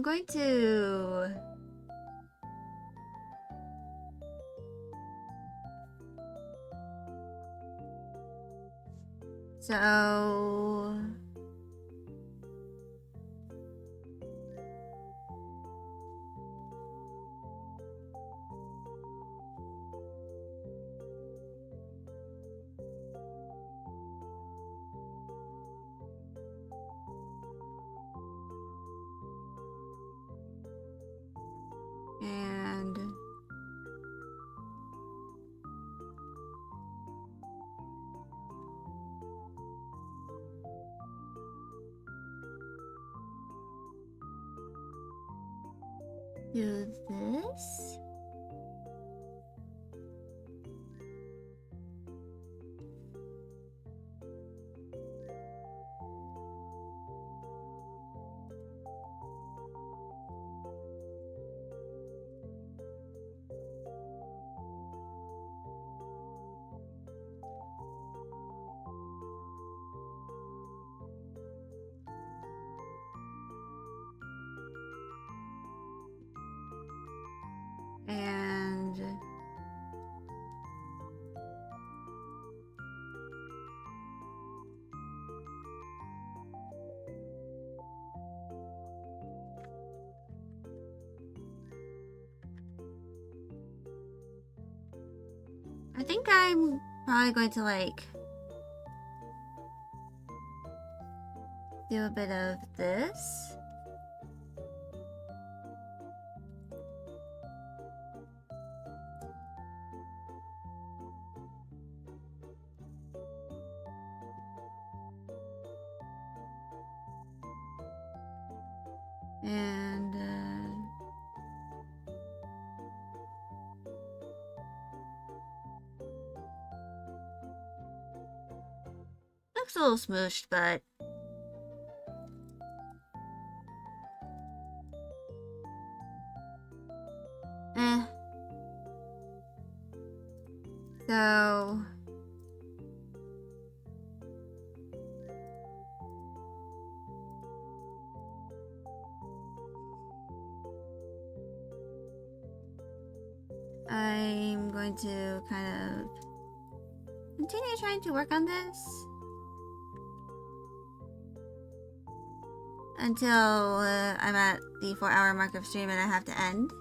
I'm going to... So... And... do this. And I think I'm probably going to like do a bit of this. And looks a little smooshed, but so I'm going to kind of continue trying to work on this until I'm at the 4-hour mark of stream and I have to end.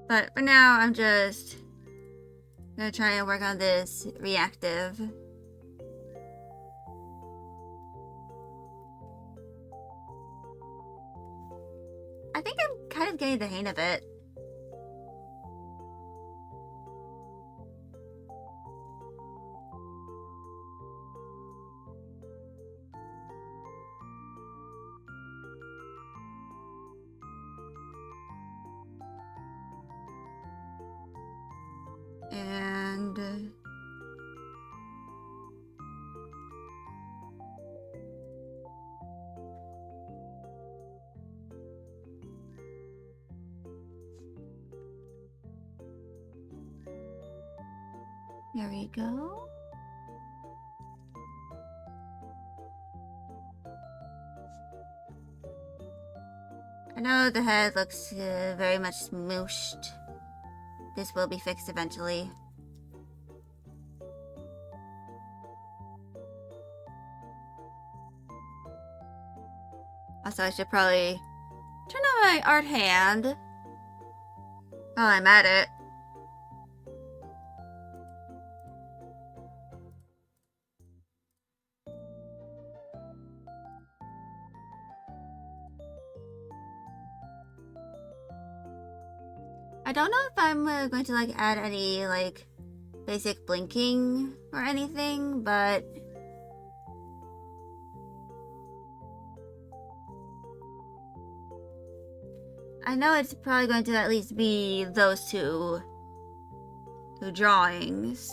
But for now, I'm just gonna try and work on this reactive. I think I'm kind of getting the hang of it. And there we go. I know the head looks very much smooshed. This will be fixed eventually. Also, I should probably turn on my art hand while I'm at it. I don't know if I'm going to like add any like basic blinking or anything, but I know it's probably going to at least be those two drawings.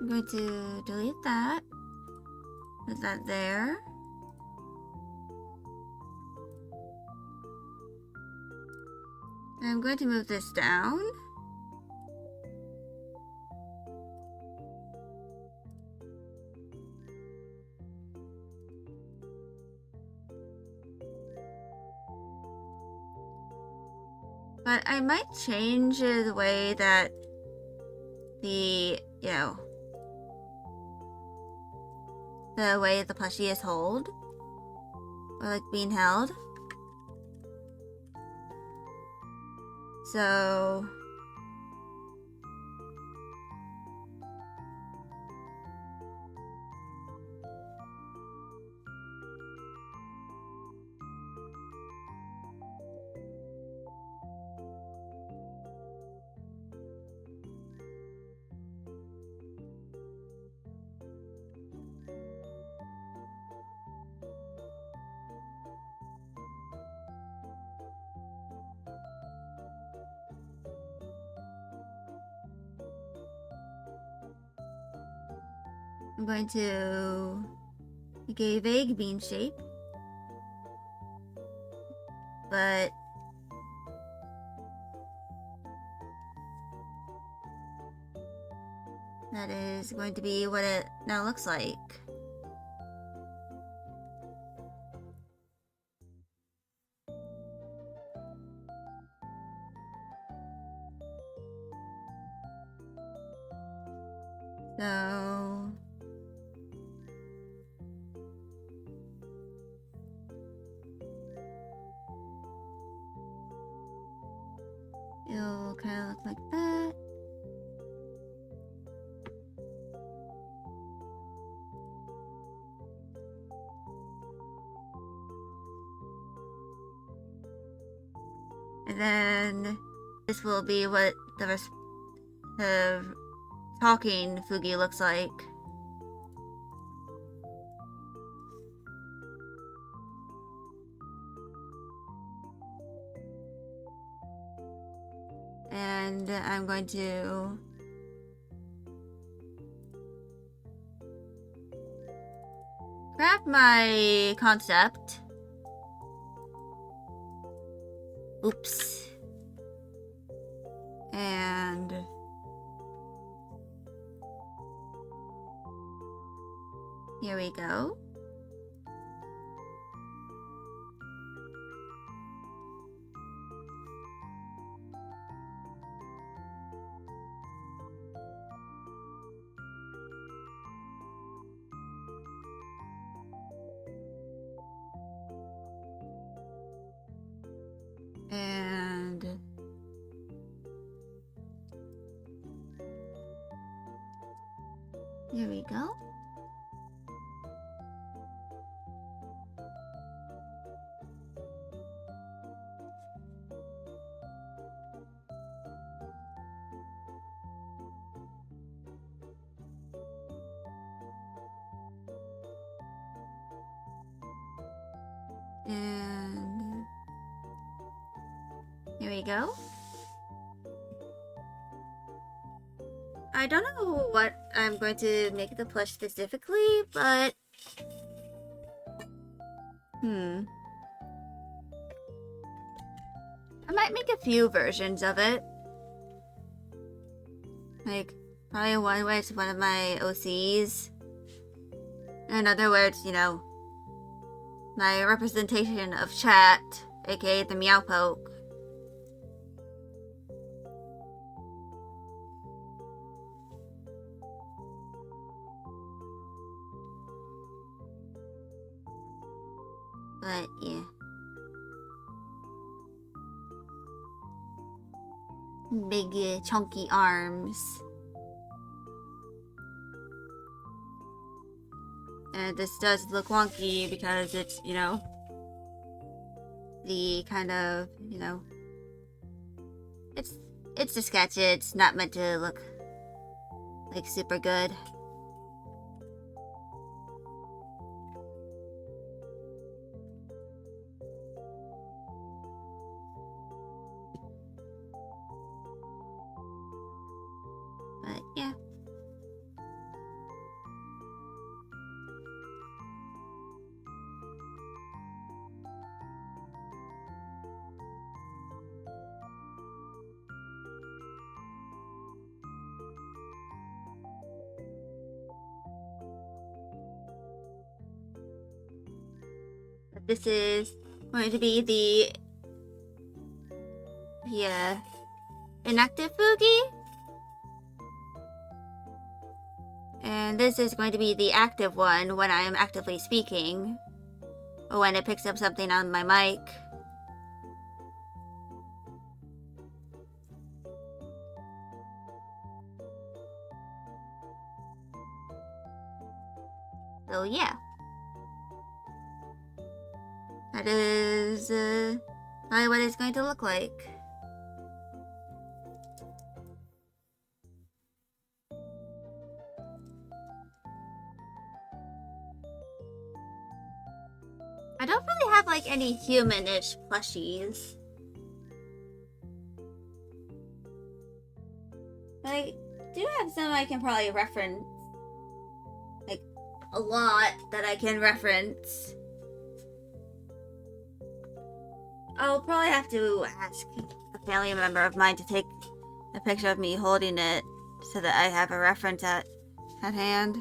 I'm going to delete that. Put that there. I'm going to move this down. But I might change the way that the way the plushie is held. Or like being held. So I'm going to make a vague bean shape, but that is going to be what it now looks like. So it'll kind of look like that. And then this will be what the rest of talking Fugi looks like. And I'm going to grab my concept. Oops. And here we go. And here we go. And here we go. I don't know what I'm going to make the plush specifically, but I might make a few versions of it. Like, probably one where it's one of my OCs. And another where it's, my representation of chat, aka the Meowpoke. But, yeah. Big, chunky arms. And this does look wonky because it's, the kind of, it's a sketch. It's not meant to look like super good. But yeah. This is going to be the inactive Fugi. And this is going to be the active one when I am actively speaking. Or when it picks up something on my mic. So yeah. That is probably what it's going to look like. I don't really have like any humanish plushies. But I do have some I can probably reference. Like a lot that I can reference. I'll probably have to ask a family member of mine to take a picture of me holding it so that I have a reference at hand.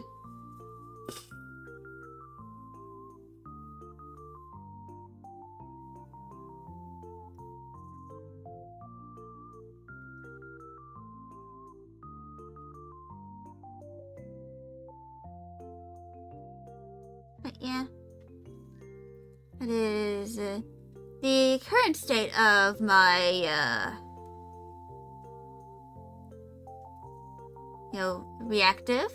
But yeah, it is the current state of my, reactive.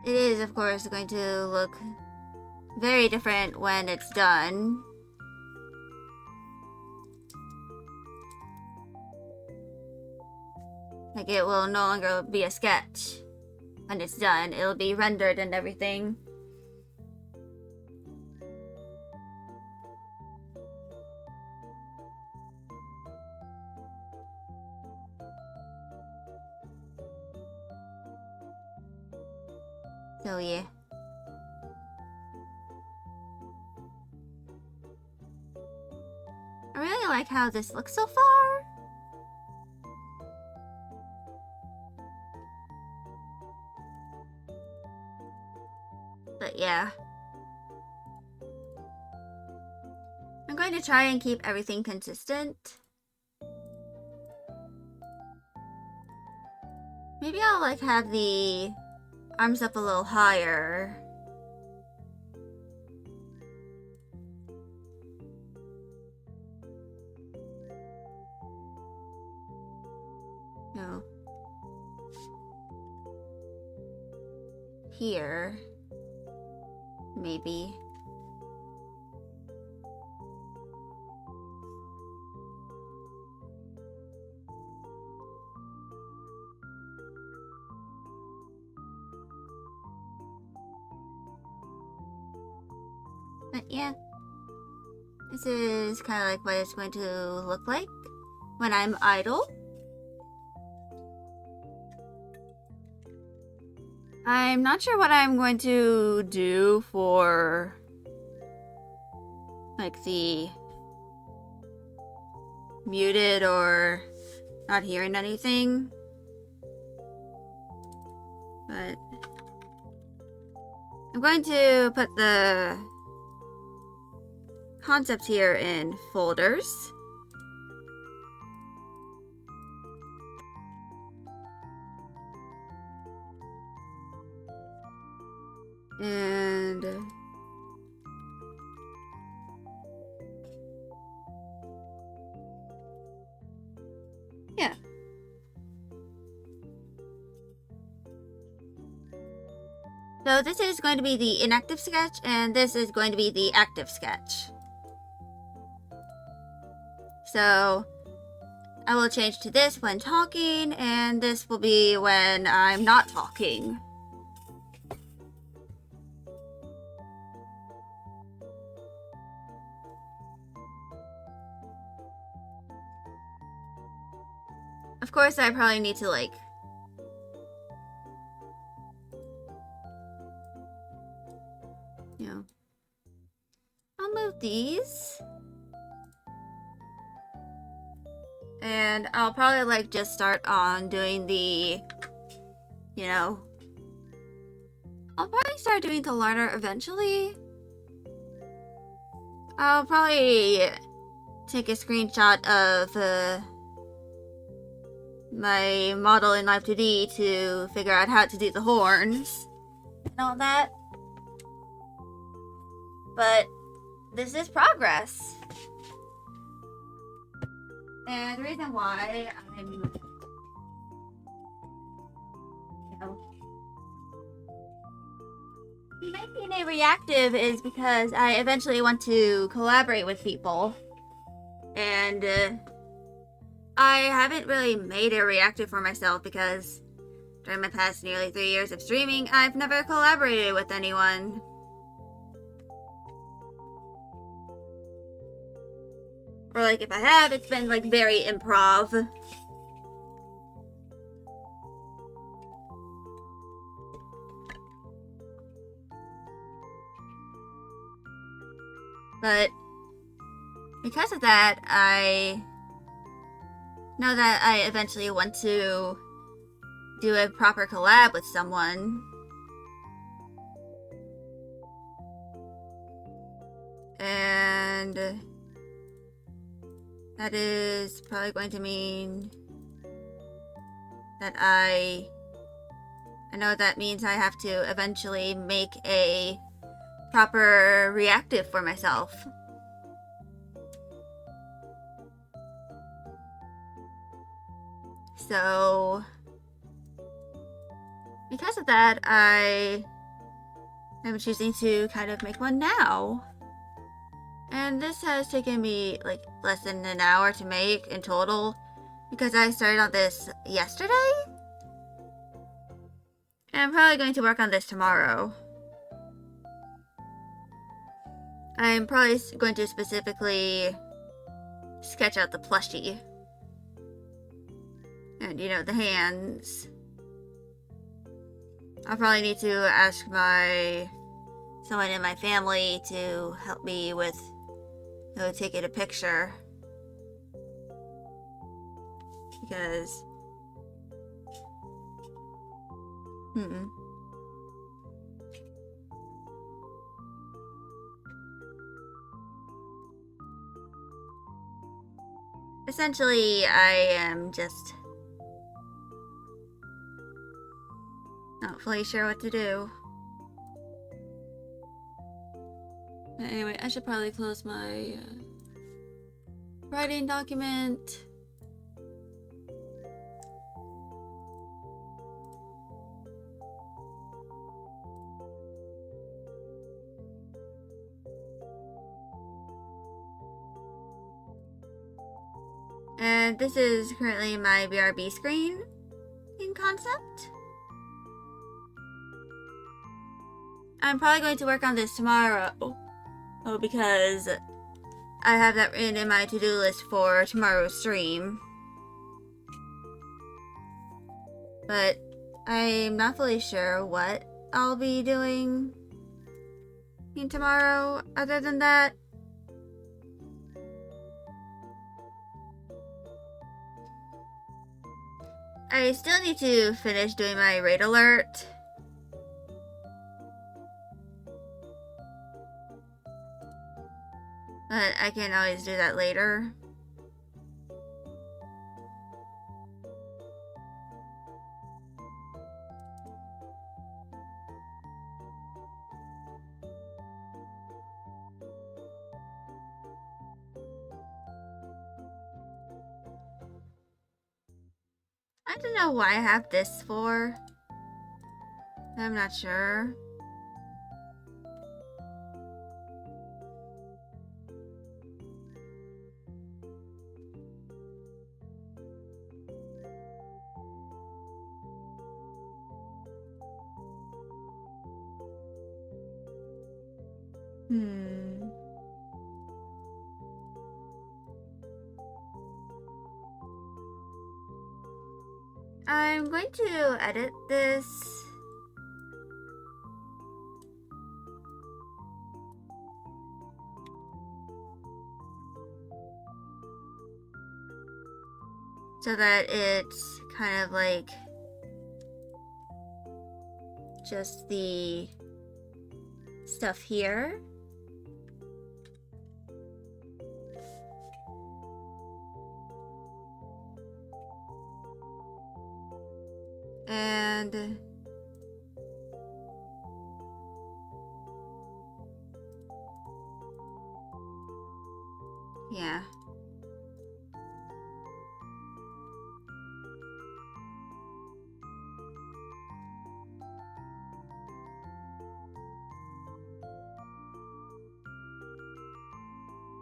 It is, of course, going to look very different when it's done. Like, it will no longer be a sketch when it's done. It'll be rendered and everything. So yeah. I really like how this looks so far. But yeah. I'm going to try and keep everything consistent. Maybe I'll like have the arms up a little higher. No. Here. Maybe. But yeah, this is kind of like what it's going to look like when I'm idle. I'm not sure what I'm going to do for like the muted or not hearing anything, but I'm going to put the concept here in folders. And yeah. So this is going to be the inactive sketch, and this is going to be the active sketch. So I will change to this when talking, and this will be when I'm not talking. Of course, I probably need to like remove these. And I'll probably like just start on doing the, you know, I'll probably start doing the liner eventually. I'll probably take a screenshot of my model in Live 2D to figure out how to do the horns and all that. But this is progress. And the reason why I'm, you know, making a reactive is because I eventually want to collaborate with people. And I haven't really made a reactive for myself because during my past nearly 3 years of streaming, I've never collaborated with anyone. Or like if I have, it's been like very improv. But because of that, I know that I eventually want to do a proper collab with someone. And that is probably going to mean that I know that means I have to eventually make a proper reactive for myself. So because of that, I am choosing to kind of make one now. And this has taken me like less than an hour to make in total because I started on this yesterday. And I'm probably going to work on this tomorrow. I'm probably going to specifically sketch out the plushie. And, you know, the hands. I'll probably need to ask someone in my family to help me with, you know, taking a picture. Because... essentially, I am just not fully sure what to do. Anyway, I should probably close my writing document. And this is currently my BRB screen in concept. I'm probably going to work on this tomorrow. Oh, because I have that written in my to-do list for tomorrow's stream. But I'm not fully sure what I'll be doing tomorrow other than that. I still need to finish doing my raid alert. But I can always do that later. I don't know why I have this for. I'm not sure. I'm going to edit this. so that it's kind of like just the stuff here. And yeah.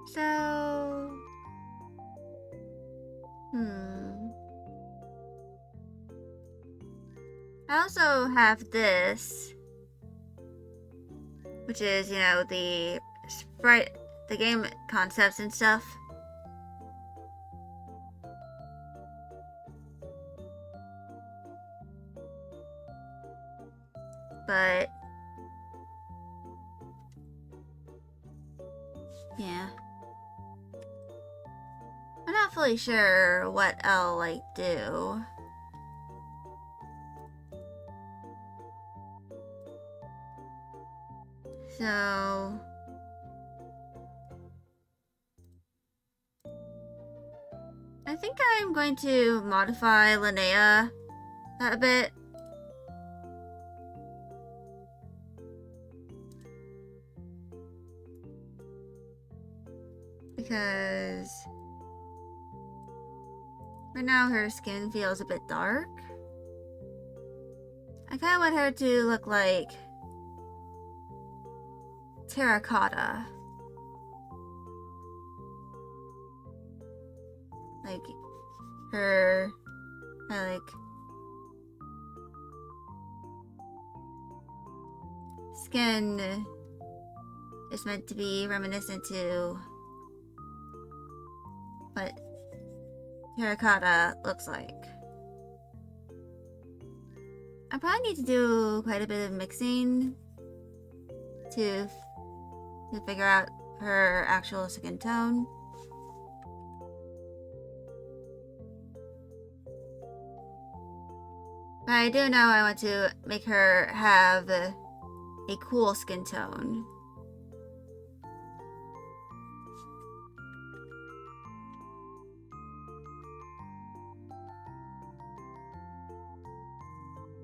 So, I also have this, which is, you know, the sprite, the game concepts and stuff. But yeah, I'm not fully sure what I'll like do. So I think I'm going to modify Linnea a bit. Because right now her skin feels a bit dark. I kind of want her to look like terracotta. Like her like skin is meant to be reminiscent to what terracotta looks like. I probably need to do quite a bit of mixing to figure out her actual skin tone. But I do know I want to make her have a cool skin tone.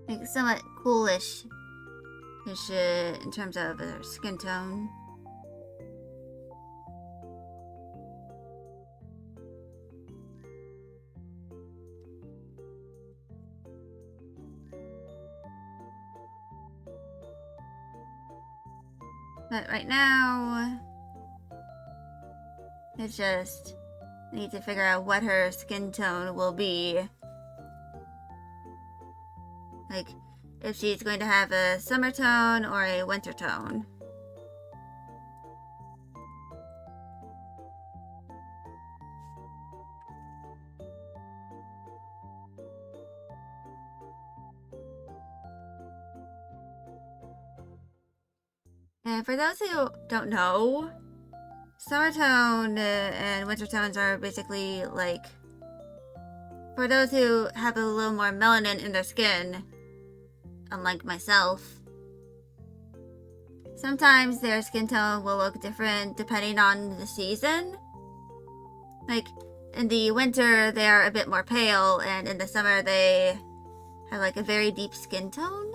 Like somewhat coolish in terms of her skin tone. But right now, it's just I need to figure out what her skin tone will be. Like, if she's going to have a summer tone or a winter tone. And for those who don't know, summer tone and winter tones are basically like, for those who have a little more melanin in their skin, unlike myself, sometimes their skin tone will look different depending on the season. Like, in the winter, they are a bit more pale, and in the summer, they have like a very deep skin tone.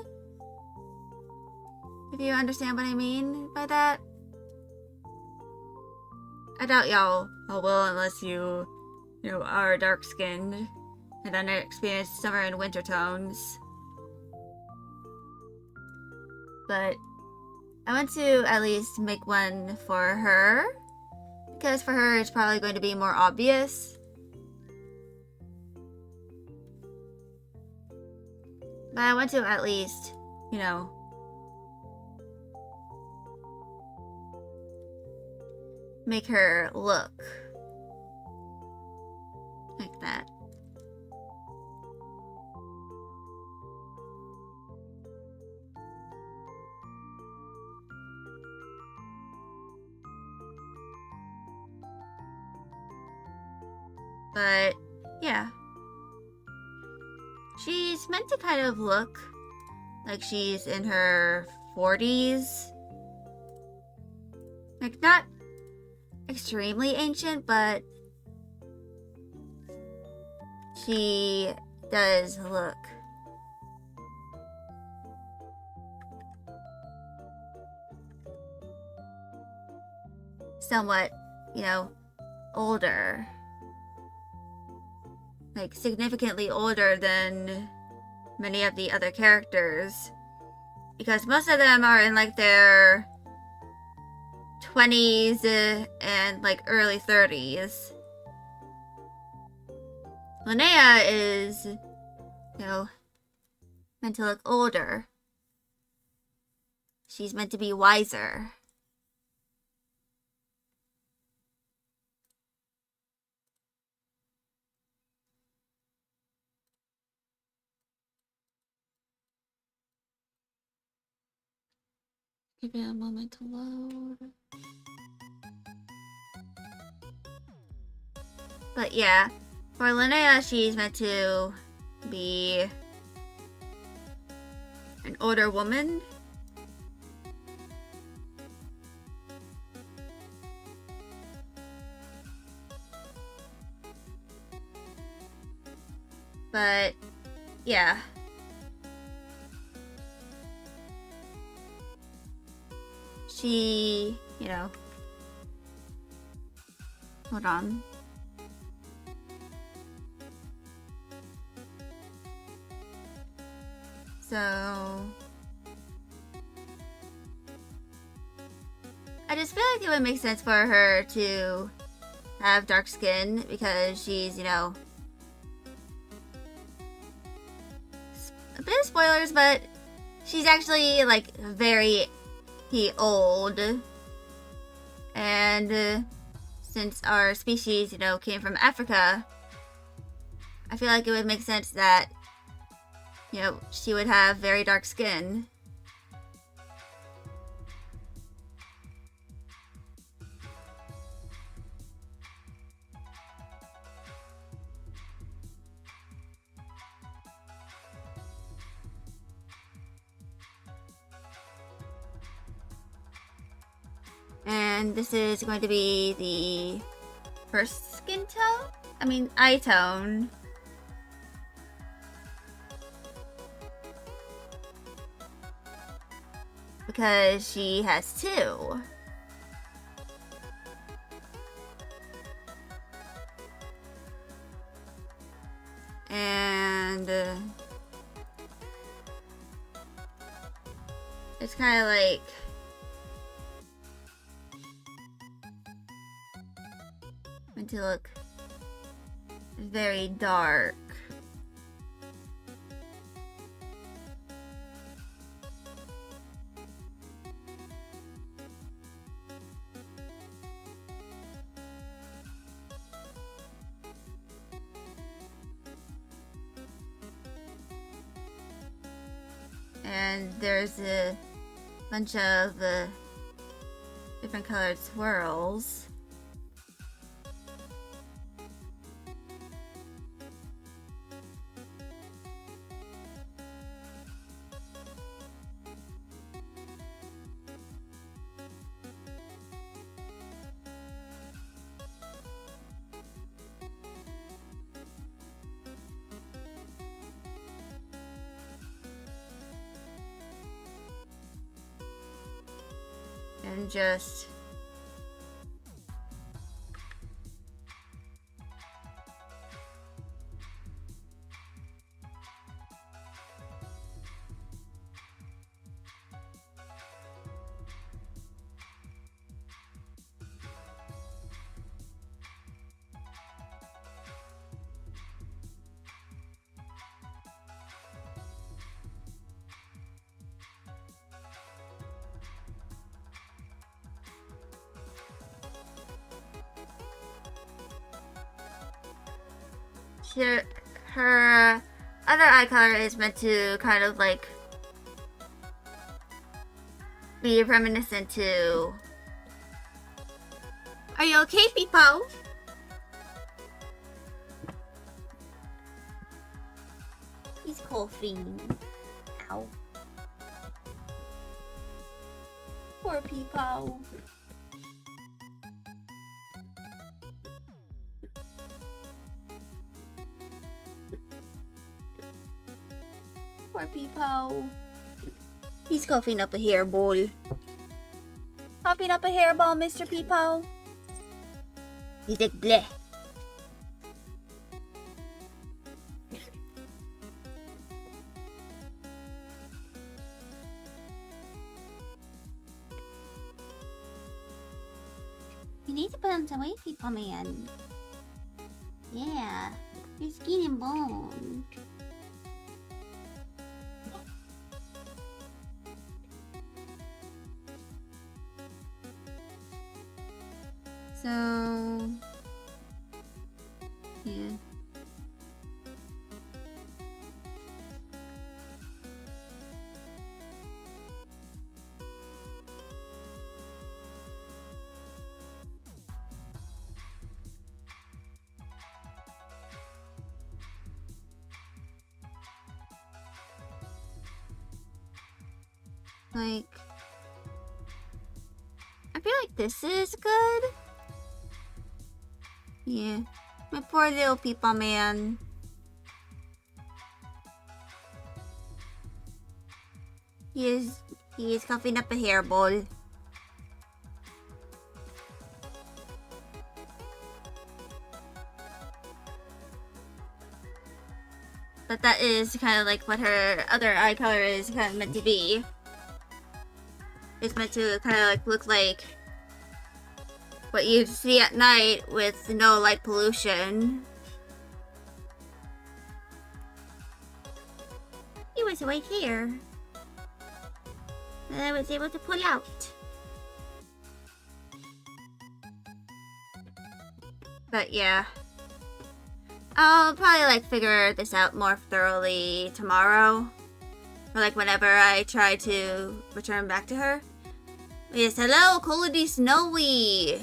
If you understand what I mean by that. I doubt y'all will unless you are dark-skinned and then experience summer and winter tones. But I want to at least make one for her, because for her it's probably going to be more obvious. But I want to at least, make her look like that. But yeah, She's meant to kind of look like she's in her 40s. Like, not extremely ancient, but she does look somewhat, older. Like, significantly older than many of the other characters. Because most of them are in, like, their 20s and, like, early 30s. Linnea is, meant to look older. She's meant to be wiser. Give it a moment to load. But yeah, for Linnea, she's meant to be an older woman. But yeah. She, hold on. So, I just feel like it would make sense for her to have dark skin because she's, a bit of spoilers, but she's actually, like, very old. And since our species, came from Africa, I feel like it would make sense that, she would have very dark skin. And this is going to be the first skin tone? Eye tone. Because she has two. And it's kind of like meant to look very dark. And there's a bunch of different colored swirls. And just her other eye color is meant to kind of like be reminiscent to. Are you okay, people? He's coughing. Ow. Poor people. Poor people. He's coughing up a hairball. Coughing up a hairball, Mr. Peepo. He's like, bleh. You need to put on some weight, Peepo Man. Yeah, your skin and bone. So, yeah. Like, I feel like this is good. Yeah. My poor little Peepo Man. He is coughing up a hairball. But that is kind of like what her other eye color is kind of meant to be. It's meant to kind of like look like what you see at night with no light pollution. It was right here. And I was able to pull out. But yeah. I'll probably like figure this out more thoroughly tomorrow. Or like whenever I try to return back to her. Yes, hello, Colody Snowy.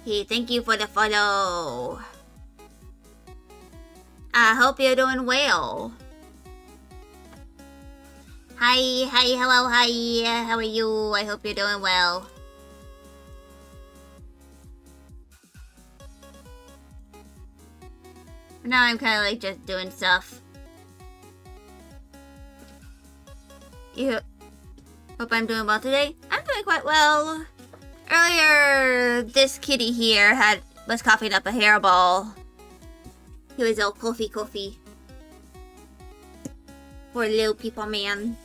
Hey, thank you for the follow. I hope you're doing well. Hi, hello, hi. How are you? I hope you're doing well. Now I'm kind of like just doing stuff. You hope I'm doing well today. I'm doing quite well. Earlier, this kitty here was coughing up a hairball. He was all coffee. Poor little Peepo Man.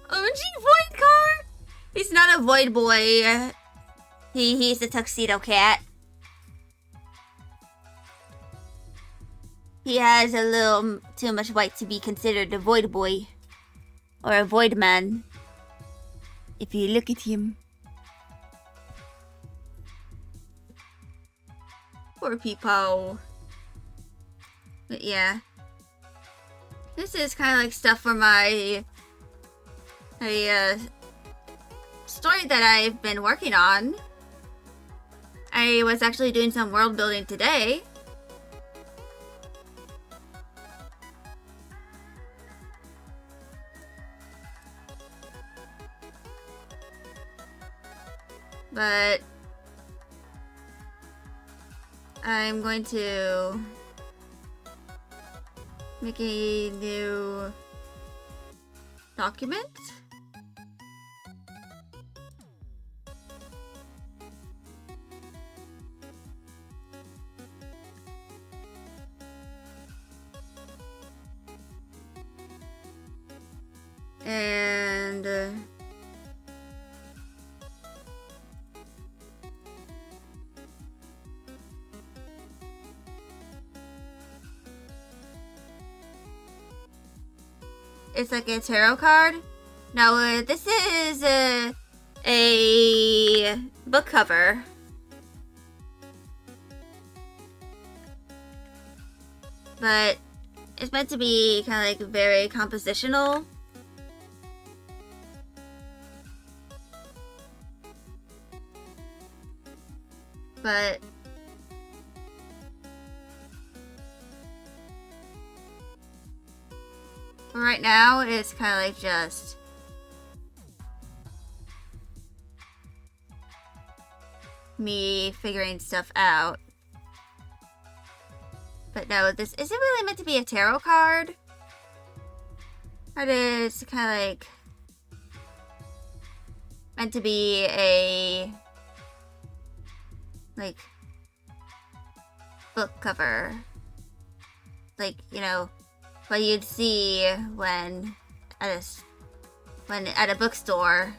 OMG Void Car! He's not a Void Boy. He's a Tuxedo Cat. He has a little too much white to be considered a Void Boy. Or a Void Man. If you look at him. Poor Peepo. But yeah. This is kind of like stuff for my story that I've been working on. I was actually doing some world building today. But I'm going to make a new document. And it's like a tarot card. Now, this is a book cover. But it's meant to be kind of like very compositional. But But right now, it's kind of like just me figuring stuff out. But no, this isn't really meant to be a tarot card. It is kind of like meant to be a like book cover, like, you know, what you'd see when at a bookstore.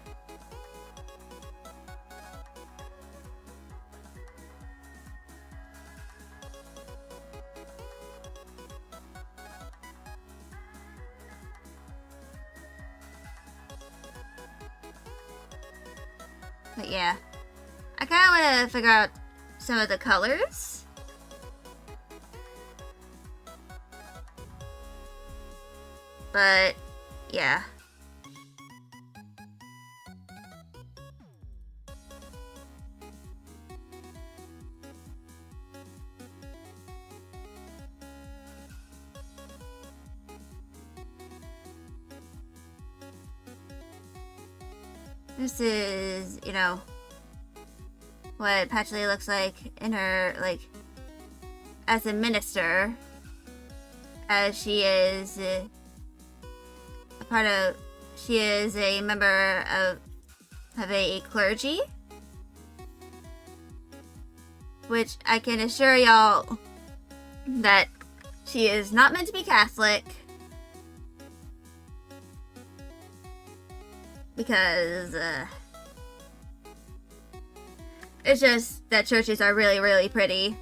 But yeah, I kind of want to figure out some of the colors. But yeah. This is, you know, what Patchouli looks like in her, like, as a minister, as she is she is a member of a clergy, which I can assure y'all that she is not meant to be Catholic. Because, it's just that churches are really, really pretty.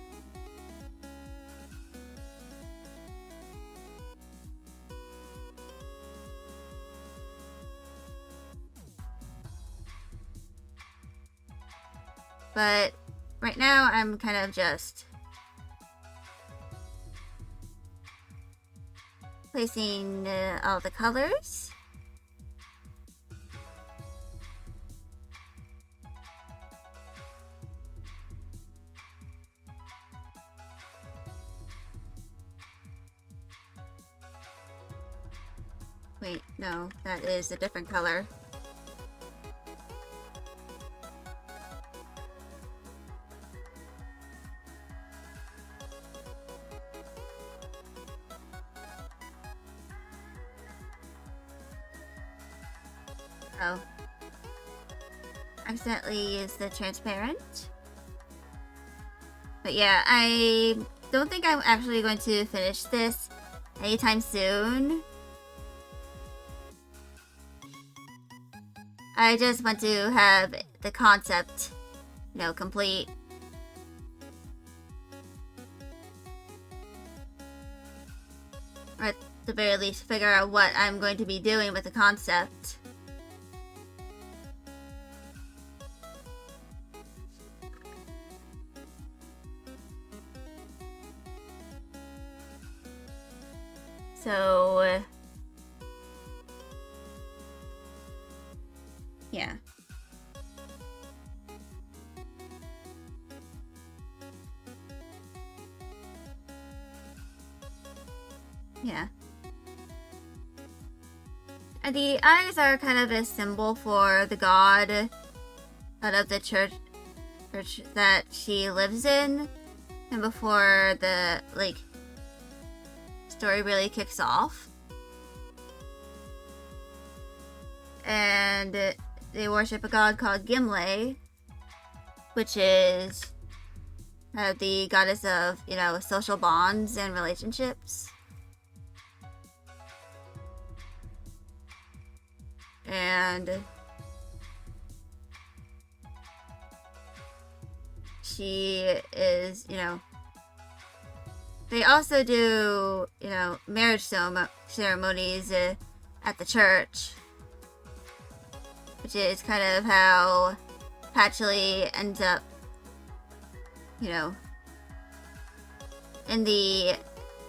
But right now, I'm kind of just placing all the colors. Wait, no, that is a different color. Oh. Accidentally used the transparent. But yeah, I don't think I'm actually going to finish this anytime soon. I just want to have the concept, you know, complete. Or at the very least, figure out what I'm going to be doing with the concept. So, yeah. Yeah. And the eyes are kind of a symbol for the god out of the church that she lives in. And before the, like, story really kicks off. And they worship a god called Gimle, which is the goddess of, you know, social bonds and relationships. And she is, you know, they also do, you know, marriage ceremonies at the church, which is kind of how Patchouli ends up, you know, in the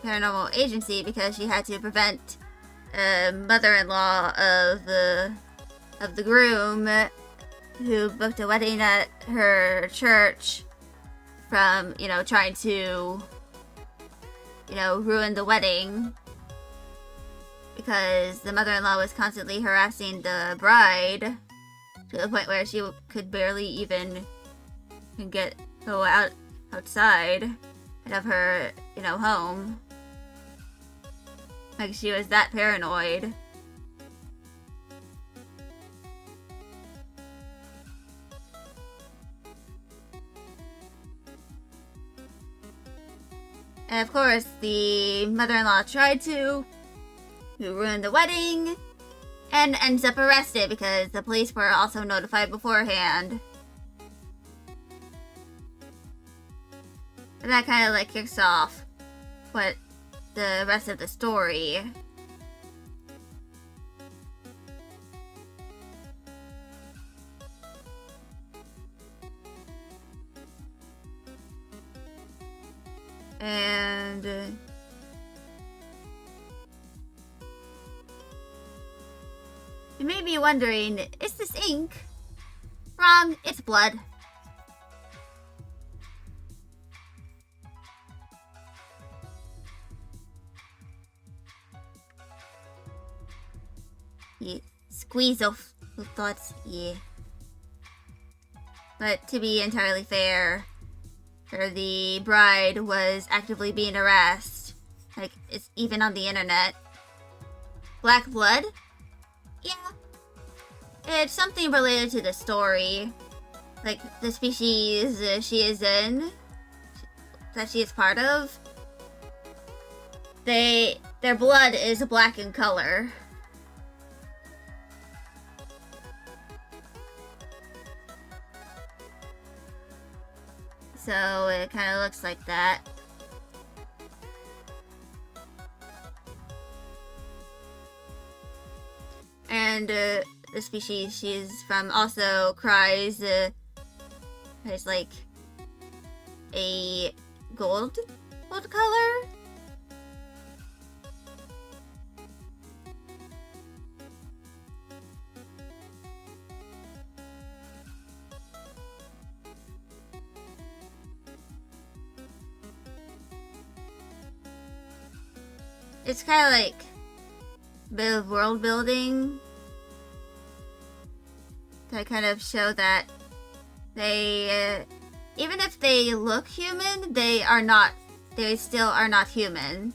paranormal agency, because she had to prevent a mother-in-law of the groom who booked a wedding at her church from, you know, trying to, you know, ruin the wedding. because the mother-in-law was constantly harassing the bride to the point where she could barely even go outside of her, home. Like, she was that paranoid. And of course, the mother-in-law tried to, who ruined the wedding, and ends up arrested because the police were also notified beforehand. And that kind of like kicks off what the rest of the story. And you may be wondering, is this ink? Wrong, it's blood. Yeah, squeeze off the thoughts, yeah. But to be entirely fair, the bride was actively being harassed. Like, it's even on the internet. Black blood? Yeah. It's something related to the story. Like, the species she is in, that she is part of. Their blood is black in color. So it kind of looks like that. And the species she's from also cries there's like a gold color. It's kind of like a bit of world building to kind of show that they, even if they look human, they still are not human.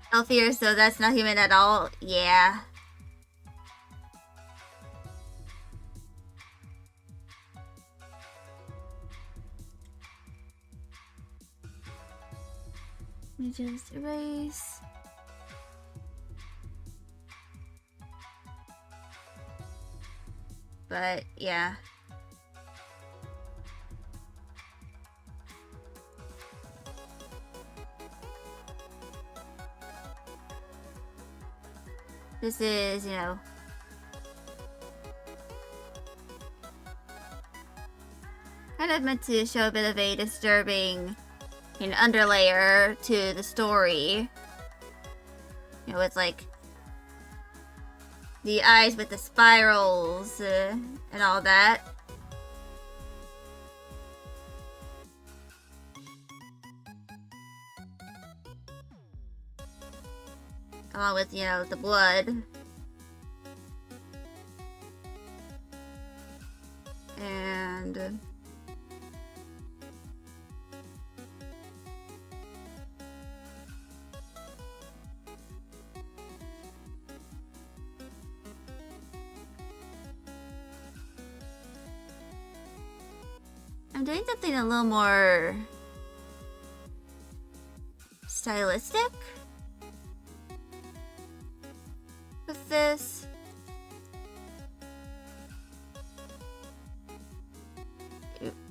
Healthier, so that's not human at all? Yeah. Let me just erase. But, yeah. This is, kind of meant to show a bit of a disturbing underlayer to the story. It's like the eyes with the spirals and all that. Along with, the blood. And I'm doing something a little more stylistic with this.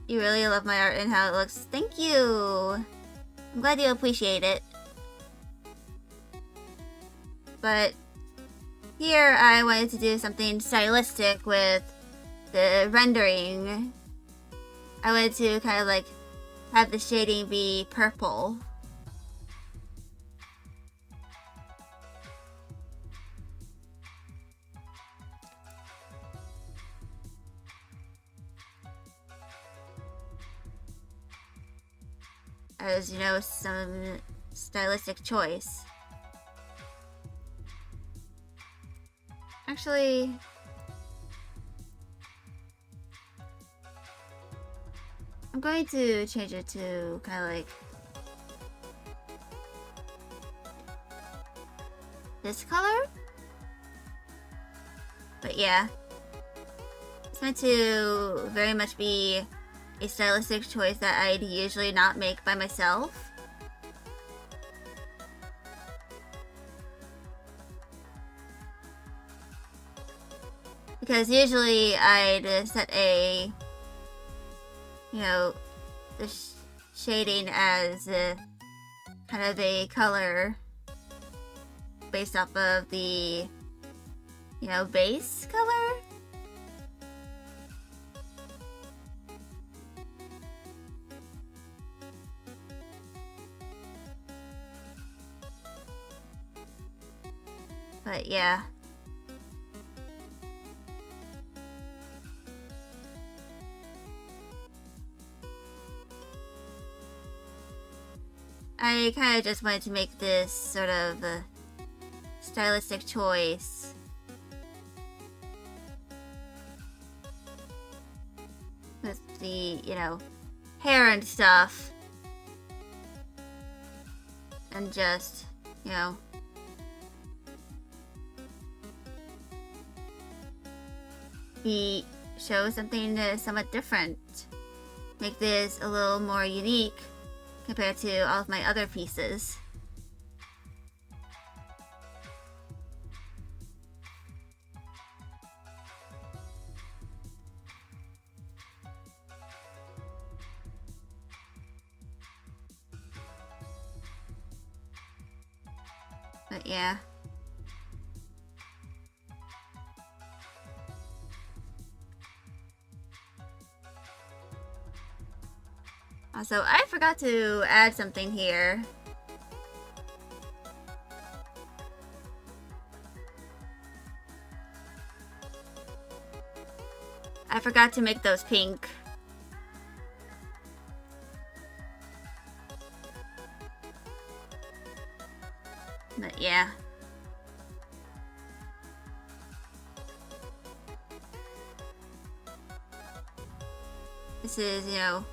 You really love my art and how it looks. Thank you! I'm glad you appreciate it. But here I wanted to do something stylistic with the rendering I wanted to kind of like have the shading be purple. As you know, some stylistic choice. Actually, I'm going to change it to kind of like this color. But yeah, it's meant to very much be a stylistic choice that I'd usually not make by myself. Because usually I'd set a, you know, the shading as kind of a color based off of the, you know, base color. But yeah. I kind of just wanted to make this sort of stylistic choice. With the, you know, hair and stuff. And just, you know, show something somewhat different. Make this a little more unique compared to all of my other pieces. But yeah. Also, I forgot to add something here. I forgot to make those pink. But yeah. This is, you know,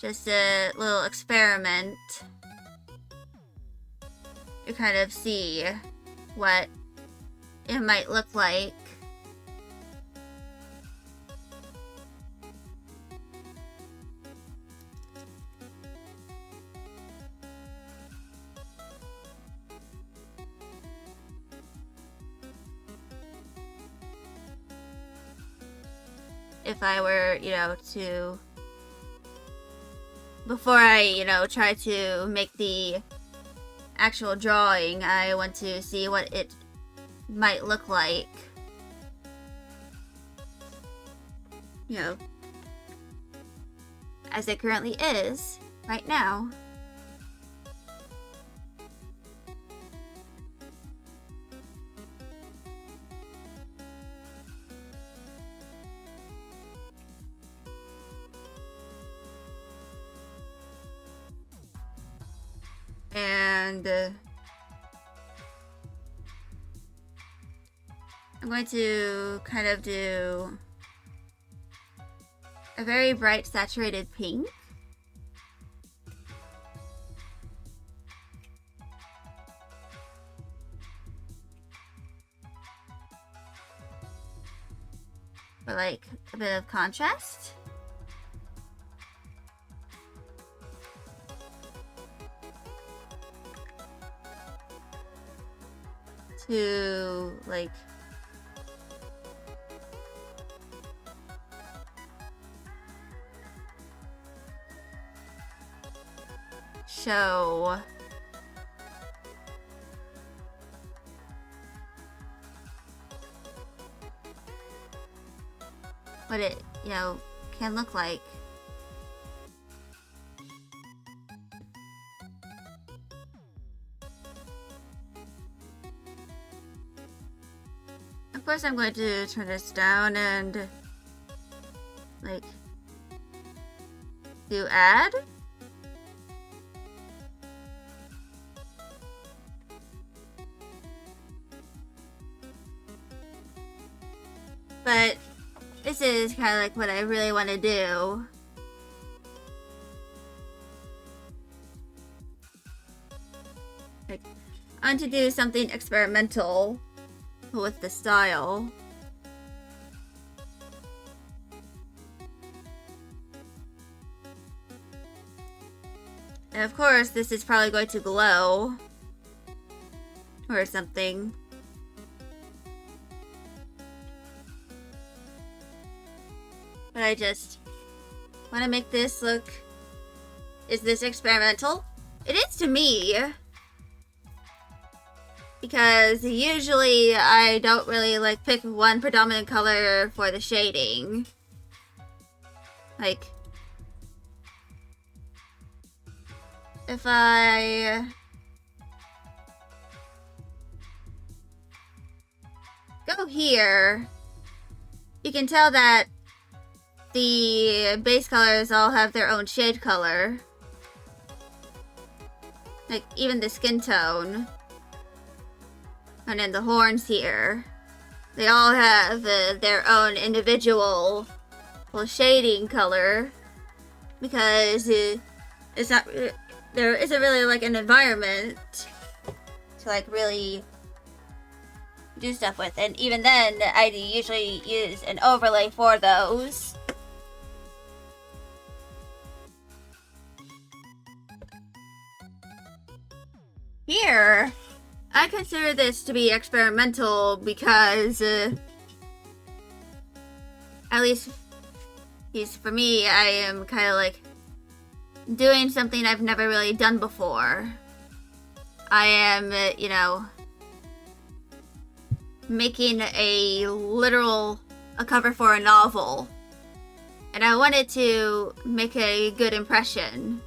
just a little experiment to kind of see what it might look like. If I were, you know, to... Before I, you know, try to make the actual drawing, I want to see what it might look like. You know, as it currently is, right now. And I'm going to kind of do a very bright saturated pink. For like a bit of contrast. To like show what it, you know, can look like. Of course, I'm going to turn this down and, like, do add. But this is kind of like what I really want to do. Like, I want to do something experimental with the style. And of course, this is probably going to glow or something. But I just want to make this look... Is this experimental? It is to me. Because usually I don't really like pick one predominant color for the shading. Like, if I go here, you can tell that the base colors all have their own shade color. Like, even the skin tone. And then the horns here. They all have their own individual shading color. Because it's not... There isn't really like an environment to like really do stuff with. And even then, I usually use an overlay for those. Here, I consider this to be experimental because, at least for me, I am kind of like doing something I've never really done before. I am, you know, making a cover for a novel. And I wanted to make a good impression.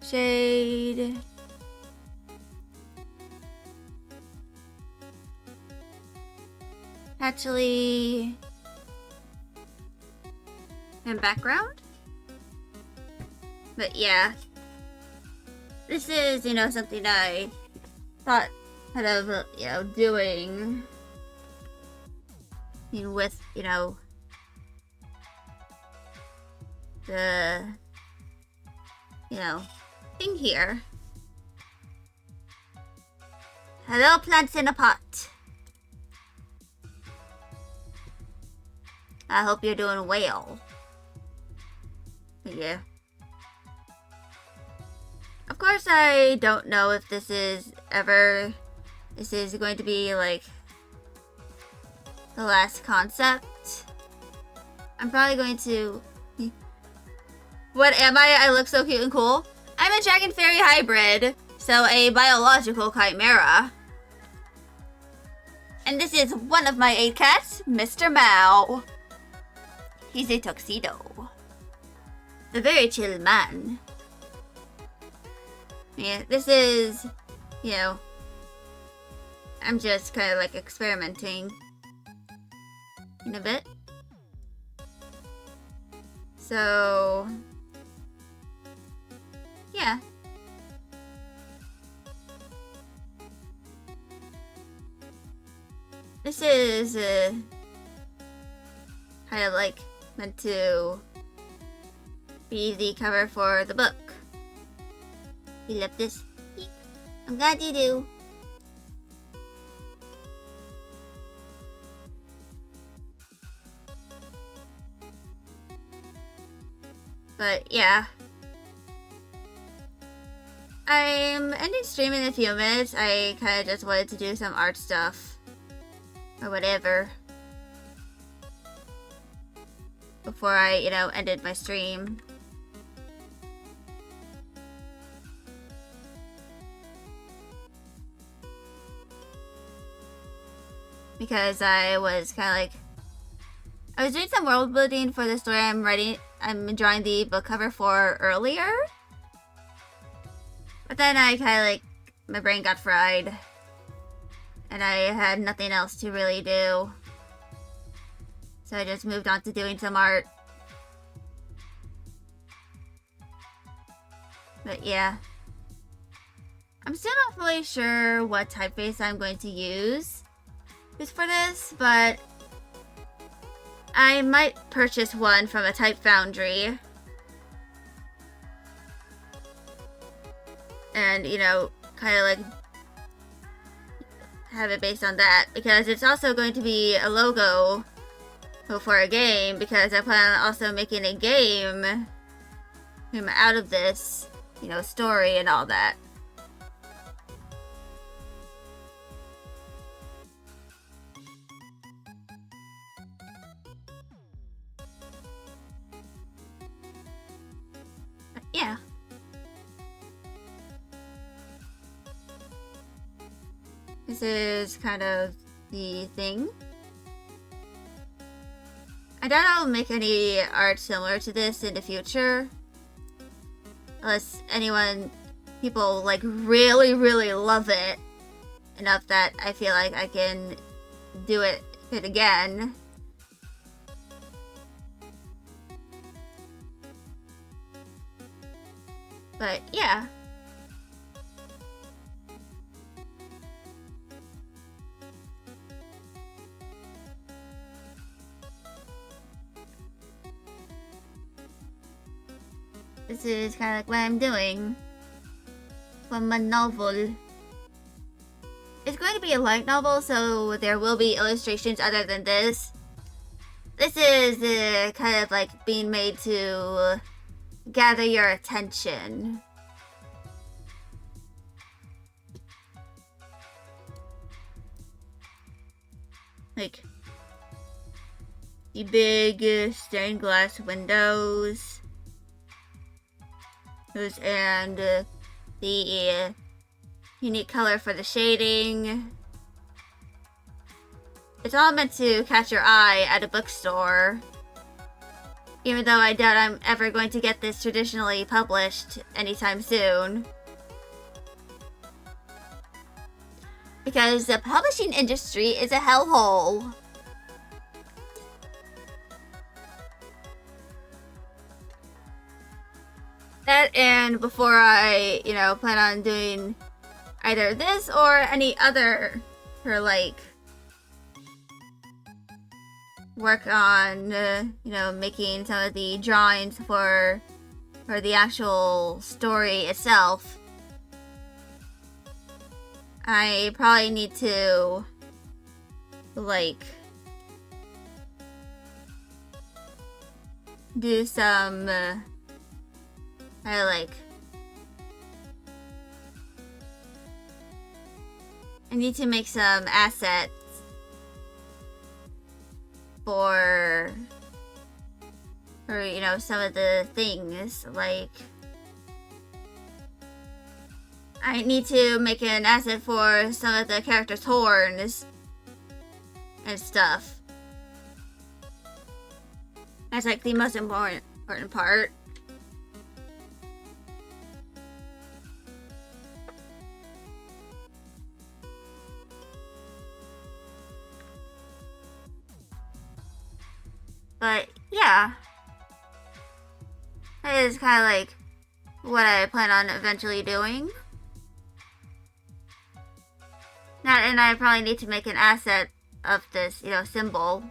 Shade. Patchouli. And background. But yeah. This is, you know, something I thought kind of, you know, doing. I mean, with, you know, the, you know, thing here. Hello, plants in a pot. I hope you're doing well. Yeah. Of course, I don't know if this is going to be like the last concept. I'm probably going to... What am I? I look so cute and cool. I'm a dragon fairy hybrid, so a biological chimera. And this is one of my 8 cats, Mr. Mao. He's a tuxedo. A very chill man. Yeah, this is, you know, I'm just kind of like experimenting in a bit. So, yeah. This is kind of like meant to be the cover for the book. You love this? I'm glad you do. But yeah. I'm ending stream in a few minutes. I kind of just wanted to do some art stuff. Or whatever. Before I, you know, ended my stream. because I was kind of like, I was doing some world building for the story I'm drawing the book cover for earlier. But then I kind of like, my brain got fried. And I had nothing else to really do. So I just moved on to doing some art. But yeah. I'm still not really sure what typeface I'm going to use for this, but I might purchase one from a type foundry. And, you know, kind of like have it based on that, because it's also going to be a logo for a game, because I plan on also making a game out of this, you know, story and all that. But yeah. This is kind of the thing. I doubt I'll make any art similar to this in the future. Unless people like really, really love it enough that I feel like I can do it again. But yeah. This is kind of like what I'm doing from my novel. It's going to be a light novel, so there will be illustrations other than this. This is kind of like being made to gather your attention. Like the big stained glass windows. And the unique color for the shading. It's all meant to catch your eye at a bookstore. Even though I doubt I'm ever going to get this traditionally published anytime soon. Because the publishing industry is a hellhole. That, and before I, you know, plan on doing either this or any other like work on, you know, making some of the drawings for the actual story itself, I probably need to like do some I need to make some assets for you know, some of the things. Like I need to make an asset for some of the characters' horns and stuff. That's like the most important part. But yeah, that is kind of like what I plan on eventually doing. And I probably need to make an asset of this, you know, symbol,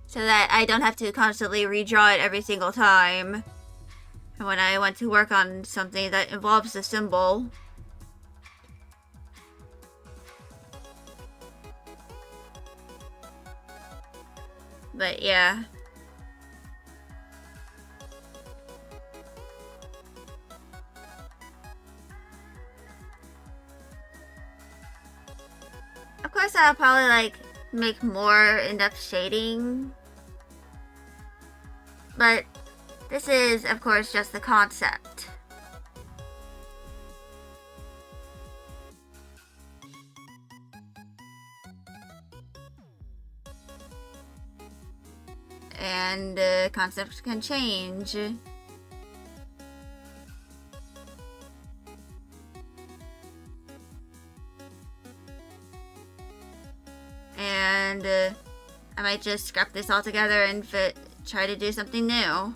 so that I don't have to constantly redraw it every single time when I want to work on something that involves the symbol. But yeah. Of course, I'll probably like make more in-depth shading. But this is, of course, just the concept. and concepts can change. And I might just scrap this all together and try to do something new.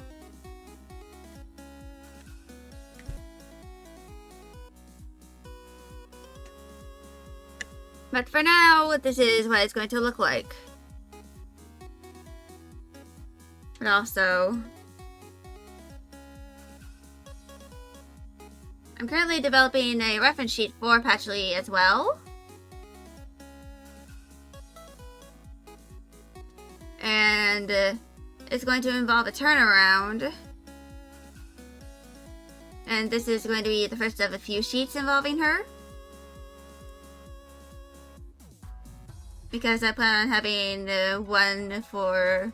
But for now, this is what it's going to look like. But also, I'm currently developing a reference sheet for Patchouli as well. And it's going to involve a turnaround. And this is going to be the first of a few sheets involving her. Because I plan on having one for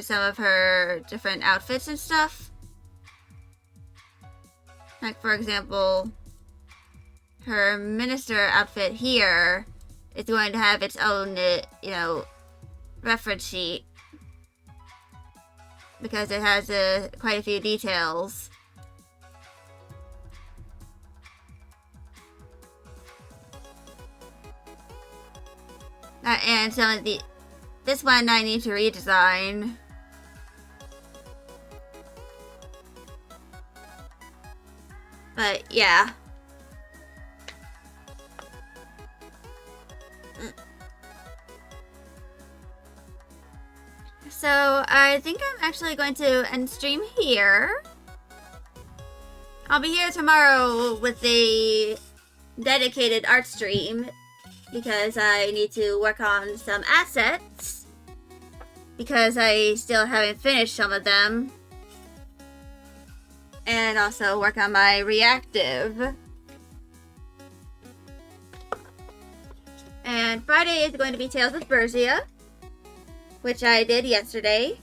some of her different outfits and stuff. Like, for example, her minister outfit here is going to have its own, reference sheet. Because it has quite a few details. And some of this one I need to redesign. But yeah. So I think I'm actually going to end stream here. I'll be here tomorrow with a dedicated art stream because I need to work on some assets because I still haven't finished some of them. And also work on my reactive. And Friday is going to be Tales of Bersia, which I did yesterday.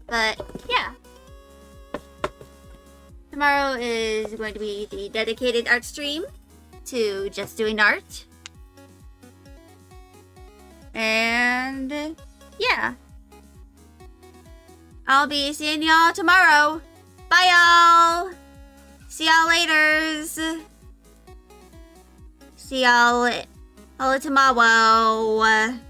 But yeah. Tomorrow is going to be the dedicated art stream to just doing art. And yeah. I'll be seeing y'all tomorrow. Bye y'all. See y'all laters. See y'all tomorrow.